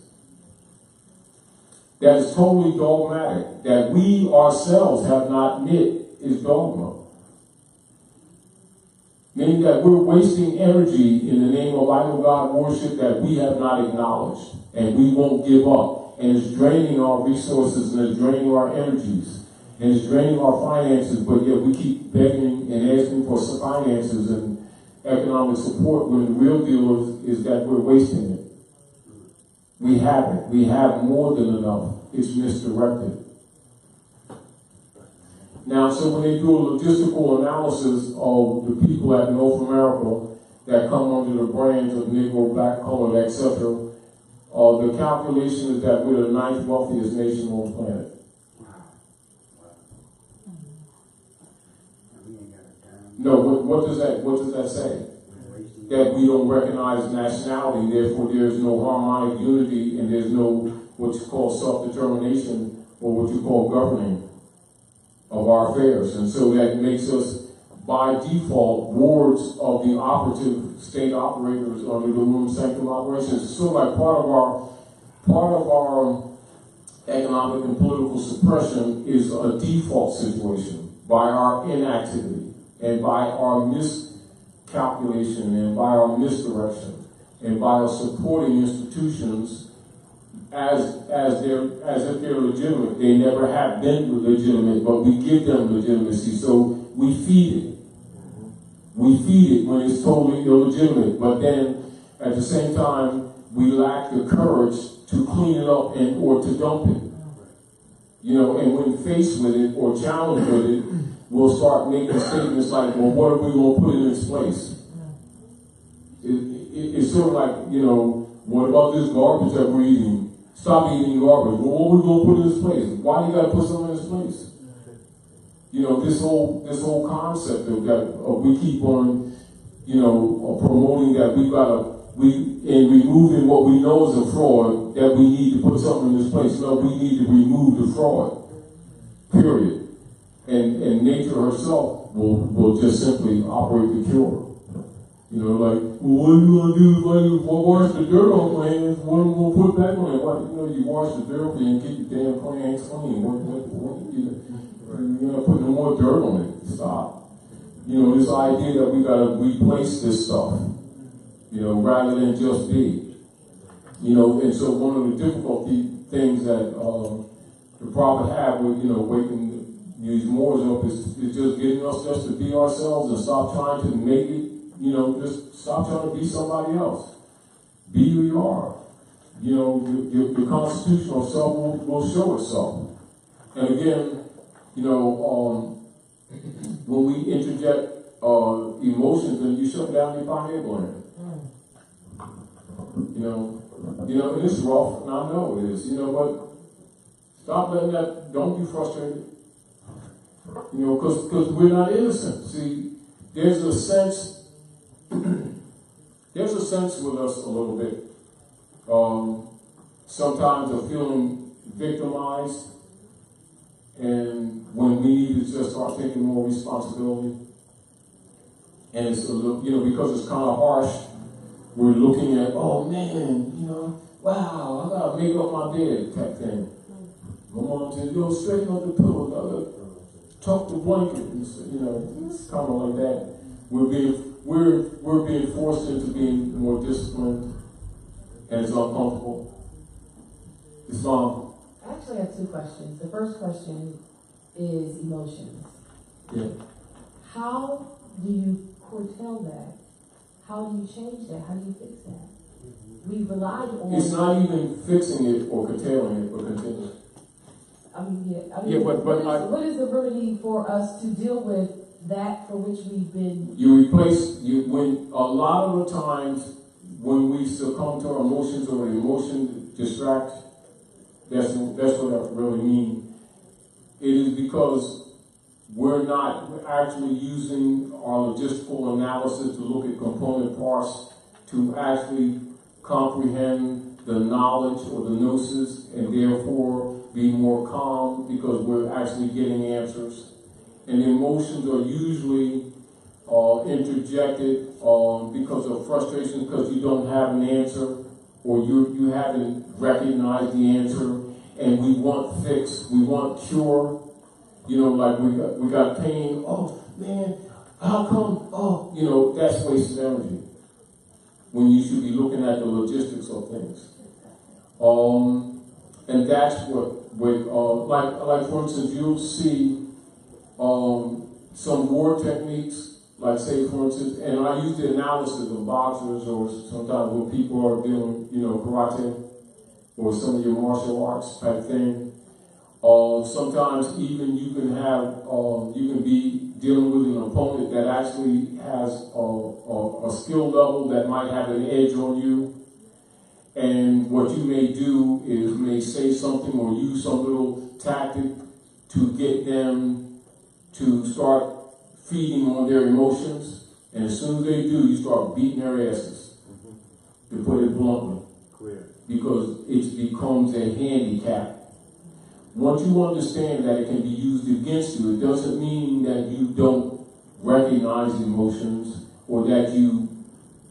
That is totally dogmatic, that we ourselves have not knit is dogma. Meaning that we're wasting energy in the name of idol God worship that we have not acknowledged, and we won't give up. And it's draining our resources, and it's draining our energies, and it's draining our finances, but yet we keep begging and asking for some finances and economic support when the real deal is that we're wasting it. We have it. We have more than enough. It's misdirected. Now, so when they do a logistical analysis of the people at North America that come under the brands of Negro, Black, Colored, etc., the calculation is that we're the 9th wealthiest nation on the planet. No, what does that say? That we don't recognize nationality, therefore there's no harmonic unity, and there's no what you call self-determination or what you call governing of our affairs. And so that makes us, by default, wards of the operative state operators under the Unam Sanctam operations. So like part of our economic and political suppression is a default situation by our inactivity and by our miscalculation and by our misdirection and by our supporting institutions as if they're legitimate. They never have been legitimate, but we give them legitimacy, so we feed it. We feed it when it's totally illegitimate, but then at the same time we lack the courage to clean it up and or to dump it. You know, and when faced with it or challenged with it, we'll start making statements like, well, what are we going to put in its place? It's sort of like, you know, what about this garbage that we're eating? Stop eating garbage. Well, what are we going to put in its place? Why do you got to put something in its place? You know, this whole concept of that we keep on, you know, promoting that in removing what we know is a fraud, that we need to put something in this place. No, we need to remove the fraud. Period. And nature herself will just simply operate the cure. You know, like, well, what are you gonna do if I wash the dirt off my hands? What am I gonna put back on it? Why, you know, you wash the dirt off and get your damn hands clean. You're not putting no more dirt on it. Stop. You know, this idea that we gotta replace this stuff, you know, rather than just be. You know, and so one of the difficulty things that the prophet had with, you know, waking these Moors up is just getting us just to be ourselves and stop trying to make it, you know, just stop trying to be somebody else. Be who you are. You know, your constitutional self will show itself. And again, you know, when we interject emotions, then you shut down your pineal gland. You know, and it's rough, and I know it is. You know, but stop letting that. Don't be frustrated. You know, because we're not innocent. See, there's a sense with us a little bit. Sometimes of feeling victimized, and when we need to just start taking more responsibility. And it's a little, you know, because it's kind of harsh. We're looking at, oh man, you know, wow, I gotta make up my bed type thing. My mom said, yo, straighten up the pillow, tuck the blanket, and, you know, it's kind of like that. We're being forced into being more disciplined, and it's uncomfortable. Islam. I actually have two questions. The first question is emotions. Yeah. How do you curtail that? How do you change that? How do you fix that? We relied on. It's not even fixing it or curtailing it, but continuing. What is the remedy for us to deal with that for which we've been? When a lot of the times when we succumb to our emotions or the emotion distract, that's what I really mean. It is because we're not actually using our logistical analysis to look at component parts to actually comprehend the knowledge or the gnosis and therefore be more calm because we're actually getting answers. And the emotions are usually interjected because of frustration, because you don't have an answer, or you haven't recognized the answer, and we want fix, we want cure. You know, like we got pain. Oh man, how come? Oh, you know, that's wasted energy. When you should be looking at the logistics of things. And that's like for instance, you'll see some war techniques. Like say, for instance, and I use the analysis of boxers, or sometimes when people are doing, you know, karate, or some of your martial arts type thing. Sometimes even you can have, you can be dealing with an opponent that actually has a skill level that might have an edge on you. And what you may do is may say something or use some little tactic to get them to start feeding on their emotions, and as soon as they do, you start beating their asses, to put it bluntly, because it becomes a handicap. Once you understand that it can be used against you, it doesn't mean that you don't recognize emotions or that you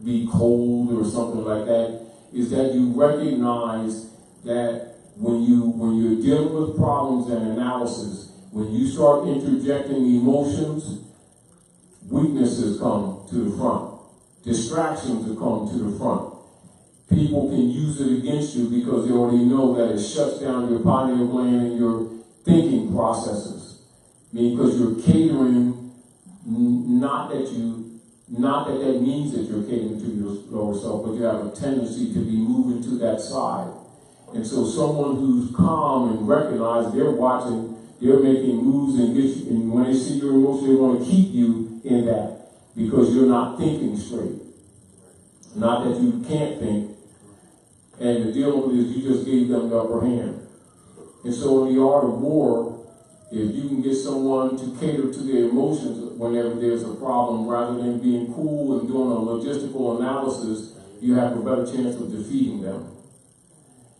be cold or something like that. Is that you recognize that when you're dealing with problems and analysis, when you start interjecting emotions, weaknesses come to the front. Distractions will come to the front. People can use it against you because they already know that it shuts down your pineal gland and your thinking processes. I mean, because you're catering, not that means that you're catering to your lower self, but you have a tendency to be moving to that side. And so someone who's calm and recognizes they're watching, they're making moves and and when they see your emotion, they want to keep you in that because you're not thinking straight. Not that you can't think. And the deal is you just gave them the upper hand. And so in the art of war, if you can get someone to cater to their emotions whenever there's a problem, rather than being cool and doing a logistical analysis, you have a better chance of defeating them.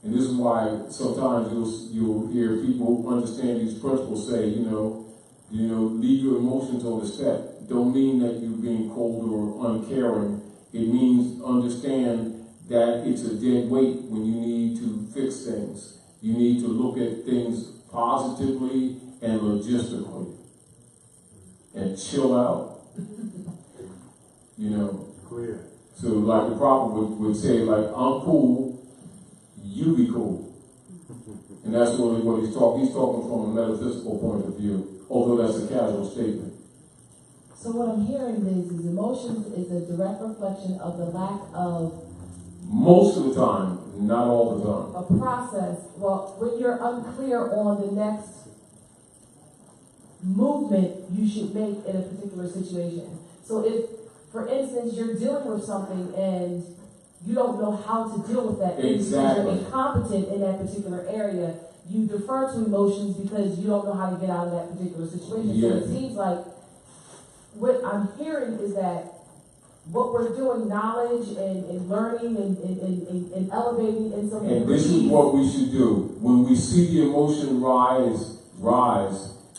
And this is why sometimes you'll hear people who understand these principles say, you know, leave your emotions on the step. Don't mean that you're being cold or uncaring. It means understand that it's a dead weight when you need to fix things. You need to look at things positively and logistically. And chill out. You know. Clear. So like the prophet would say, like, I'm cool, you be cool. And that's really what he's talking. He's talking from a metaphysical point of view, although that's a casual statement. So what I'm hearing is emotions is a direct reflection of the lack of... Most of the time, not all the time. A process. Well, when you're unclear on the next movement you should make in a particular situation. So if, for instance, you're dealing with something and you don't know how to deal with that, exactly. You're incompetent in that particular area, you defer to emotions because you don't know how to get out of that particular situation. Yes. So it seems like what I'm hearing is that what we're doing, knowledge and learning and elevating in some and this is what we should do. When we see the emotion rise,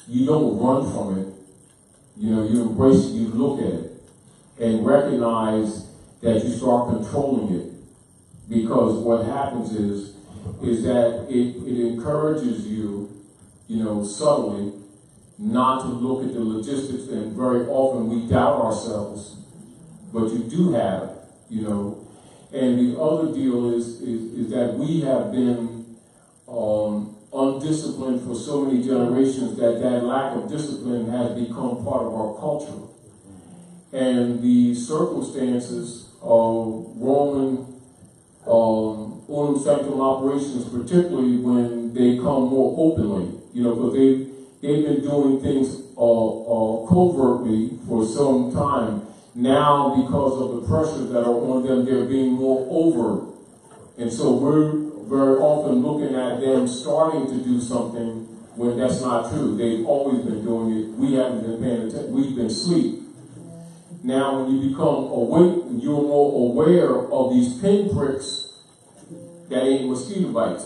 you don't run from it. You know, you embrace it, you look at it, and recognize that you start controlling it. Because what happens is that it encourages you, you know, subtly, not to look at the logistics, and very often we doubt ourselves. But you do have, you know. And the other deal is that we have been undisciplined for so many generations that lack of discipline has become part of our culture. And the circumstances of Roman Unam Sanctam operations, particularly when they come more openly, you know, because they've been doing things covertly for some time. Now, because of the pressures that are on them, they're being more overt. And so we're very often looking at them starting to do something when that's not true. They've always been doing it. We haven't been paying attention. We've been asleep. Now, when you become awake, you're more aware of these pinpricks that ain't mosquito bites.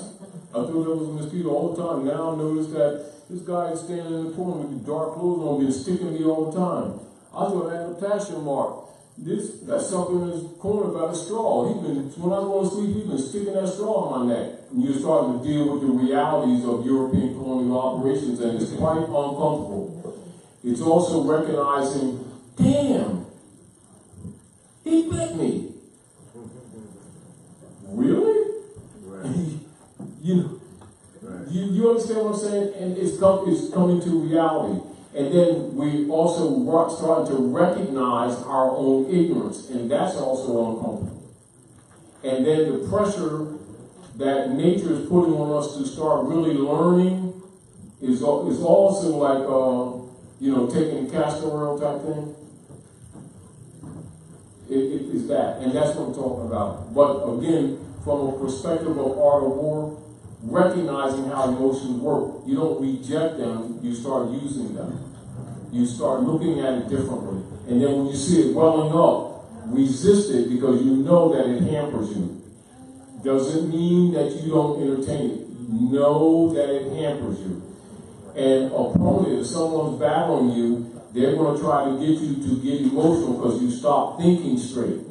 I thought there was a mosquito all the time. Now I notice that this guy is standing in the corner with dark clothes on, been sticking me all the time. I was going to have a potassium mark. That sucker is cornered by the straw. When I go to sleep, he's been sticking that straw in my neck. And you're starting to deal with the realities of European colonial operations, and it's quite uncomfortable. It's also recognizing, damn, he bit me. Really? Right. You understand what I'm saying? And it's coming to reality. And then we also starting to recognize our own ignorance, and that's also uncomfortable. And then the pressure that nature is putting on us to start really learning is also like, taking a castor oil type thing. It is that, and that's what I'm talking about. But again, from a perspective of art of war, recognizing how emotions work. You don't reject them, you start using them. You start looking at it differently. And then when you see it welling up, resist it because you know that it hampers you. Doesn't mean that you don't entertain it. Know that it hampers you. And opponent, if someone's battling you, they're going to try to get you to get emotional because you stop thinking straight.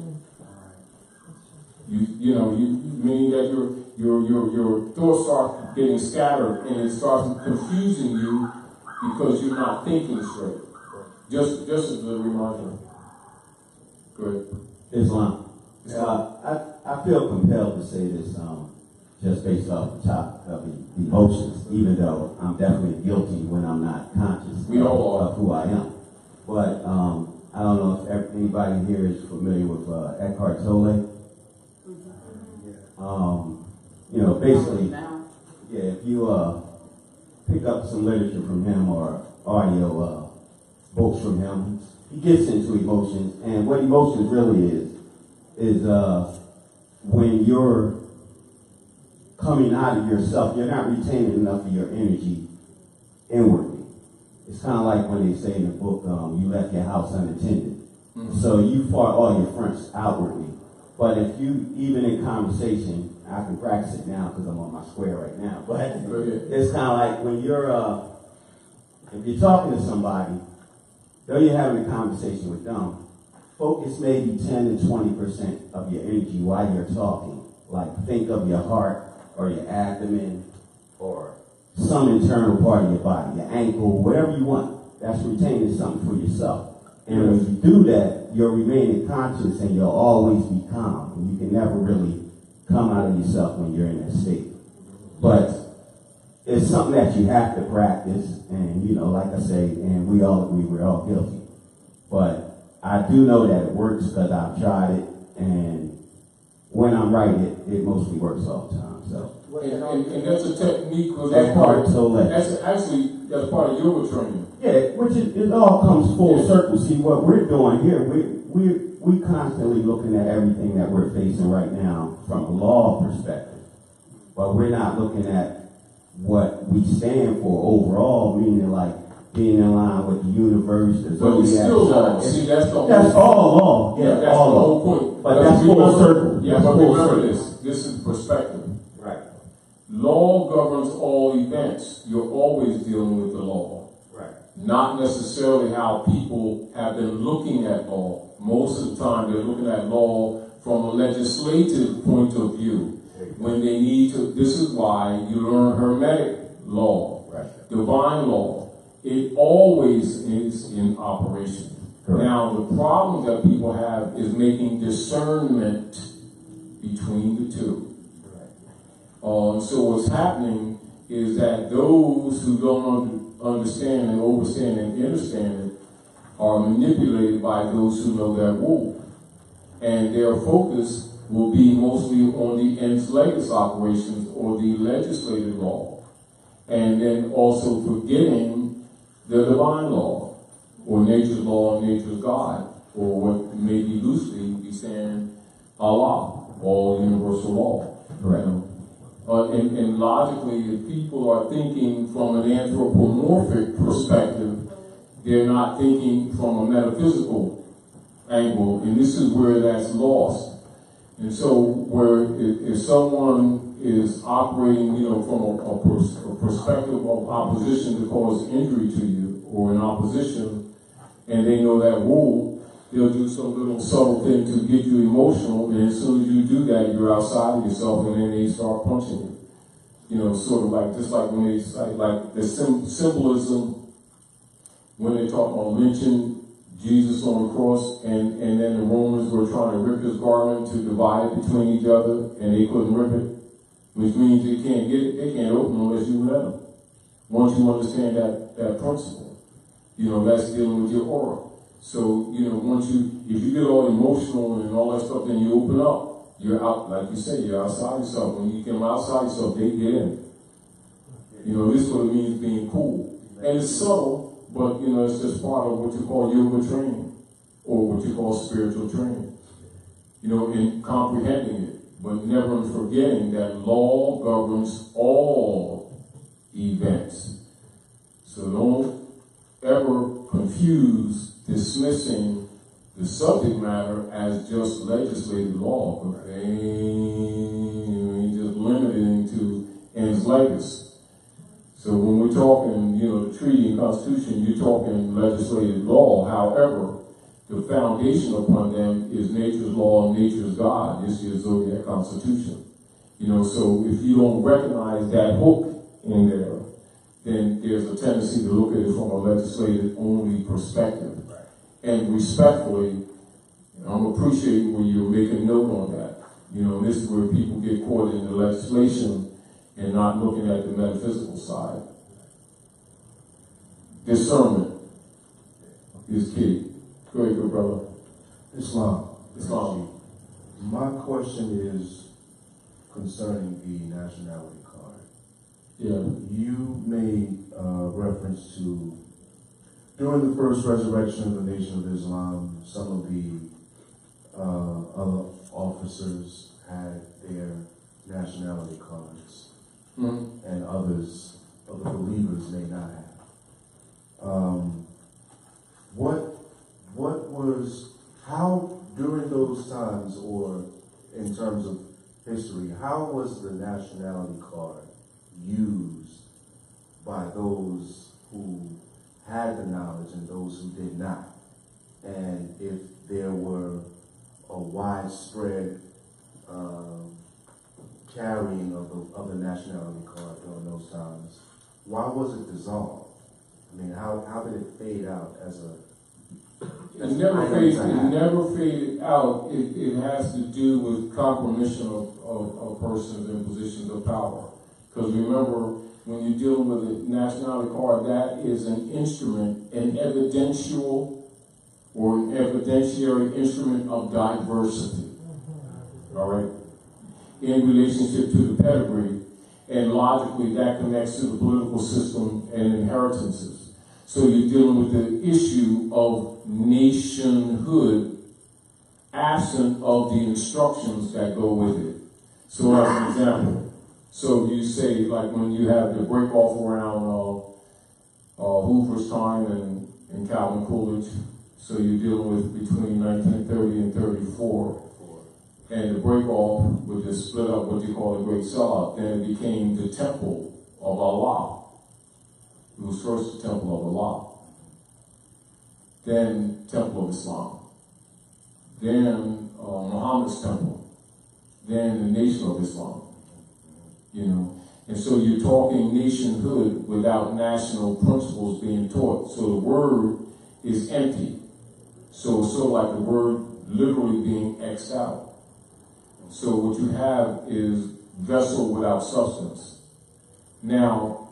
Meaning that your thoughts start getting scattered and it starts confusing you because you're not thinking straight. Just as a reminder. Good. Islam. I feel compelled to say this just based off the top of the emotions, even though I'm definitely guilty when I'm not conscious of who I am. But I don't know if anybody here is familiar with Eckhart Tolle. Basically, if you pick up some literature from him or audio books from him, he gets into emotions, and what emotions really is when you're coming out of yourself, you're not retaining enough of your energy inwardly. It's kind of like when they say in the book, you left your house unattended. Mm-hmm. So you fought all your fronts outwardly. But if you, even in conversation, I can practice it now because I'm on my square right now, but it's kind of like when if you're talking to somebody, though you're having a conversation with them, focus maybe 10 to 20% of your energy while you're talking. Like think of your heart or your abdomen or some internal part of your body, your ankle, whatever you want. That's retaining something for yourself. And when you do that, you'll remain conscious and you'll always be calm. And you can never really come out of yourself when you're in that state. But it's something that you have to practice. And, like I say, and we all agree we're all guilty. But I do know that it works because I've tried it. And when I'm right, it mostly works all the time. So. And that's a technique. That's part of that's part of yoga training. Yeah, which it all comes full circle. See, what we're doing here, we constantly looking at everything that we're facing right now from a law perspective. But we're not looking at what we stand for overall, meaning like being in line with the universe, the But it's still law. See, that's all law. Yeah, that's all the whole point. But that's full circle. Yeah, but remember this. This is perspective. Right. Law governs all events. You're always dealing with the law. Right. Not necessarily how people have been looking at law. Most of the time, they're looking at law from a legislative point of view. When they need to, this is why you learn Hermetic law, right. Divine law. It always is in operation. Correct. Now, the problem that people have is making discernment between the two. So what's happening is that those who don't understand and overstand and understand it are manipulated by those who know that rule. And their focus will be mostly on the ens legis operations or the legislative law. And then also forgetting the divine law or nature's law and nature's God, or what may be loosely be saying Allah, all universal law. Correct. And logically, if people are thinking from an anthropomorphic perspective, they're not thinking from a metaphysical angle, and this is where that's lost. And so, where if someone is operating, from a perspective of opposition to cause injury to you, or in opposition, and they know that rule, they'll do some little subtle thing to get you emotional, and as soon as you do that, you're outside of yourself, and then they start punching you. You know, sort of like, just like when they, like the symbolism, when they talk about lynching Jesus on the cross, and then the Romans were trying to rip his garment to divide it between each other, and they couldn't rip it, which means they can't get it, they can't open unless you let them. Once you understand that principle, you know, that's dealing with your aura. So, you know, once you, if you get all emotional and all that stuff, then you open up, you're out, like you say, you're outside yourself. When you come outside yourself, they get in. You know, this is what it means being cool. And it's subtle, but, you know, it's just part of what you call yoga training, or what you call spiritual training. You know, in comprehending it, but never forgetting that law governs all events. So don't ever confuse dismissing the subject matter as just legislative law, because they ain't just limited to ens legis. So when we're talking, you know, the treaty and constitution, you're talking legislative law. However, the foundation upon them is nature's law and nature's God. This is zodiac constitution. You know, so if you don't recognize that hook in there, then there's a tendency to look at it from a legislative-only perspective. Right. And respectfully, I'm appreciating when you're making note on that. You know, this is where people get caught in the legislation and not looking at the metaphysical side. Discernment is key. Go ahead, good brother. Islam. My question is concerning the nationality card. Yeah. You made reference to, during the first resurrection of the Nation of Islam, some of the other officers had their nationality cards, and others of the believers may not have. How during those times, or in terms of history, how was the nationality card used by those who had the knowledge and those who did not? And if there were a widespread carrying of the nationality card during those times, why was it dissolved? I mean, how did it fade out as a... It never faded out. It has to do with compromission of persons in positions of power. Because remember, when you're dealing with a nationality card, that is an instrument, an evidential or an evidentiary instrument of diversity. All right? In relationship to the pedigree, and logically that connects to the political system and inheritances. So you're dealing with the issue of nationhood absent of the instructions that go with it. So as an example, so you say, like when you have the break off around Hoover's time and Calvin Coolidge, so you're dealing with between 1930 and 34. And the break off with the split up, what you call the great sellout, then it became the temple of Allah. It was first the temple of Allah, then temple of Islam, then Muhammad's temple, then the nation of Islam. You know, and so you're talking nationhood without national principles being taught. So the word is empty. So it's sort of like the word literally being X'd out. So what you have is vessel without substance. Now,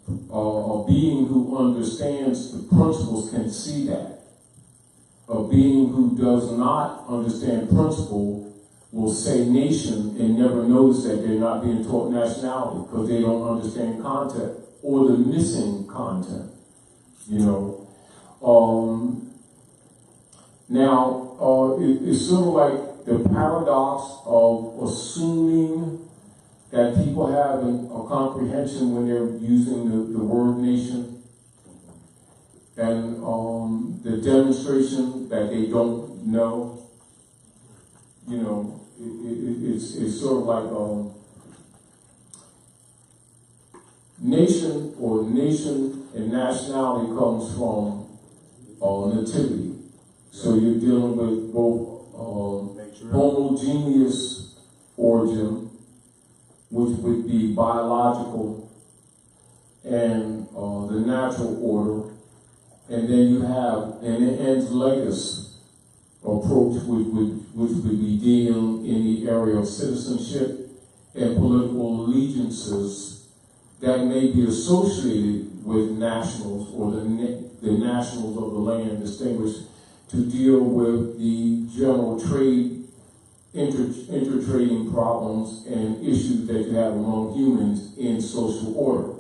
a being who understands the principles can see that. A being who does not understand principle will say nation and never notice that they're not being taught nationality because they don't understand content or the missing content. You know, it's sort of like the paradox of assuming that people have a comprehension when they're using the word nation, and the demonstration that they don't know. You know, it's sort of like nation and nationality comes from nativity. So you're dealing with both homogeneous origin, which would be biological, and the natural order, and then you have an ens legis approach, which would be dealing in the area of citizenship and political allegiances that may be associated with nationals or the nationals of the land distinguished to deal with the general trade, intertrading problems and issues that you have among humans in social order.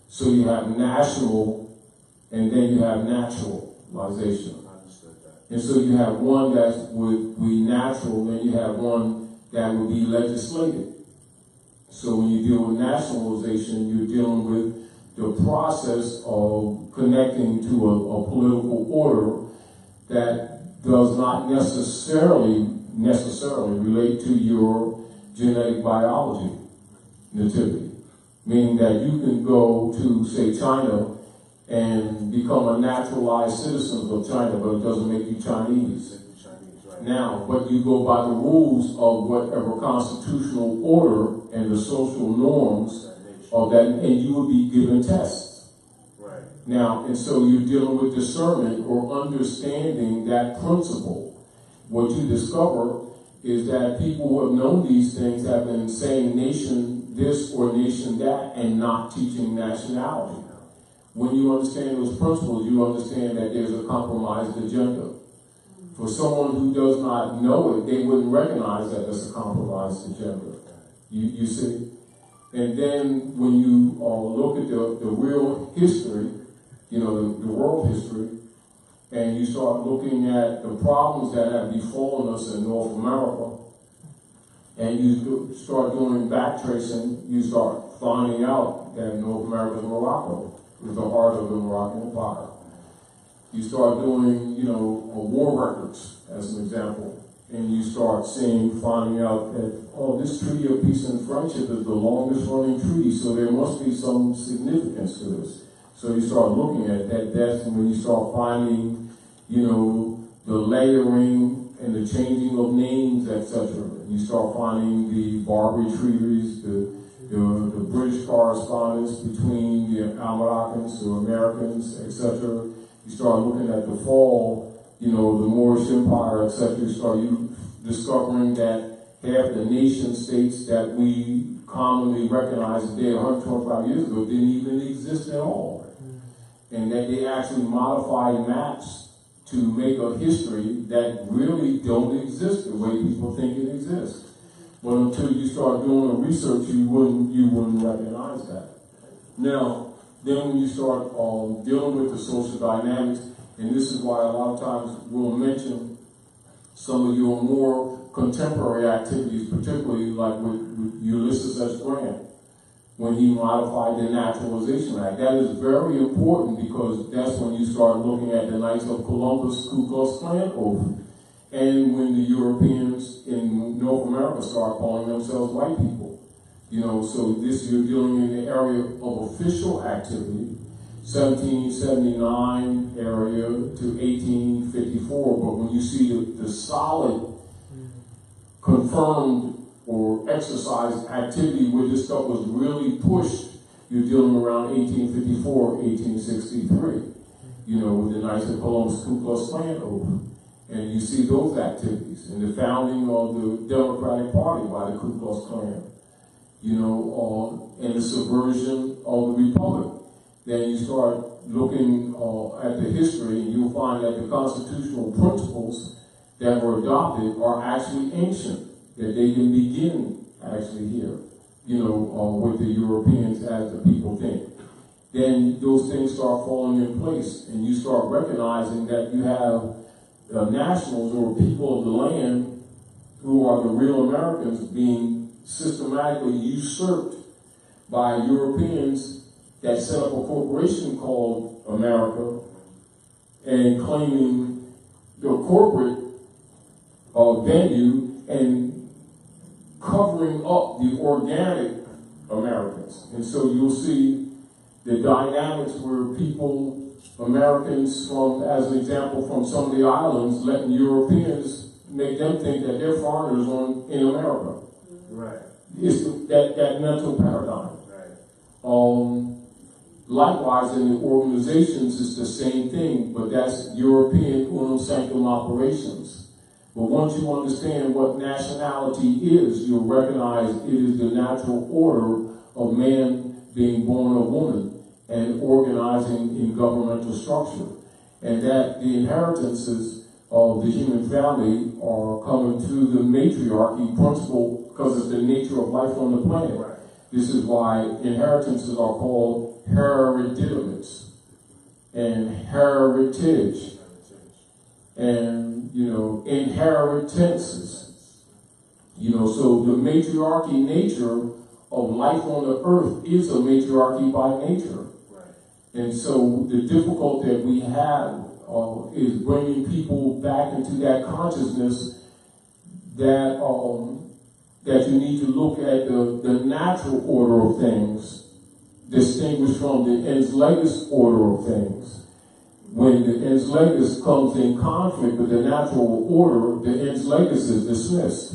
So you have national and then you have naturalization. And so you have one that would be natural, then you have one that would be legislated. So when you deal with nationalization, you're dealing with the process of connecting to a political order that does not necessarily relate to your genetic biology nativity. Meaning that you can go to, say, China and become a naturalized citizen of China, but it doesn't make you Chinese. Now, but you go by the rules of whatever constitutional order and the social norms of that, and you will be given tests. Right. Now, and so you're dealing with discernment or understanding that principle. What you discover is that people who have known these things have been saying nation this or nation that and not teaching nationality. When you understand those principles, you understand that there's a compromised agenda. For someone who does not know it, they wouldn't recognize that as a compromised agenda. You see? And then when you look at the real history, the world history, and you start looking at the problems that have befallen us in North America, and you start doing back tracing, you start finding out that North America's Morocco is the heart of the Moroccan Empire. You start doing, war records as an example, and you start finding out that, this Treaty of Peace and Friendship is the longest running treaty, so there must be some significance to this. So you start looking at that. That's when you start finding, the layering and the changing of names, etc. You start finding the Barbary treaties, the British correspondence between the Americans, the Americans, etc. You start looking at the fall, the Moorish Empire, etc. You start discovering that half the nation states that we commonly recognize today 125 years ago didn't even exist at all. And that they actually modified maps to make a history that really don't exist the way people think it exists. But until you start doing the research, you wouldn't recognize that. Now, then when you start dealing with the social dynamics, and this is why a lot of times we'll mention some of your more contemporary activities, particularly like with Ulysses S. Grant, when he modified the Naturalization Act. That is very important because that's when you start looking at the Knights of Columbus Ku Klux Klan oath, and when the Europeans in North America start calling themselves white people. So this you're dealing in the area of official activity, 1779 area to 1854. But when you see the solid, confirmed or exercised activity where this stuff was really pushed, you're dealing around 1854, 1863. With the Knights of Columbus Ku Klux Klan oath. And you see those activities and the founding of the Democratic Party by the Ku Klux Klan, and the subversion of the Republic. Then you start looking at the history and you'll find that the constitutional principles that were adopted are actually ancient, that they can begin actually here, with the Europeans as the people think. Then those things start falling in place and you start recognizing that you have nationals or people of the land who are the real Americans being systematically usurped by Europeans that set up a corporation called America and claiming the corporate venue and covering up the organic Americans. And so you'll see the dynamics where people Americans from, as an example, from some of the islands, letting Europeans make them think that they're foreigners in America. Right. It's that mental paradigm. Right. Likewise, in the organizations, it's the same thing, but that's European Unam Sanctam operations. But once you understand what nationality is, you'll recognize it is the natural order of man being born a woman and organizing in governmental structure. And that the inheritances of the human family are coming through the matriarchy principle because it's the nature of life on the planet. Right. This is why inheritances are called hereditaments and heritage and, inheritances. So the matriarchy nature of life on the earth is a matriarchy by nature. Right. And so the difficulty that we have is bringing people back into that consciousness that that you need to look at the natural order of things, distinguished from the ens legis order of things. When the ens legis comes in conflict with the natural order, the ens legis is dismissed.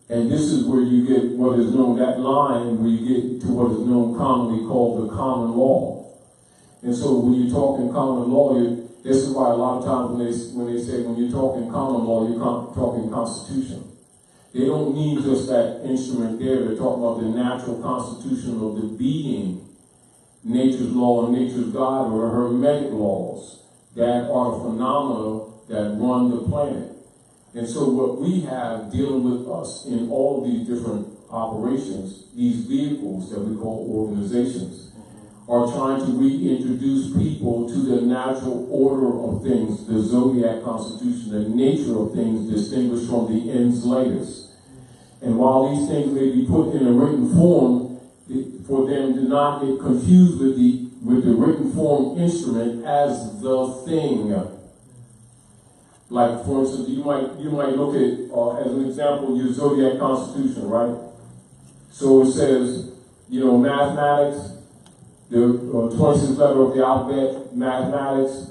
And this is where you get what is known, that line where you get to what is known commonly called the common law. And so when you talk in common law, this is why a lot of times when they say when you talk in common law, you're talking constitution. They don't mean just that instrument there. They're talking about the natural constitution of the being, nature's law and nature's God, or the hermetic laws that are the phenomena that run the planet. And so what we have dealing with us in all of these different operations, these vehicles that we call organizations, are trying to reintroduce people to the natural order of things, the zodiac constitution, the nature of things distinguished from the ens legis. And while these things may be put in a written form, for them to not get confused with the written form instrument as the thing. Like, for instance, you might look at, as an example, your zodiac constitution, right? So it says, mathematics, the 26th letter of the alphabet, mathematics,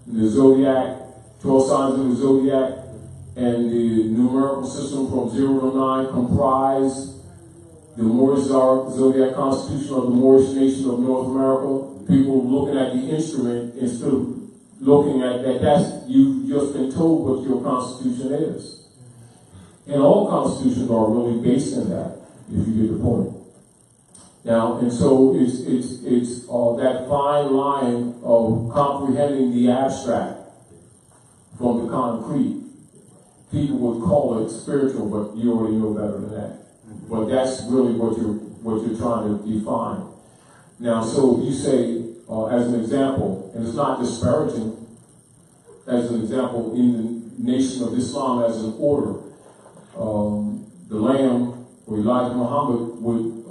the zodiac, 12 signs of the zodiac, and the numerical system from 0 to 9 comprise the Moorish zodiac constitution of the Moorish nation of North America. People looking at the instrument instead of looking at that, you've just been told what your constitution is. And all constitutions are really based in that, if you get the point. Now, and so it's that fine line of comprehending the abstract from the concrete. People would call it spiritual, but you already know better than that. But that's really what you're trying to define. Now, so if you say, as an example, and it's not disparaging, as an example, in the Nation of Islam as an order, the Lamb, or Elijah Muhammad, would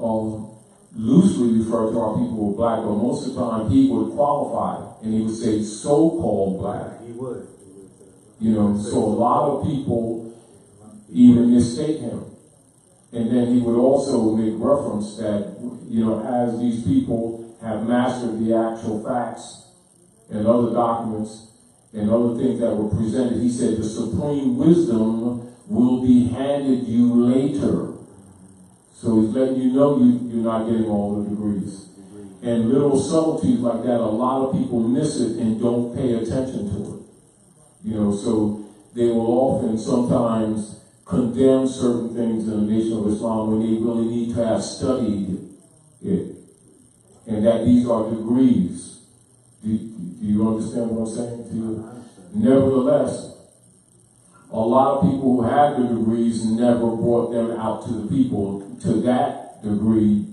loosely refer to our people who are black, but most of the time he would qualify, and he would say so-called black. He would. So a lot of people even mistake him. And then he would also make reference that, as these people have mastered the actual facts and other documents and other things that were presented, he said the supreme wisdom will be handed you later. So he's letting you know you're not getting all the degrees. And little subtleties like that, a lot of people miss it and don't pay attention to it. So they will often sometimes condemn certain things in the Nation of Islam when they really need to have studied it. And that these are degrees. Do you understand what I'm saying to you? Nevertheless, a lot of people who have the degrees never brought them out to the people. To that degree,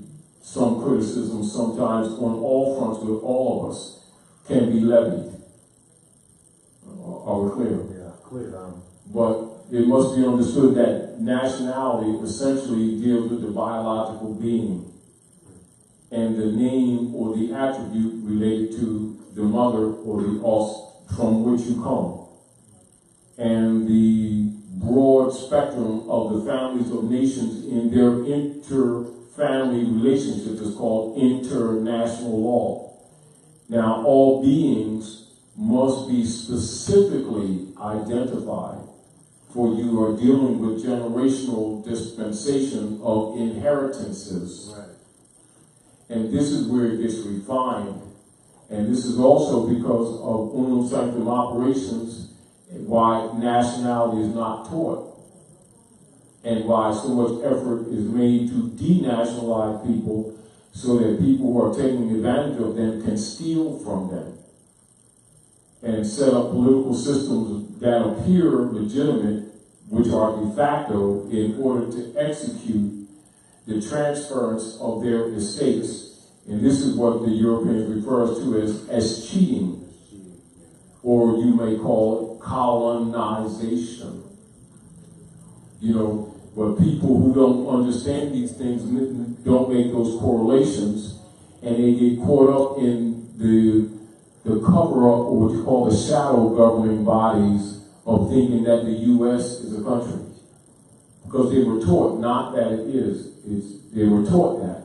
some criticism sometimes on all fronts with all of us can be levied. Are we clear? Yeah, clear. But it must be understood that nationality essentially deals with the biological being and the name or the attribute related to the mother or the offspring from which you come. And the broad spectrum of the families of nations in their inter-family relationships is called international law. Now, all beings must be specifically identified, for you are dealing with generational dispensation of inheritances. Right. And this is where it gets refined. And this is also because of Unam Sanctam operations, why nationality is not taught, and why so much effort is made to denationalize people so that people who are taking advantage of them can steal from them and set up political systems that appear legitimate, which are de facto, in order to execute the transference of their estates. And this is what the Europeans refers to as cheating, or you may call it colonization. You know, but people who don't understand these things don't make those correlations, and they get caught up in the cover-up, or what you call the shadow governing bodies, of thinking that the U.S. is a country. Because they were taught, not that it is, they were taught that.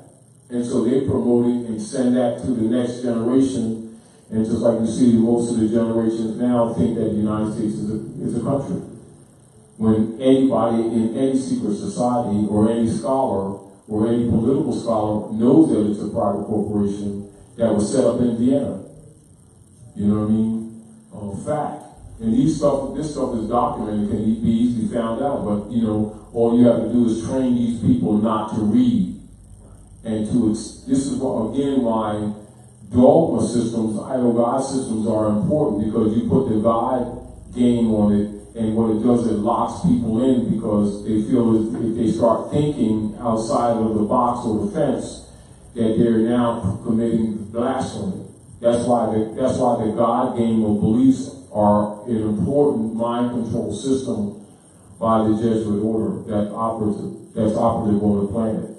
And so they promote it and send that to the next generation. And just like you see, most of the generations now think that the United States is a country. When anybody in any secret society or any scholar or any political scholar knows that it's a private corporation that was set up in Vienna. You know what I mean? Fact. And this stuff is documented, can be easily found out. But, you know, all you have to do is train these people not to read. And this is again why dogma systems, idol God systems are important, because you put the God game on it, and what it does, it locks people in, because they feel as if they start thinking outside of the box or the fence, that they're now committing blasphemy. That's why the God game of beliefs are an important mind control system by the Jesuit order that's operative on the planet.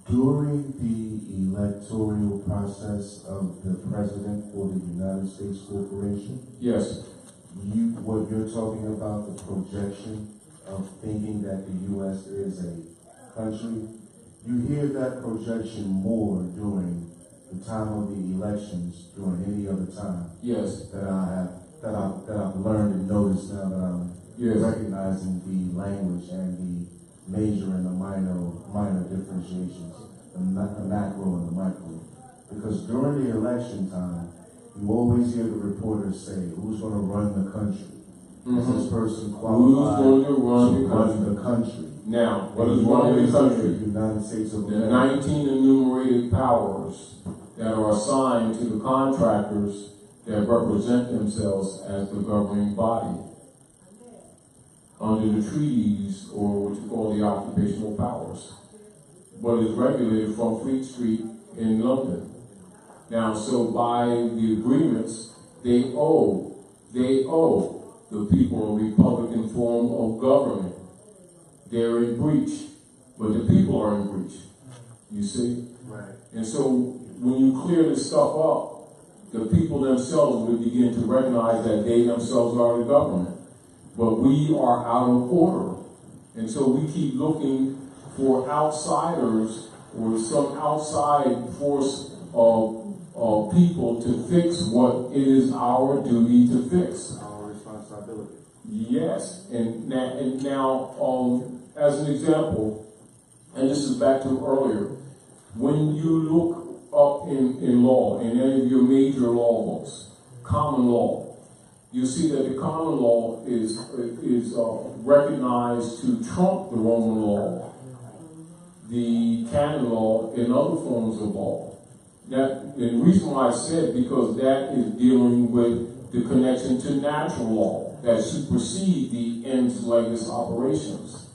During the electoral process of the president for the United States Corporation, yes, what you're talking about, the projection of thinking that the U.S. is a country, you hear that projection more during the time of the elections during any other time. Yes. That I've learned and noticed now that I'm recognizing the language and the major and the minor differentiations, the macro and the micro. Because during the election time, you always hear the reporters say, who's going to run the country? Is this person qualified who's going to run the country? Now, what is running the country? The United States of America. The 19 enumerated powers that are assigned to the contractors that represent themselves as the governing body under the treaties, or what you call the occupational powers, but is regulated from Fleet Street in London. Now, so by the agreements, they owe the people a republican form of government. They're in breach, but the people are in breach. You see? Right. And so when you clear this stuff up, the people themselves will begin to recognize that they themselves are the government. But we are out of order. And so we keep looking for outsiders or some outside force of people to fix what it is our duty to fix. Our responsibility. Yes. And now as an example, and this is back to earlier, when you look up in law, in any of your major law books, common law, you see that the common law is recognized to trump the Roman law, the canon law, and other forms of law. And the reason why I said, because that is dealing with the connection to natural law that supersede the ens legis operations.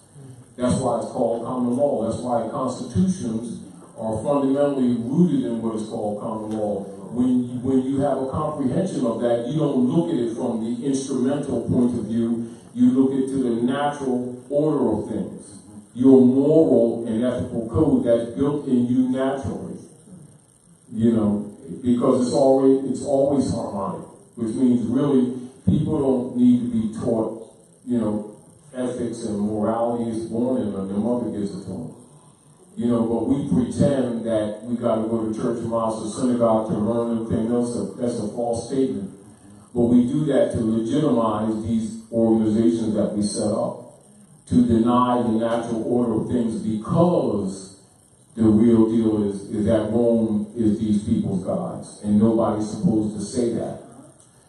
That's why it's called common law. That's why constitutions are fundamentally rooted in what is called common law. When you have a comprehension of that, you don't look at it from the instrumental point of view. You look at to the natural order of things. Your moral and ethical code that's built in you naturally. You know, because it's always harmonic, which means really people don't need to be taught, you know, ethics and morality is born in them. Their mother gives it to them. You know, but we pretend that we got to go to church miles or synagogue to learn anything else. That's a false statement. But we do that to legitimize these organizations that we set up, to deny the natural order of things, because the real deal is that Rome is these people's gods, and nobody's supposed to say that.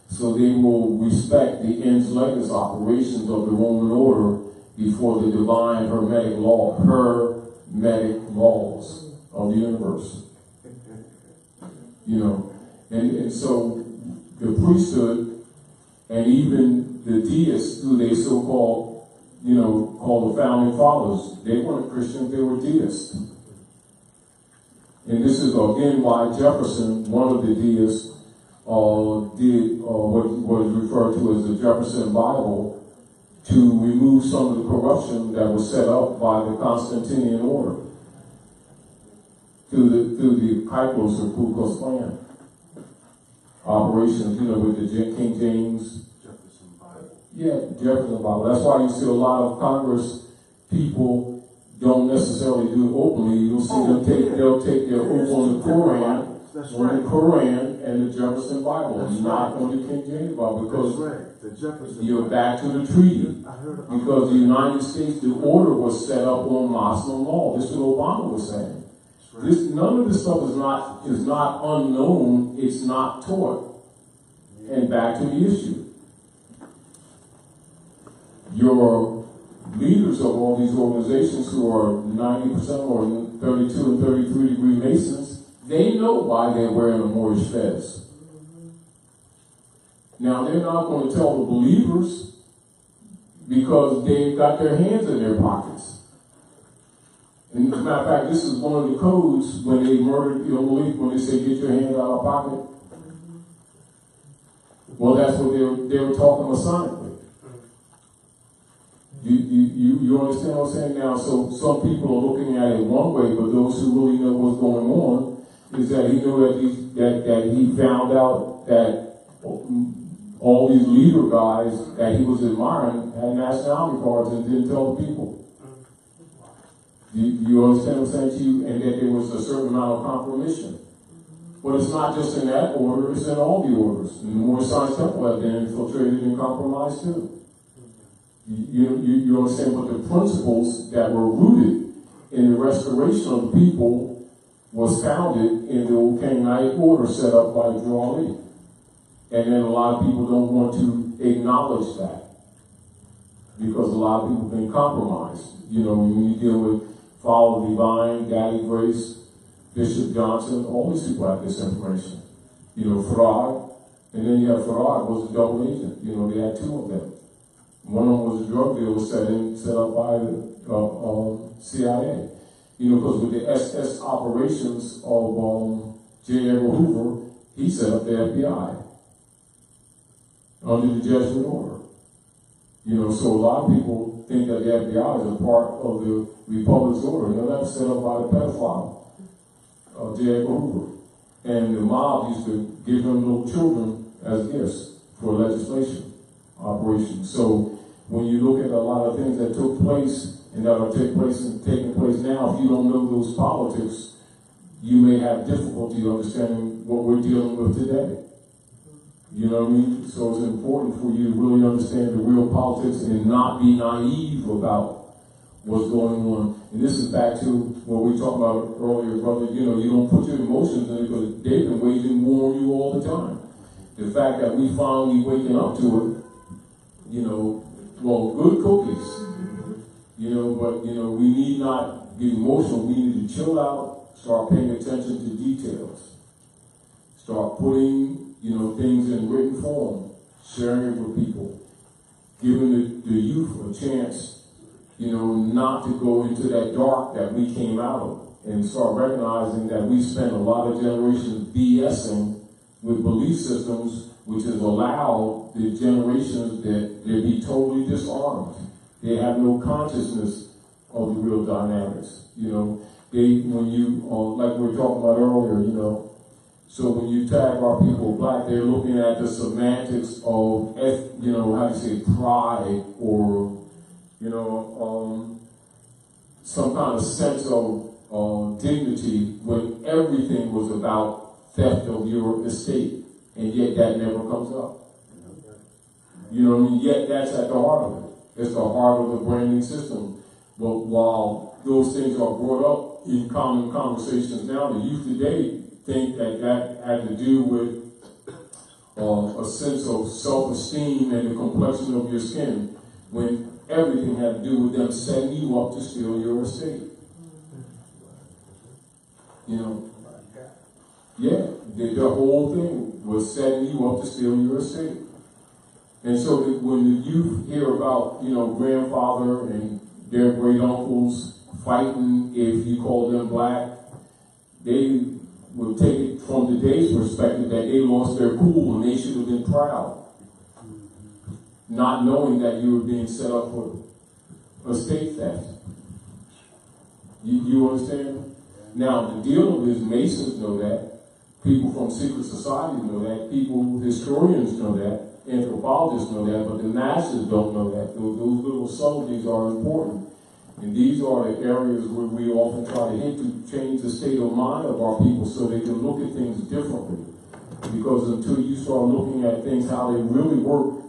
So they will respect the ens legis operations of the Roman order before the divine hermetic laws of the universe. You know, and so the priesthood and even the deists, who they so-called, you know, call the founding fathers, they weren't Christians, they were deists. And this is again why Jefferson, one of the deists, did what is referred to as the Jefferson Bible, to remove some of the corruption that was set up by the Constantinian order through the Kyplos or Ku Klux Klan operations, you know, with the King James Jefferson Bible. Yeah, Jefferson Bible. That's why you see a lot of Congress people don't necessarily do it openly. You'll see they'll take their oath on the Quran. That's on right. the Quran and the Jefferson Bible, That's not right. on the King James Bible, because That's right. The Jefferson you're Bible. back to the treaty. I heard about Because the United States, the order was set up on Muslim law. This is what Obama was saying. That's right. None of this stuff is not unknown. It's not taught. And back to the issue. Your leaders of all these organizations who are 90% or 32 and 33 degree Masons, they know why they're wearing a Moorish fez. Now, they're not going to tell the believers because they've got their hands in their pockets. And as a matter of fact, this is one of the codes when they murdered the unbelief, when they say, get your hands out of pocket. Well, that's what they were talking Masonically. You understand what I'm saying now? So some people are looking at it one way, but those who really know what's going on is that he knew that he found out that all these leader guys that he was admiring had nationality cards and didn't tell the people. You understand what I'm saying to you? And that there was a certain amount of compromission. But it's not just in that order, it's in all the orders. And the Moorish Sanctam have been infiltrated and compromised too. You understand? But the principles that were rooted in the restoration of the people was founded in the old Canaanite order set up by Draw. And then a lot of people don't want to acknowledge that because a lot of people have been compromised. You know, when you deal with Follow Divine, Daddy Grace, Bishop Johnson, all these people have this information. You know, Farad, and then you have Farad was a double agent. You know, they had two of them. One of them was a drug deal set up by the CIA. You know, because with the SS operations of J. Edgar Hoover, he set up the FBI under the Jesuit order. You know, so a lot of people think that the FBI is a part of the Republic's order. You know, that was set up by the pedophile, J. Edgar Hoover. And the mob used to give them little children as gifts for legislation operations. So when you look at a lot of things that took place and that are taking place now, if you don't know those politics, you may have difficulty understanding what we're dealing with today. You know what I mean? So it's important for you to really understand the real politics and not be naive about what's going on. And this is back to what we talked about earlier, brother. You know, you don't put your emotions in it because they've been waging war on you all the time. The fact that we finally waking up to it, you know, well, good cookies. You know, but, you know, we need not get emotional. We need to chill out, start paying attention to details. Start putting, you know, things in written form, sharing it with people, giving the youth a chance, you know, not to go into that dark that we came out of, and start recognizing that we spent a lot of generations BSing with belief systems, which has allowed the generations that they be totally disarmed. They have no consciousness of the real dynamics. You know, when you, like we were talking about earlier, you know, so when you tag our people black, they're looking at the semantics of, you know, how do you say, pride, or, you know, some kind of sense of dignity when everything was about theft of your estate, and yet that never comes up. You know what I mean? Yet that's at the heart of it. It's the heart of the branding system. But while those things are brought up in common conversations now, the youth today think that that had to do with a sense of self-esteem and the complexion of your skin, when everything had to do with them setting you up to steal your estate. You know? Yeah, the whole thing was setting you up to steal your estate. And so that when the youth hear about, you know, grandfather and their great uncles fighting if you call them black, they would take it from today's perspective that they lost their cool and they should have been proud, not knowing that you were being set up for estate theft. You understand? Now, the deal is Masons know that, people from secret society know that, people, historians know that, anthropologists know that, but the masses don't know that. Those little subtleties are important. And these are the areas where we often try to hit to change the state of mind of our people so they can look at things differently. Because until you start looking at things how they really work,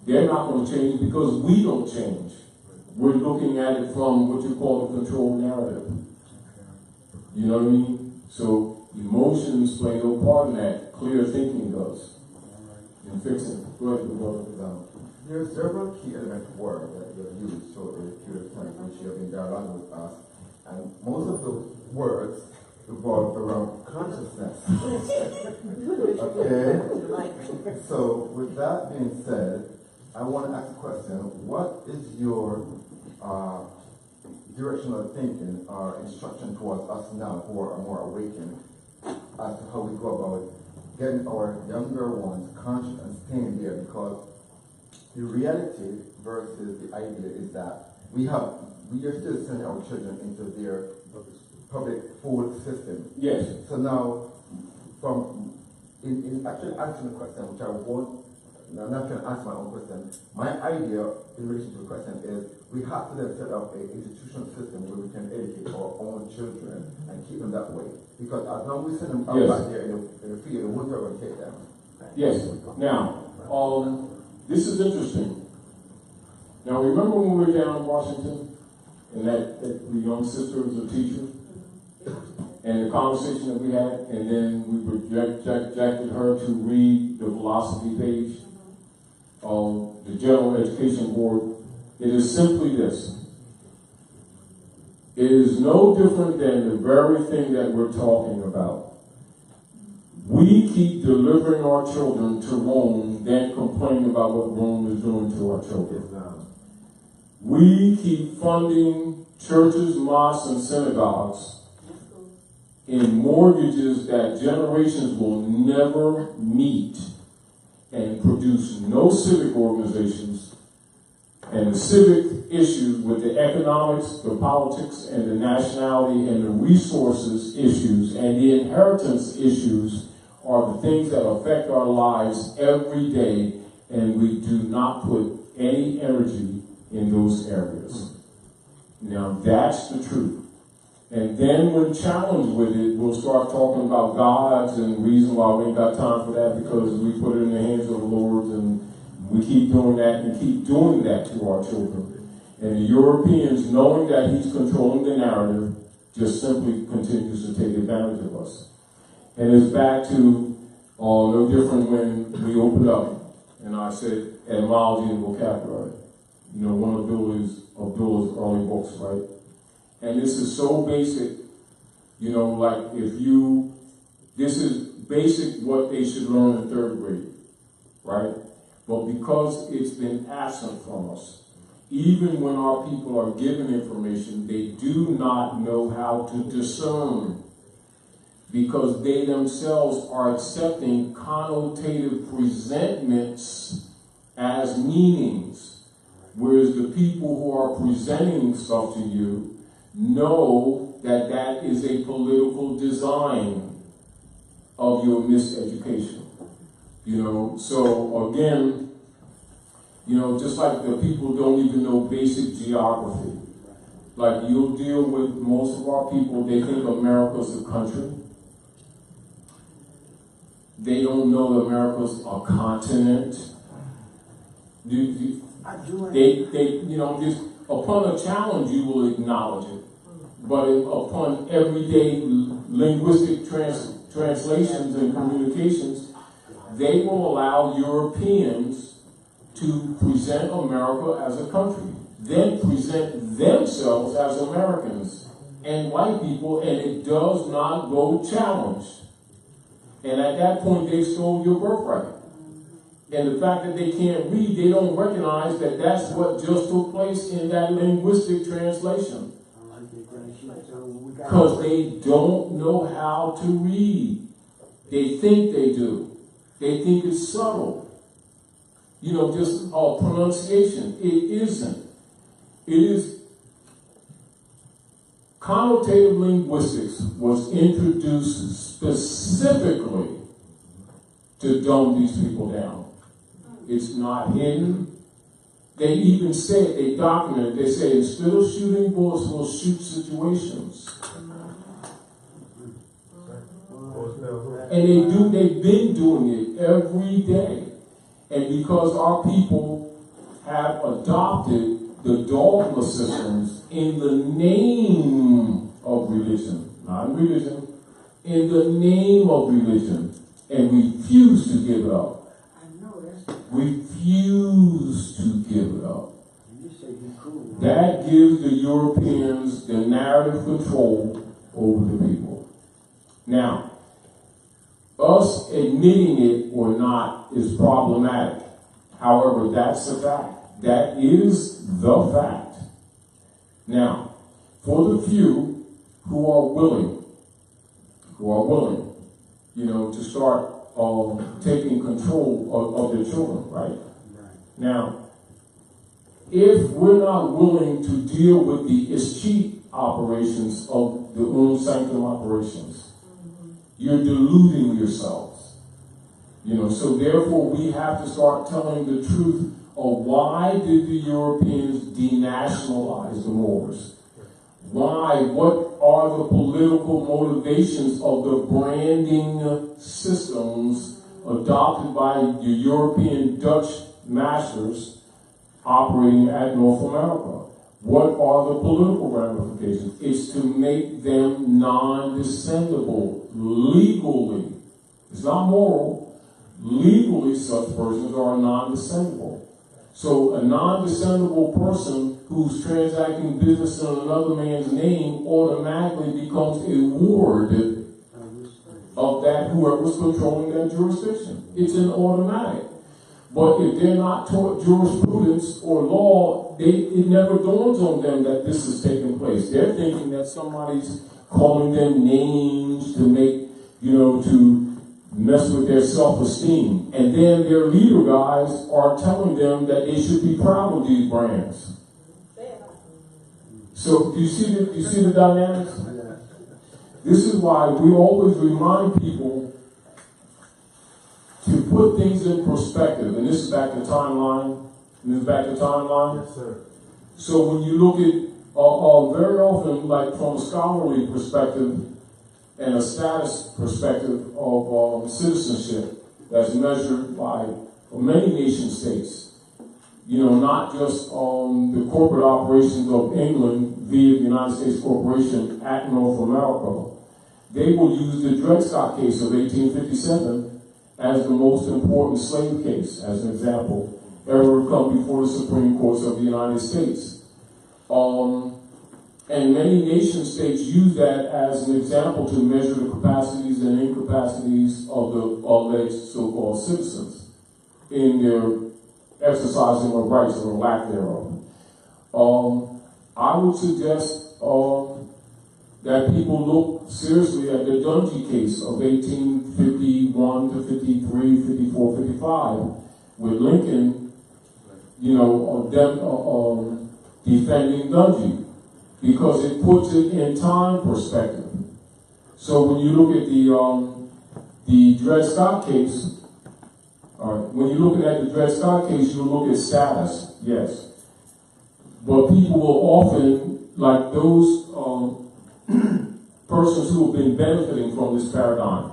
they're not going to change because we don't change. We're looking at it from what you call the control narrative. You know what I mean? So emotions play no part in that. Clear thinking does. And fixing. Go ahead, brother. There are several key elements of work that you have used over the period of time which you have been dialoguing with us, and most of the words revolve around consciousness. Okay? So, with that being said, I want to ask a question. What is your directional thinking or instruction towards us now who are more awakened as to how we go about getting our younger ones conscious and staying there? Because the reality versus the idea is that we are still sending our children into their public food system. Yes. So now, in actually answering the question, which I'm not going to answer my own question, my idea in relation to the question is we have to then set up an institutional system where we can educate our own children and keep them that way. Because as long as we send them out back there in the field, we're never going to take them. Yes. Now, this is interesting. Now, remember when we were down in Washington, and that the young sister was a teacher, and the conversation that we had, and then we projected her to read the philosophy page of the General Education Board. It is simply this. It is no different than the very thing that we're talking about. We keep delivering our children to Rome, then complaining about what Rome is doing to our children. We keep funding churches, mosques, and synagogues in mortgages that generations will never meet and produce no civic organizations, and the civic issues with the economics, the politics, and the nationality, and the resources issues, and the inheritance issues are the things that affect our lives every day, and we do not put any energy in those areas. Now that's the truth. And then when challenged with it, we'll start talking about gods and the reason why we ain't got time for that because we put it in the hands of the Lord, and we keep doing that and keep doing that to our children. And the Europeans, knowing that he's controlling the narrative, just simply continues to take advantage of us. And it's back to no different when we opened up and I said etymology and vocabulary. You know, one of Abdullah's early books, right? And this is so basic, you know, like this is basic what they should learn in third grade, right? But because it's been absent from us, even when our people are given information, they do not know how to discern because they themselves are accepting connotative presentments as meanings, whereas the people who are presenting stuff to you know that that is a political design of your miseducation. You know, so again, you know, just like the people don't even know basic geography. Like you'll deal with most of our people, they think America's a country. They don't know that America's a continent. Just upon a challenge, you will acknowledge it. But upon everyday linguistic translations and communications, they will allow Europeans to present America as a country, then present themselves as Americans and white people, and it does not go challenged. And at that point, they stole your birthright. And the fact that they can't read, they don't recognize that that's what just took place in that linguistic translation. Because they don't know how to read. They think they do. They think it's subtle. Just pronunciation. It isn't. It is. Connotative linguistics was introduced specifically to dumb these people down. It's not hidden. They even say it, they document it. They say instead of shooting bullets, we'll shoot situations. And they've been doing it every day. And because our people have adopted the dogma systems in the name of religion, not religion, in the name of religion, and refuse to give it up. Refuse to give it up. That gives the Europeans the narrative control over the people. Now, us admitting it or not is problematic. However, that's a fact. That is the fact. Now, for the few who are willing, to start taking control of their children, right? Now, if we're not willing to deal with the escheat operations of the Sanctam operations, you're deluding yourselves. So therefore we have to start telling the truth of why did the Europeans denationalize the Moors? Why? What are the political motivations of the branding systems adopted by the European Dutch masters operating at North America? What are the political ramifications? It's to make them non-descendable legally. It's not moral. Legally, such persons are non-descendable. So a non-descendable person who's transacting business in another man's name automatically becomes a ward of that whoever's controlling that jurisdiction. It's an automatic. But if they're not taught jurisprudence or law, it never dawns on them that this is taking place. They're thinking that somebody's calling them names to make, to mess with their self-esteem. And then their leader guys are telling them that they should be proud of these brands. So do you see the dynamics? This is why we always remind people to put things in perspective. And this is back to timeline. Yes, sir. So when you look at very often, like from a scholarly perspective and a status perspective of citizenship that's measured by many nation states, not just the corporate operations of England via the United States Corporation at North America, they will use the Dred Scott case of 1857 as the most important slave case, as an example, ever come before the Supreme Courts of the United States. And many nation states use that as an example to measure the capacities and incapacities of the alleged so-called citizens in their exercising of rights or lack thereof. I would suggest that people look seriously at the Dungy case of 1851 to 53, 54, 55, with Lincoln, defending Dungy, because it puts it in time perspective. So when you look at the Dred Scott case, when you're looking at the Dred Scott case, you'll look at status, yes. But people will often like those persons who have been benefiting from this paradigm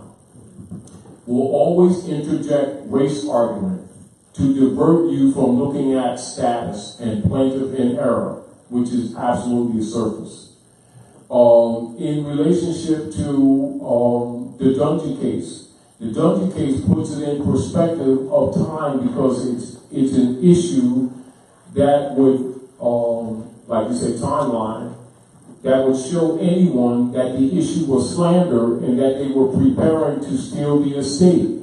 will always interject race argument to divert you from looking at status and plaintiff in error, which is absolutely a surface. In relationship to the Dungy case, the Dungy case puts it in perspective of time because it's an issue that would, like you say, timeline, that would show anyone that the issue was slander and that they were preparing to steal the estate.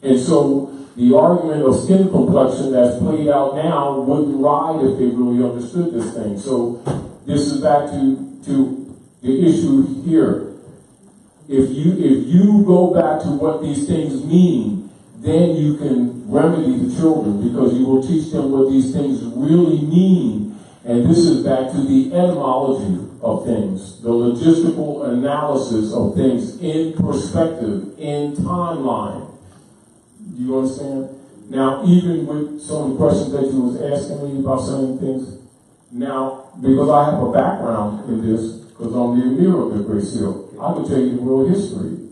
And so the argument of skin complexion that's played out now wouldn't ride if they really understood this thing. So this is back to the issue here. If you go back to what these things mean, then you can remedy the children because you will teach them what these things really mean. And this is back to the etymology of things, the logistical analysis of things in perspective, in timeline. Do you understand? Now, even with some of the questions that you was asking me about certain things, now, because I have a background in this, because I'm the Emir of the Great Seal, I can tell you the real history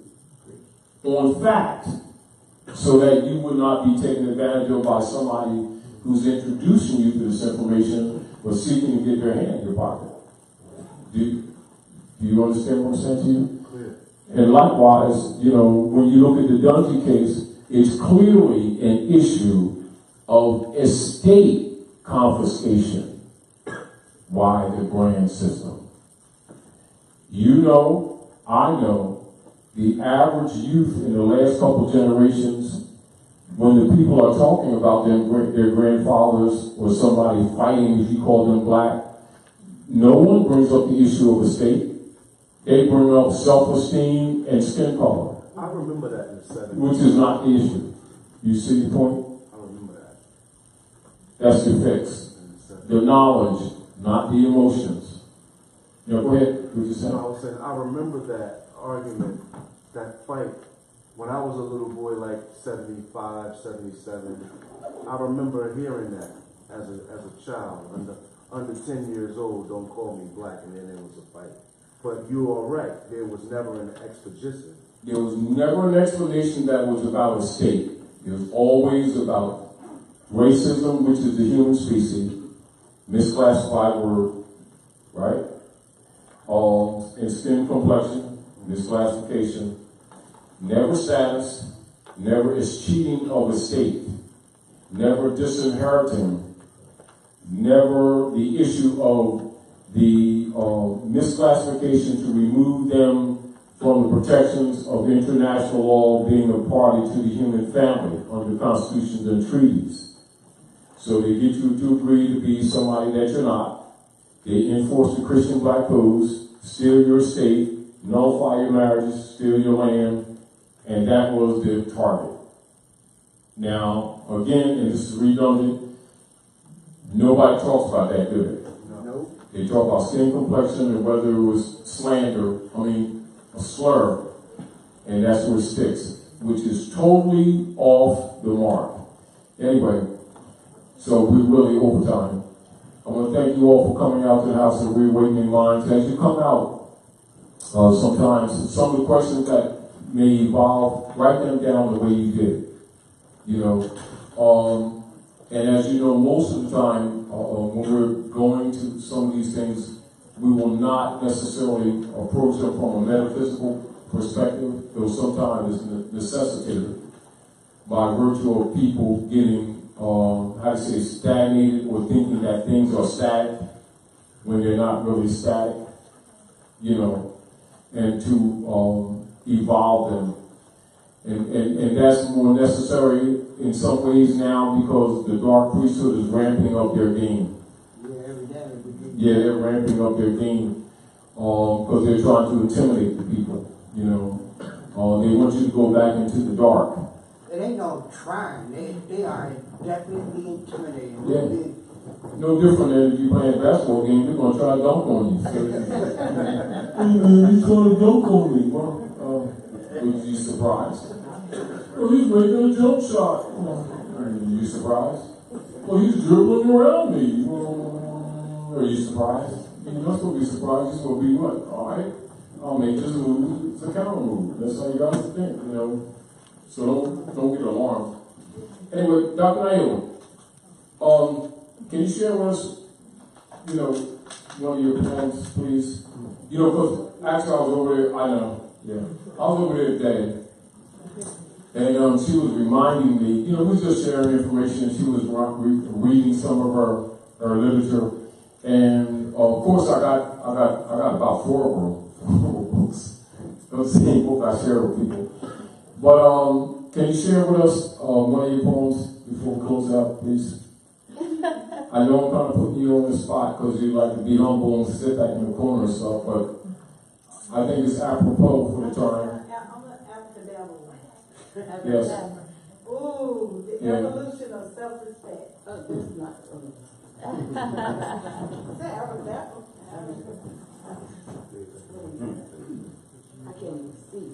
on fact, so that you would not be taken advantage of by somebody who's introducing you to this information but seeking to get their hand in your pocket. Do you understand what I'm saying to you? Clear. And likewise, you know, when you look at the Dungy case, it's clearly an issue of estate confiscation. Why the grand system? You know, I know, the average youth in the last couple generations, when the people are talking about their grandfathers or somebody fighting, if you call them black, no one brings up the issue of estate. They bring up self-esteem and skin color. I remember that in the 70s. Which is not the issue. You see the point? I remember that. That's the fix. The knowledge, not the emotions. No, go ahead. What you saying? No, I was saying, I remember that argument, that fight, when I was a little boy, like 75, 77. I remember hearing that as a child, under 10 years old, don't call me black, and then there was a fight. But you are right, there was never an exposition. There was never an explanation that was about a state. It was always about racism, which is the human species, misclassified word, right? And skin complexion, misclassification, never status, never is cheating of a state, never disinheriting, never the issue of the misclassification to remove them from the protections of international law, being a party to the human family under constitutions and treaties. So they get you to agree to be somebody that you're not. They enforce the Christian black codes, steal your estate, nullify your marriages, steal your land, and that was the target. Now, again, and this is redundant, nobody talks about that, do they? No. They talk about skin complexion and whether it was slander, a slur, and that's where it sticks, which is totally off the mark. Anyway, so we're really over time. I want to thank you all for coming out to the House of Reawakening Minds. As you come out, sometimes some of the questions that may evolve, write them down the way you did. You know, and as you know, most of the time when we're going to some of these things, we will not necessarily approach them from a metaphysical perspective, though sometimes it's necessitated by virtue of people getting, stagnated or thinking that things are static when they're not really static, you know, and to evolve them. And that's more necessary in some ways now because the dark priesthood is ramping up their game. Yeah, they're ramping up their game because they're trying to intimidate the people, you know. They want you to go back into the dark. It ain't no trying. They are definitely intimidating. Yeah. No different than if you play a basketball game, they're going to try to dunk on you. He's trying to dunk on me. Well, would you be surprised? Well, he's making a jump shot. Are you surprised? Well, he's dribbling around me. Are you surprised? You're not supposed to be surprised. You're supposed to be what? All right, I'll make this move. It's a counter move. That's how you got to think, you know. So don't get alarmed. Anyway, Dr. Naila, can you share with us, you know, one of your plans, please? You know, because actually I was over there. I know. Yeah, I was over there today, and she was reminding me. You know, we was just sharing information. She was reading some of her literature. And of course, I got about 4 of them books. Those same book I share with people. But can you share with us one of your poems before we close out, please? I know I'm kind of putting you on the spot because you like to be humble and sit back in the corner and stuff, but I think it's apropos for the time. I'm gonna ask the devil one. Yes. Ooh, the evolution of self-respect. Oh, this is not. Say, I was that one. I can't even see.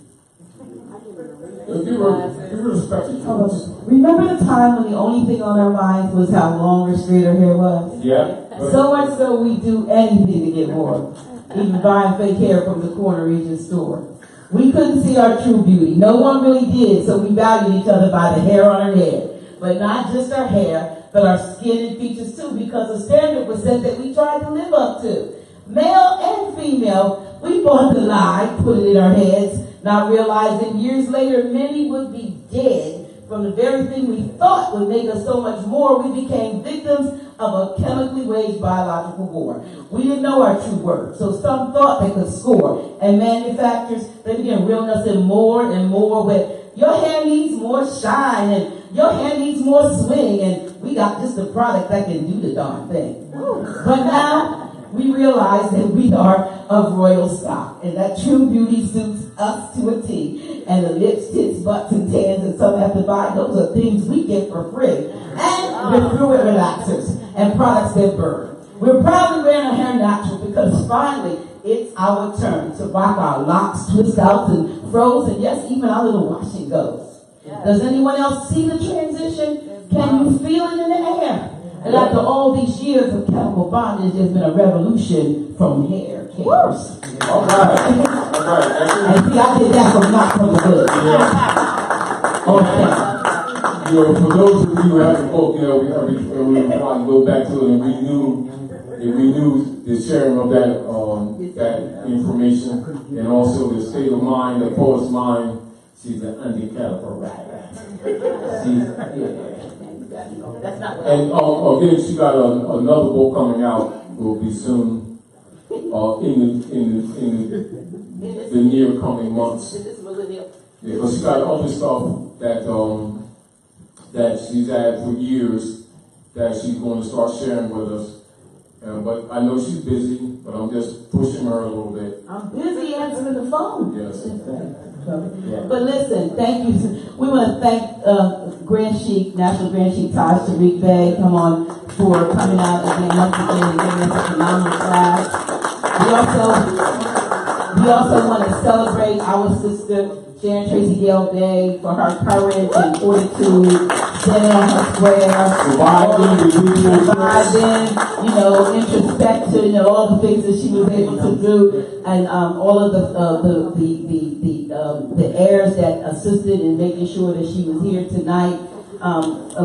Give her respect to yours. Remember the time when the only thing on our minds was how long or straight her hair was? Yeah. So much so we do anything to get more. Even buying fake hair from the corner region store. We couldn't see our true beauty. No one really did, so we valued each other by the hair on our head. But not just our hair, but our skin and features too, because a standard was set that we tried to live up to. Male and female, we bought the lie, put it in our heads, not realizing years later many would be dead from the very thing we thought would make us so much more. We became victims of a chemically waged biological war. We didn't know our true worth, so some thought they could score. And manufacturers, they began reeling us in more and more with, your hair needs more shine, and your hair needs more swing, and we got just a product that can do the darn thing. But now, we realize that we are of royal stock, and that true beauty suits us to a T. And the lips, tits, butts, and tans, and some have to buy, those are things we get for free. And we're fluid relaxers and products that burn. We're proudly wearing our hair natural because finally it's our turn to rock our locks, twist outs, and froze, and yes, even our little wash and goes. Does anyone else see the transition? Can you feel it in the air? And after all these years of chemical bondage, there's been a revolution from hair cares. All right. And see, I did that from not from the good. Okay. You know, for those of you who haven't spoke, you know, we want to go back to it and renew the sharing of that information, and also the state of mind, the poet's mind. She's an under-caliber writer. That's not what and again, she got another book coming out. Will be soon in the near coming months. Yeah, but she got other stuff that she's had for years that she's going to start sharing with us. But I know she's busy, but I'm just pushing her a little bit. I'm busy answering the phone. Yes. But listen, thank you. We want to thank Grand Sheik, National Grand Sheik Taj Tarik Bey, for coming out again once again and giving us a phenomenal class. We also want to celebrate our sister Sharon Tracy Gale Bey for her courage and fortitude, standing on her square, surviving, introspection, and all the things that she was able to do, and all of the heirs that assisted in making sure that she was here tonight.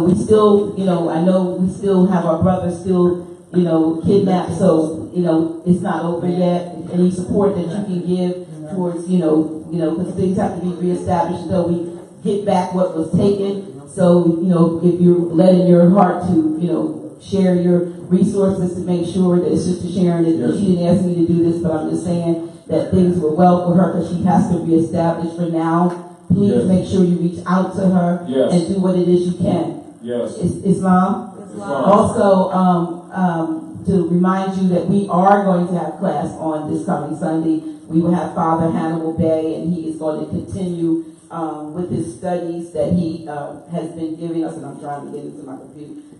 We still, I know we still have our brother still, kidnapped, so, it's not over yet. Any support that you can give towards, because things have to be reestablished until we get back what was taken. So, if you're led in your heart to, share your resources to make sure that Sister Sharon, she didn't ask me to do this, but I'm just saying that things were well for her because she has to reestablish for now. Please make sure you reach out to her and do what it is you can. Yes. Islam. Also, to remind you that we are going to have class on this coming Sunday. We will have Father Hannibal Bey, and he is going to continue with his studies that he has been giving us. And I'm trying to get into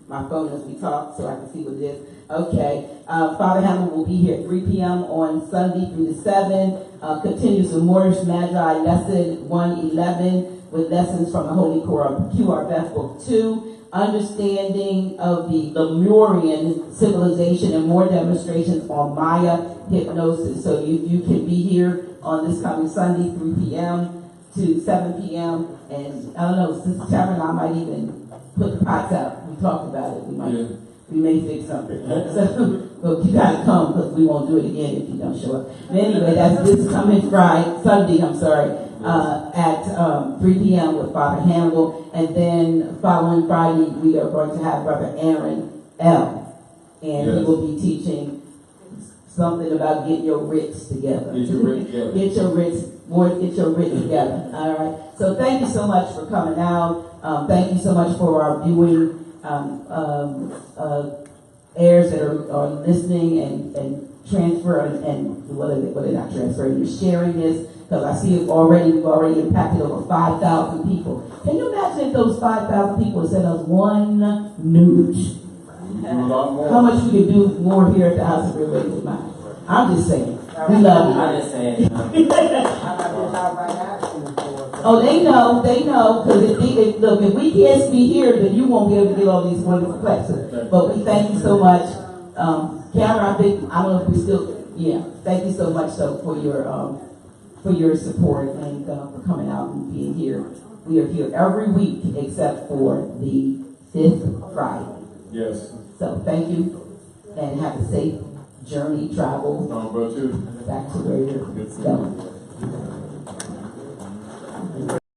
my phone as we talk so I can see what it is. Okay. Father Hannibal will be here at 3 p.m. on Sunday through the 7th. Continues the Moorish Magi lesson 111 with lessons from the Holy QRF Book 2. understanding of the Lemurian civilization and more demonstrations on Maya hypnosis. So you can be here on this coming Sunday, 3 p.m. to 7 p.m. And I don't know, Sister Tara and I might even put the pots out. We talked about it. We may fix something. So, but you gotta come because we won't do it again if you don't show up. But anyway, that's this coming Sunday, at 3 p.m. with Father Hannibal. And then following Friday, we are going to have Brother Aaron L. And he will be teaching something about getting your writs together. Get your writs together. Get your writs together. All right. So thank you so much for coming out. Thank you so much for our viewing heirs that are listening and transfer and what are not transferring, you're sharing this, because I see we've already impacted over 5,000 people. Can you imagine if those 5,000 people sent us one nude? How much we could do more here at the House of Reawakening Minds? I'm just saying. We love you. I'm just saying. Oh, they know, because if we can't be here, then you won't be able to get all these wonderful questions. But we thank you so much. Cameron, I don't know if we still, thank you so much for your support and for coming out and being here. We are here every week except for the 5th Friday. Yes. So thank you and have a safe journey, travel back to where you're going.